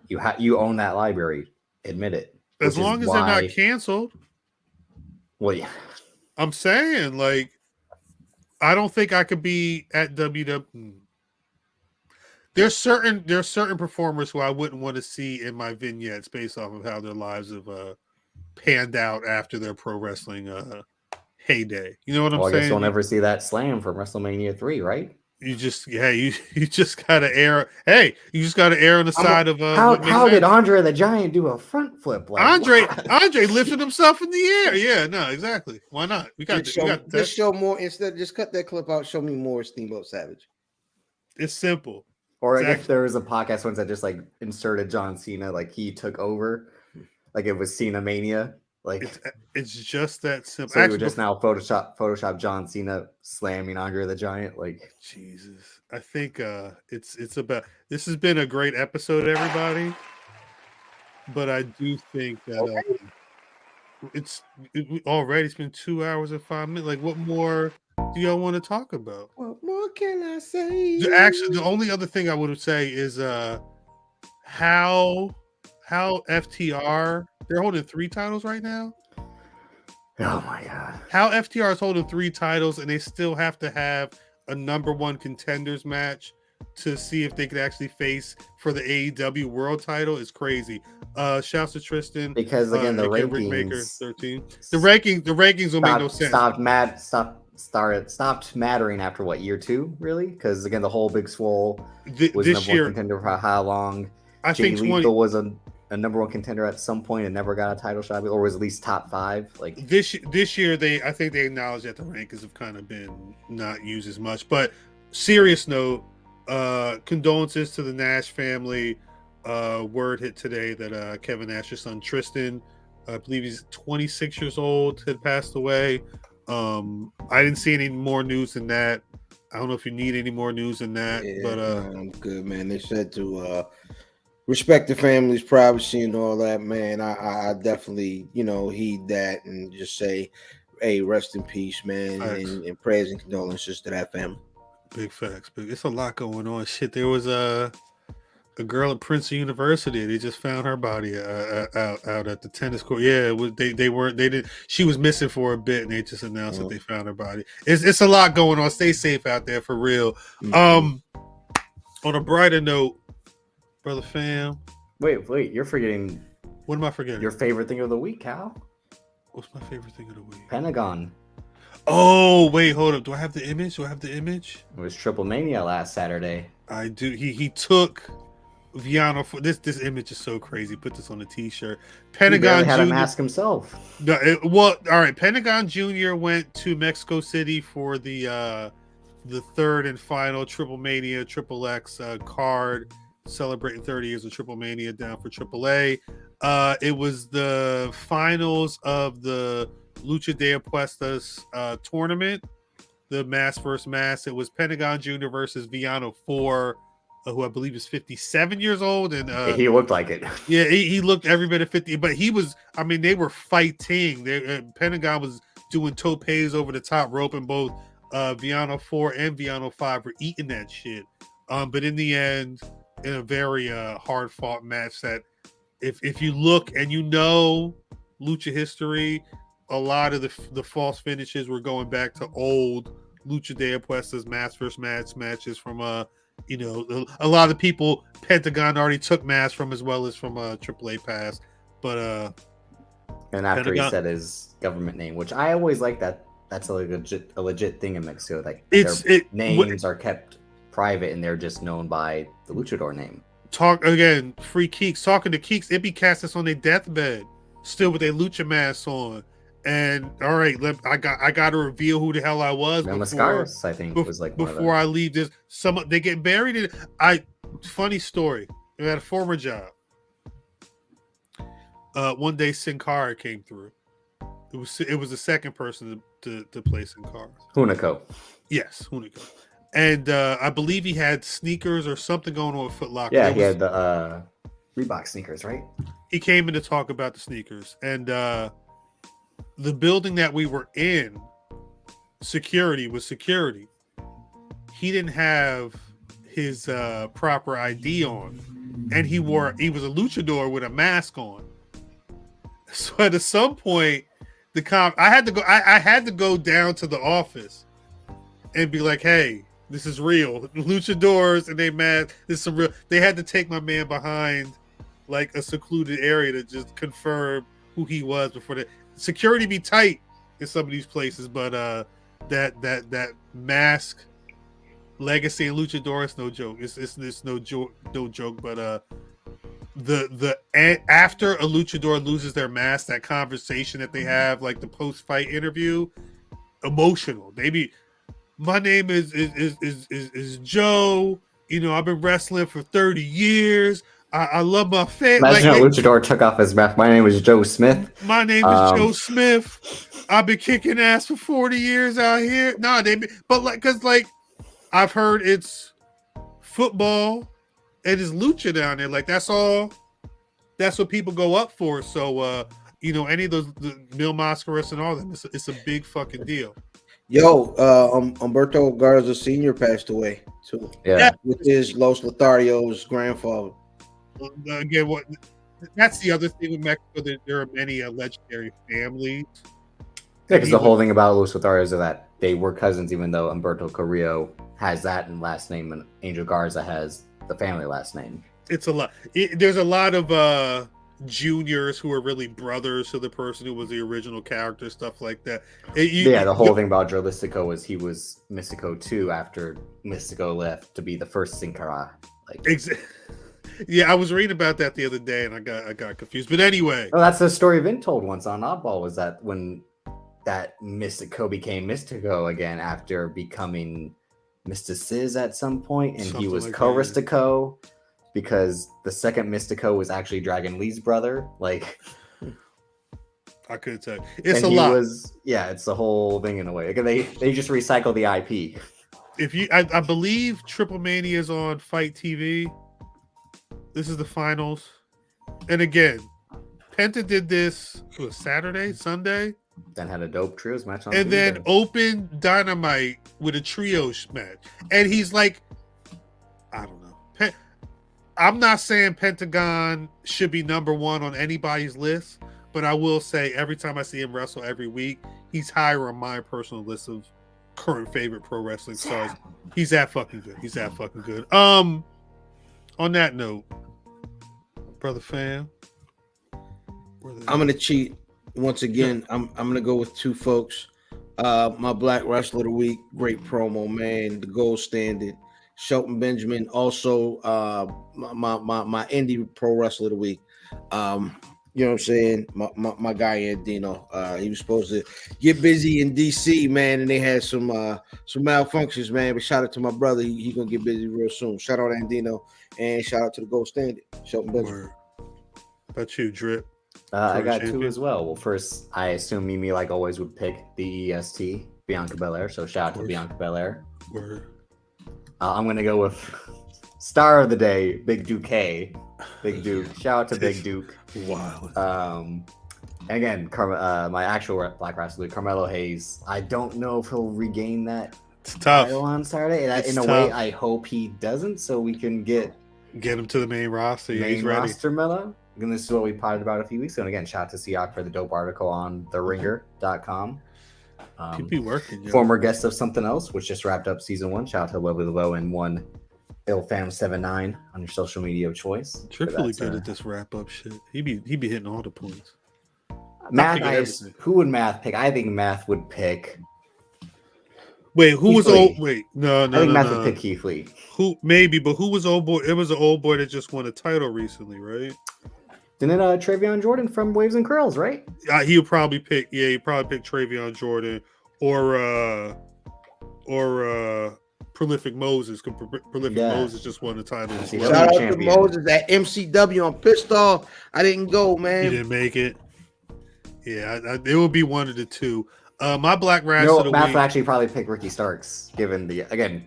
you own that library. Admit it. As long as they're not canceled. Well, yeah. I'm saying, like, I don't think I could be at WWE. there's certain performers who I wouldn't want to see in my vignettes based off of how their lives have panned out after their pro wrestling heyday. You know what I'm Well, I saying? guess you'll never see that slam from WrestleMania 3, right? You just gotta err. Hey, you just gotta err on the side of how did Andre the Giant do a front flip? Like, Andre lifted himself in the air. Yeah, no, exactly. Why not? Just show more instead. Just cut that clip out. Show me more Steamboat Savage. It's simple. Or I guess there was a podcast once that just like inserted John Cena, like he took over, like it was Cena Mania. Like it's just that simple. So you would just now Photoshop John Cena slamming Andre the Giant. Like Jesus, I think it's about. This has been a great episode, everybody. But I do think that it's been 2 hours and 5 minutes. Like, what more do y'all want to talk about? What more can I say? Actually, the only other thing I would say is how FTR, they're holding 3 titles right now. Oh my god! How FTR is holding 3 titles and they still have to have a number 1 contenders match to see if they could actually face for the AEW World Title is crazy. Shouts to Tristan because again the rankings. Maker 13. The rankings will make no sense. Stopped mattering after what, year 2 really? Because again the whole Big Swole was this number year, 1 contender for how long? I think Lethal was a number 1 contender at some point and never got a title shot, or was at least top 5. Like this year, I think they acknowledge that the rankings have kind of been not used as much. But serious note, condolences to the Nash family. Word hit today that Kevin Nash's son Tristan, I believe he's 26 years old, had passed away. I didn't see any more news than that. I don't know if you need any more news than that, but I'm good, man. They said to respect the family's privacy and all that, man. I definitely, heed that and just say, hey, rest in peace, man, and prayers and condolences to that family. Big facts. It's a lot going on. Shit, there was a girl at Princeton University. They just found her body out at the tennis court. Yeah, she was missing for a bit, and they just announced that they found her body. It's a lot going on. Stay safe out there for real. Mm-hmm. On a brighter note, brother fam. Wait, you're forgetting. What am I forgetting? Your favorite thing of the week, Cal. What's my favorite thing of the week? Pentagon. Oh, wait, hold up. Do I have the image? It was Triplemania last Saturday. I do. He took Viano for this image is so crazy. Put this on a t-shirt. Pentagon had Jr. a mask himself. No, all right. Pentagon Jr. went to Mexico City for the third and final Triplemania XXX card, celebrating 30 years of Triplemania down for AAA. It was the finals of the Lucha de Apuestas tournament, the mask versus mask. It was Pentagon Jr. versus Viano 4, who I believe is 57 years old, and he looked like it. Yeah, he looked every bit of 50, but he was. I mean, they were fighting. Pentagon was doing topes over the top rope, and both Viano 4 and Viano 5 were eating that shit. But in the end, in a very hard fought match, that if you look and lucha history, a lot of the false finishes were going back to old Lucha de Apuestas mask versus matches from a lot of people Pentagon already took masks from, as well as from AAA past. But and after Pentagon, he said his government name, which I always like that's a legit thing in Mexico. Like names are kept private and they're just known by the luchador name. Talk again, free Keeks. Talking to Keeks, it be cast us on their deathbed, still with their lucha masks on. And all right, I got to reveal who the hell I was. Mascaras, I think, was like before I leave this. They get buried in. Funny story. I had a former job. One day, Sin Cara came through. It was the second person to play Sin Cara. Hunico. Yes, Hunico. And I believe he had sneakers or something going on with Foot Locker. Yeah, he had the Reebok sneakers, right? He came in to talk about the sneakers, and the building that we were in, security was security. He didn't have his proper ID on, and he was a luchador with a mask on. So at some point, I had to go down to the office and be like, hey, This is real. Luchadors and they mad. This is some real. They had to take my man behind like a secluded area to just confirm who he was before the security be tight in some of these places. But that mask legacy and luchador is no joke. It's no joke. But after a luchador loses their mask, that conversation that they have, like the post fight interview, emotional. They be. My name is Joe. You know, I've been wrestling for 30 years. I love my family. Imagine a luchador took off his mask. My name is Joe Smith. My name is Joe Smith. I've been kicking ass for 40 years out here. Nah, because I've heard it's football and it's lucha down there. Like that's all. That's what people go up for. So you know, any of those Mil Mascaras and all them, it's a big fucking deal. Yo, Humberto Garza Sr. passed away too. Yeah. Which is Los Lothario's grandfather. Again, that's the other thing with Mexico, that there are many legendary families. Yeah, because the whole thing about Los Lotharios is that they were cousins, even though Humberto Carrillo has that in last name and Angel Garza has the family last name. It's a lot. There's a lot of juniors who are really brothers to the person who was the original character, stuff like that. The whole thing about Joe Listico was he was Mystico 2 after Mystico left to be the first Sin Cara. Yeah, I was reading about that the other day and I got confused. But anyway. Oh, that's the story Vin told once on Oddball, was that when that Mystico became Mystico again after becoming Mysticis at some point, and Something he was like Co-Ristico because the second Mystico was actually Dragon Lee's brother. Like, I couldn't tell you. It's and a he lot. It's the whole thing in a way. They just recycle the IP. I believe Triplemania is on Fight TV. This is the finals. And again, Penta did this Saturday, Sunday. Then had a dope trios match on and Tuesday. then opened Dynamite with a trios match. And he's like, I don't know. I'm not saying Pentagon should be number one on anybody's list, but I will say every time I see him wrestle every week, he's higher on my personal list of current favorite pro wrestling stars. He's that fucking good. On that note, brother fam, I'm gonna cheat once again. I'm gonna go with two folks. My Black Wrestler of the Week, great promo, man, the gold standard, Shelton Benjamin. Also, my indie pro wrestler of the week. You know what I'm saying? My guy Andino. He was supposed to get busy in DC, man, and they had some malfunctions, man. But shout out to my brother. He gonna get busy real soon. Shout out Andino and shout out to the gold standard, Shelton Benjamin. Word. How about you, Drip? I got champion? two as well. Well, first, I assume Mimi, like always, would pick the EST, Bianca Belair. So shout out to Bianca Belair. Word. I'm going to go with star of the day, Big Duke K. Big Duke. Shout out to Big Duke. Wow. And again, my actual Black Rasslin, Carmelo Hayes. I don't know if he'll regain that It's tough. title on Saturday. It's In a way, I hope he doesn't, so we can get Get him to the main roster. Yeah, he's main ready. roster Melo. And this is what we potted about a few weeks ago. And again, shout out to Siak for the dope article on theringer.com. Keep you working. Yo. Former guest of Something Else, which just wrapped up season 1. Shout out to Lovely Low and one IlFam79 on your social media of choice. Trick So really that's, good at this wrap up shit. He be hitting all the points. Math. forget everything. Who would Math pick? I think Math would pick. Wait, who Keith was Lee. old? Wait, no. I think Math would pick Keith Lee. Who maybe, but who was old boy? It was an old boy that just won a title recently, right? Didn't Travion Jordan from Waves and Curls, right? He'll probably pick. Yeah, he probably pick Travion Jordan or Prolific Moses. Prolific Yeah. Moses just won the title. as See, well. Shout out to champion. Moses at MCW. I'm pissed off. I didn't go, He man. didn't make it. Yeah, it will be one of the two. My Black You Rasslin know, of the Math week. would actually probably pick Ricky Starks, given the again.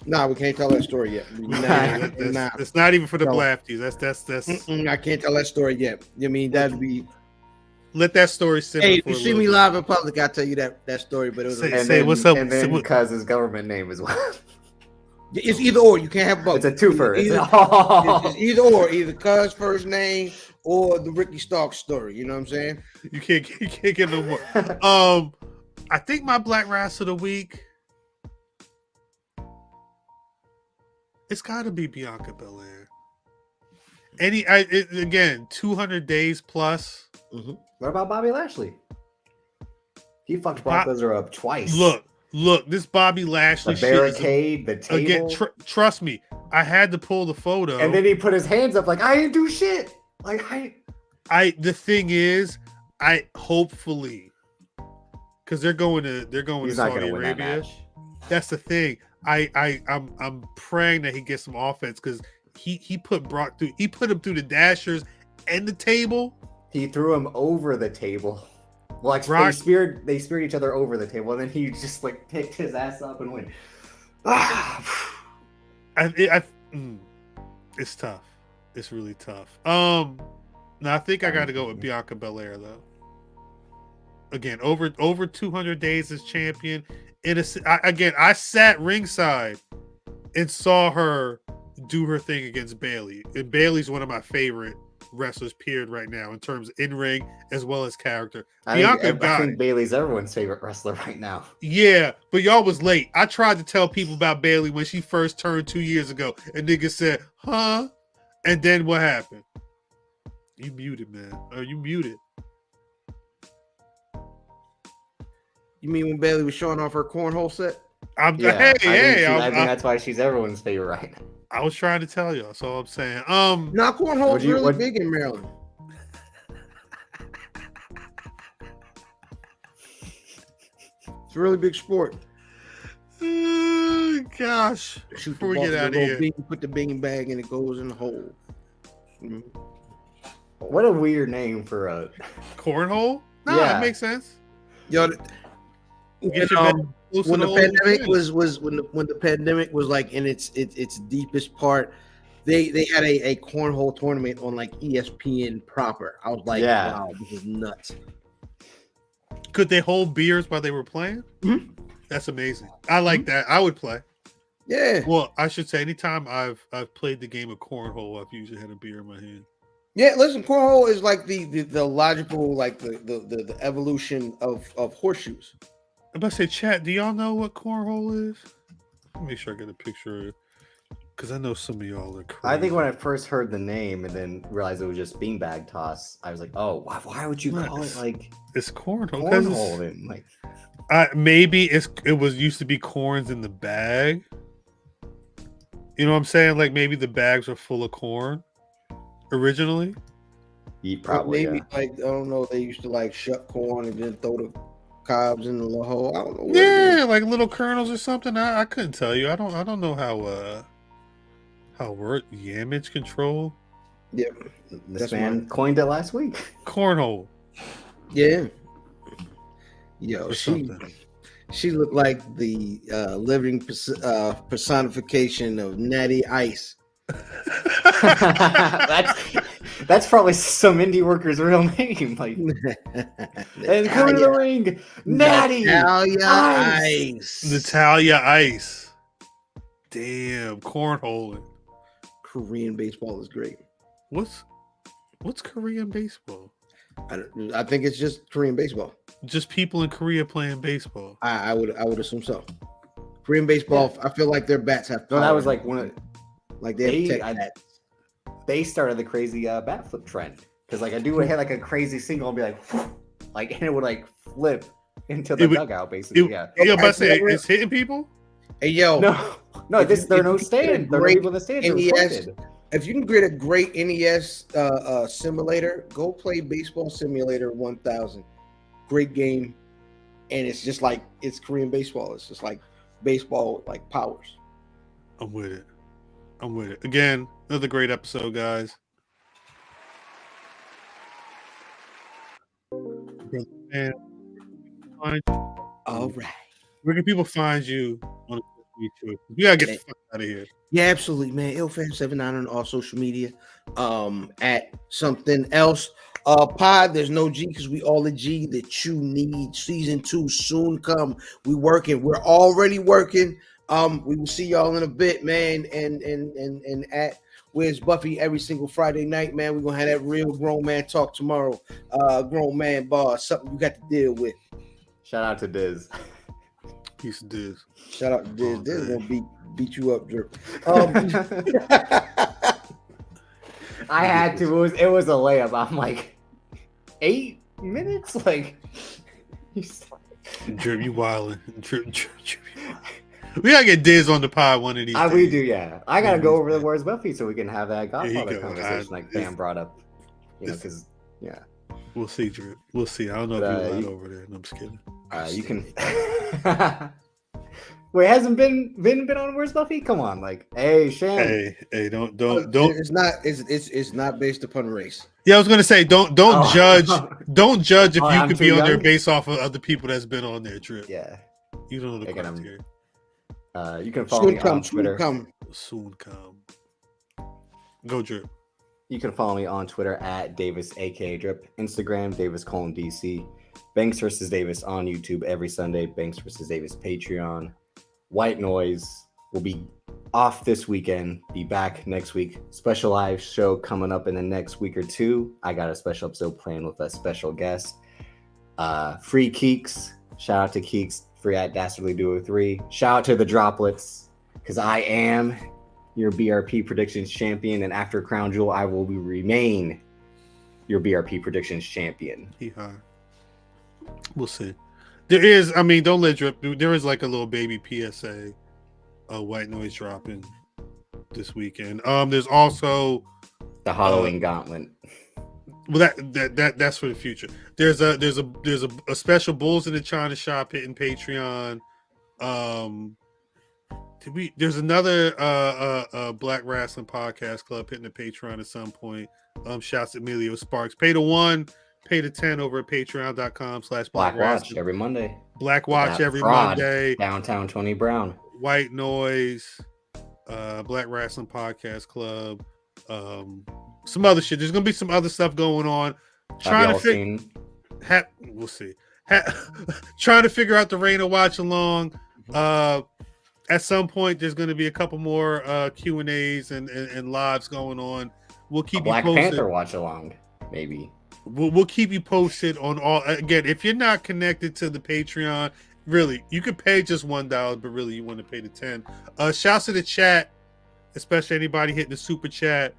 Nah, we can't tell that story yet. Nah. It's not even for the No. Blafties. That's. I can't tell that story yet. I mean, that'd be. Let that story simmer. Hey, if for you a see little me bit. live in public, I'll tell you that story. But it was. Say- And say then, what's up- And say then what- because his government name as well. It's either or. You can't have both. It's a twofer. It's either or. Either Cuz first name or the Ricky Starks story. You know what I'm saying? You can't get no more. I think my Black Rasslin of the week. It's got to be Bianca Belair. Again, 200 days plus. Mm-hmm. What about Bobby Lashley? He fucked Brock Lesnar up twice. Look, this Bobby Lashley the barricade, the table. Again, trust me, I had to pull the photo. And then he put his hands up like, I didn't do shit. Like the thing is, hopefully, because they're going to Saudi Arabia. That's the thing. I'm praying that he gets some offense because he put Brock through. He put him through the dashers and the table. He threw him over the table. Like they speared each other over the table, and then he just like picked his ass up and went. It's tough. It's really tough. Now I think I got to go with Bianca Belair though. Again, over 200 days as champion. I sat ringside and saw her do her thing against Bayley. And Bayley's one of my favorite wrestlers, period, right now in terms of in-ring as well as character. I think Bayley's everyone's favorite wrestler right now. Yeah, but y'all was late. I tried to tell people about Bayley when she first turned 2 years ago, and niggas said, huh? And then what happened? You muted, man. You muted. You mean when Bayley was showing off her cornhole set? I think that's why she's everyone's favorite right now. I was trying to tell y'all. That's all I'm saying. Cornhole's really big in Maryland. It's a really big sport. Gosh. Before we get out of here. You put the bean bag and it goes in the hole. Mm-hmm. What a weird name for a cornhole? No, that makes sense. Yo, when the pandemic was like in its deepest part, they had a cornhole tournament on like ESPN proper. I was like, wow, this is nuts. Could they hold beers while they were playing? Mm-hmm. That's amazing. I like that. I would play. Yeah. Well, I should say anytime I've played the game of cornhole, I've usually had a beer in my hand. Yeah, listen, cornhole is like the logical, like the evolution of horseshoes. I'm about to say, chat, do y'all know what cornhole is? Let me make sure I get a picture of, because I know some of y'all are crazy. I think when I first heard the name and then realized it was just beanbag toss, I was like, oh, why would you call it like it's cornhole? Cornhole, like maybe it was used to be corns in the bag. You know what I'm saying? Like maybe the bags are full of corn originally. Probably. Maybe like I don't know. They used to like shuck corn and then throw the cobs in the little hole. I don't know. Yeah, like little kernels or something. I couldn't tell you. I don't know how yamage control. Yep, this man coined it last week. Cornhole. Yeah. Yo, she looked like the living personification of Natty Ice. That's probably some indie worker's real name. Like, and coming to the ring, Natty Ice. Natalia Ice. Damn, cornholing. Korean baseball is great. What's Korean baseball? I think it's just Korean baseball. Just people in Korea playing baseball. I would assume so. Korean baseball. I feel like their bats have power. No, that was like one of like they started the crazy bat flip trend because like I would hit like a crazy single and be like and it would like flip into the dugout basically. Yeah, but I say it's hitting people. Hey yo, no, there are no stand. There are people in the stands. If you can create a great NES simulator, go play Baseball Simulator 1000. Great game, and it's just like it's Korean baseball. It's just like baseball with like powers. I'm with it. Again, another great episode, guys. And all right, where can people find you on YouTube? You gotta get the fuck out of here. Yeah, absolutely, man. IlFam79 on all social media. At something else. Pod, there's no G because we all the G that you need. Season 2 soon come. We working. We're already working. We will see y'all in a bit, man. And at Where's Buffy every single Friday night, man. We're gonna have that real grown man talk tomorrow. Grown man bar, something you got to deal with. Shout out to Diz. Piece of Diz. Shout out to Diz. Oh, Diz man. gonna beat you up, Drip. I had to. It was a layup. I'm like, 8 minutes? Like, Drip, you wildin'. Drip. We gotta get Diz on the pod one of these days. we do, yeah. I gotta go over the words Buffy so we can have that Godfather go. conversation like Bam brought up. You know, because We'll see, Drip. We'll see. I don't know But, if you're allowed over there. No, I'm just kidding. you can. Wait, hasn't been on Where's Buffy? Come on, like, hey, Shane. Hey, don't. It's not. It's not based upon race. Yeah, I was gonna say don't judge. Don't judge if Oh, you I'm could too be on there young? based off of other people that's been on there, Drip. Yeah. You don't know the Again, criteria. You can follow me on Soon Twitter. come. Soon come. Go, Drip. You can follow me on Twitter at Davis aka Drip, Instagram Davis:DC, Banks vs Davis on YouTube every Sunday, Banks vs Davis Patreon. White Noise will be off this weekend, be back next week. Special live show coming up in the next week or two. I got a special episode planned with a special guest. Free Keeks, shout out to Keeks, free at Dastardly Duo 3. Shout out to the Droplets, because I am your BRP predictions champion, and after Crown Jewel, I will remain your BRP predictions champion. Hee-haw. We'll see. There is, I mean, don't let Drip. There is like a little baby PSA, White Noise dropping this weekend. There's also The Halloween Gauntlet. well that's for the future. There's a special Bulls in the China shop hitting Patreon. There's another Black Rasslin Podcast Club hitting the Patreon at some point. Shouts at Emilio Sparks. Pay the 1, pay the 10 over at patreon.com/Black Watch every Monday. Black Watch That every fraud. Monday. Downtown Tony Brown. White Noise, Black Rasslin Podcast Club, some other shit. There's gonna be some other stuff going on. Trying to figure. We'll see. Trying to figure out the Reign of Watch Along. At some point, there's going to be a couple more Q&As and lives going on. We'll keep you Black posted. Panther watch along, maybe. We'll keep you posted on all. Again, if you're not connected to the Patreon, really, you could pay just $1, but really, you want to pay the 10. Shouts to the chat, especially anybody hitting the super chat.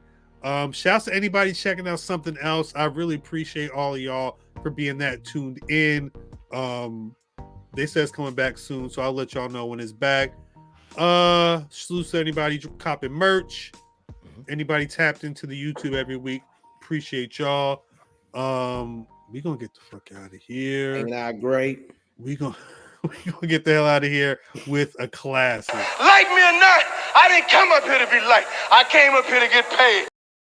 Shouts to anybody checking out something else. I really appreciate all of y'all for being that tuned in. They say it's coming back soon, so I'll let y'all know when it's back. Salute to anybody copping merch, anybody tapped into the YouTube every week. Appreciate y'all. We gonna get the fuck out of here. Ain't that great? We gonna get the hell out of here with a classic. Like me or not, I didn't come up here to be liked. I came up here to get paid.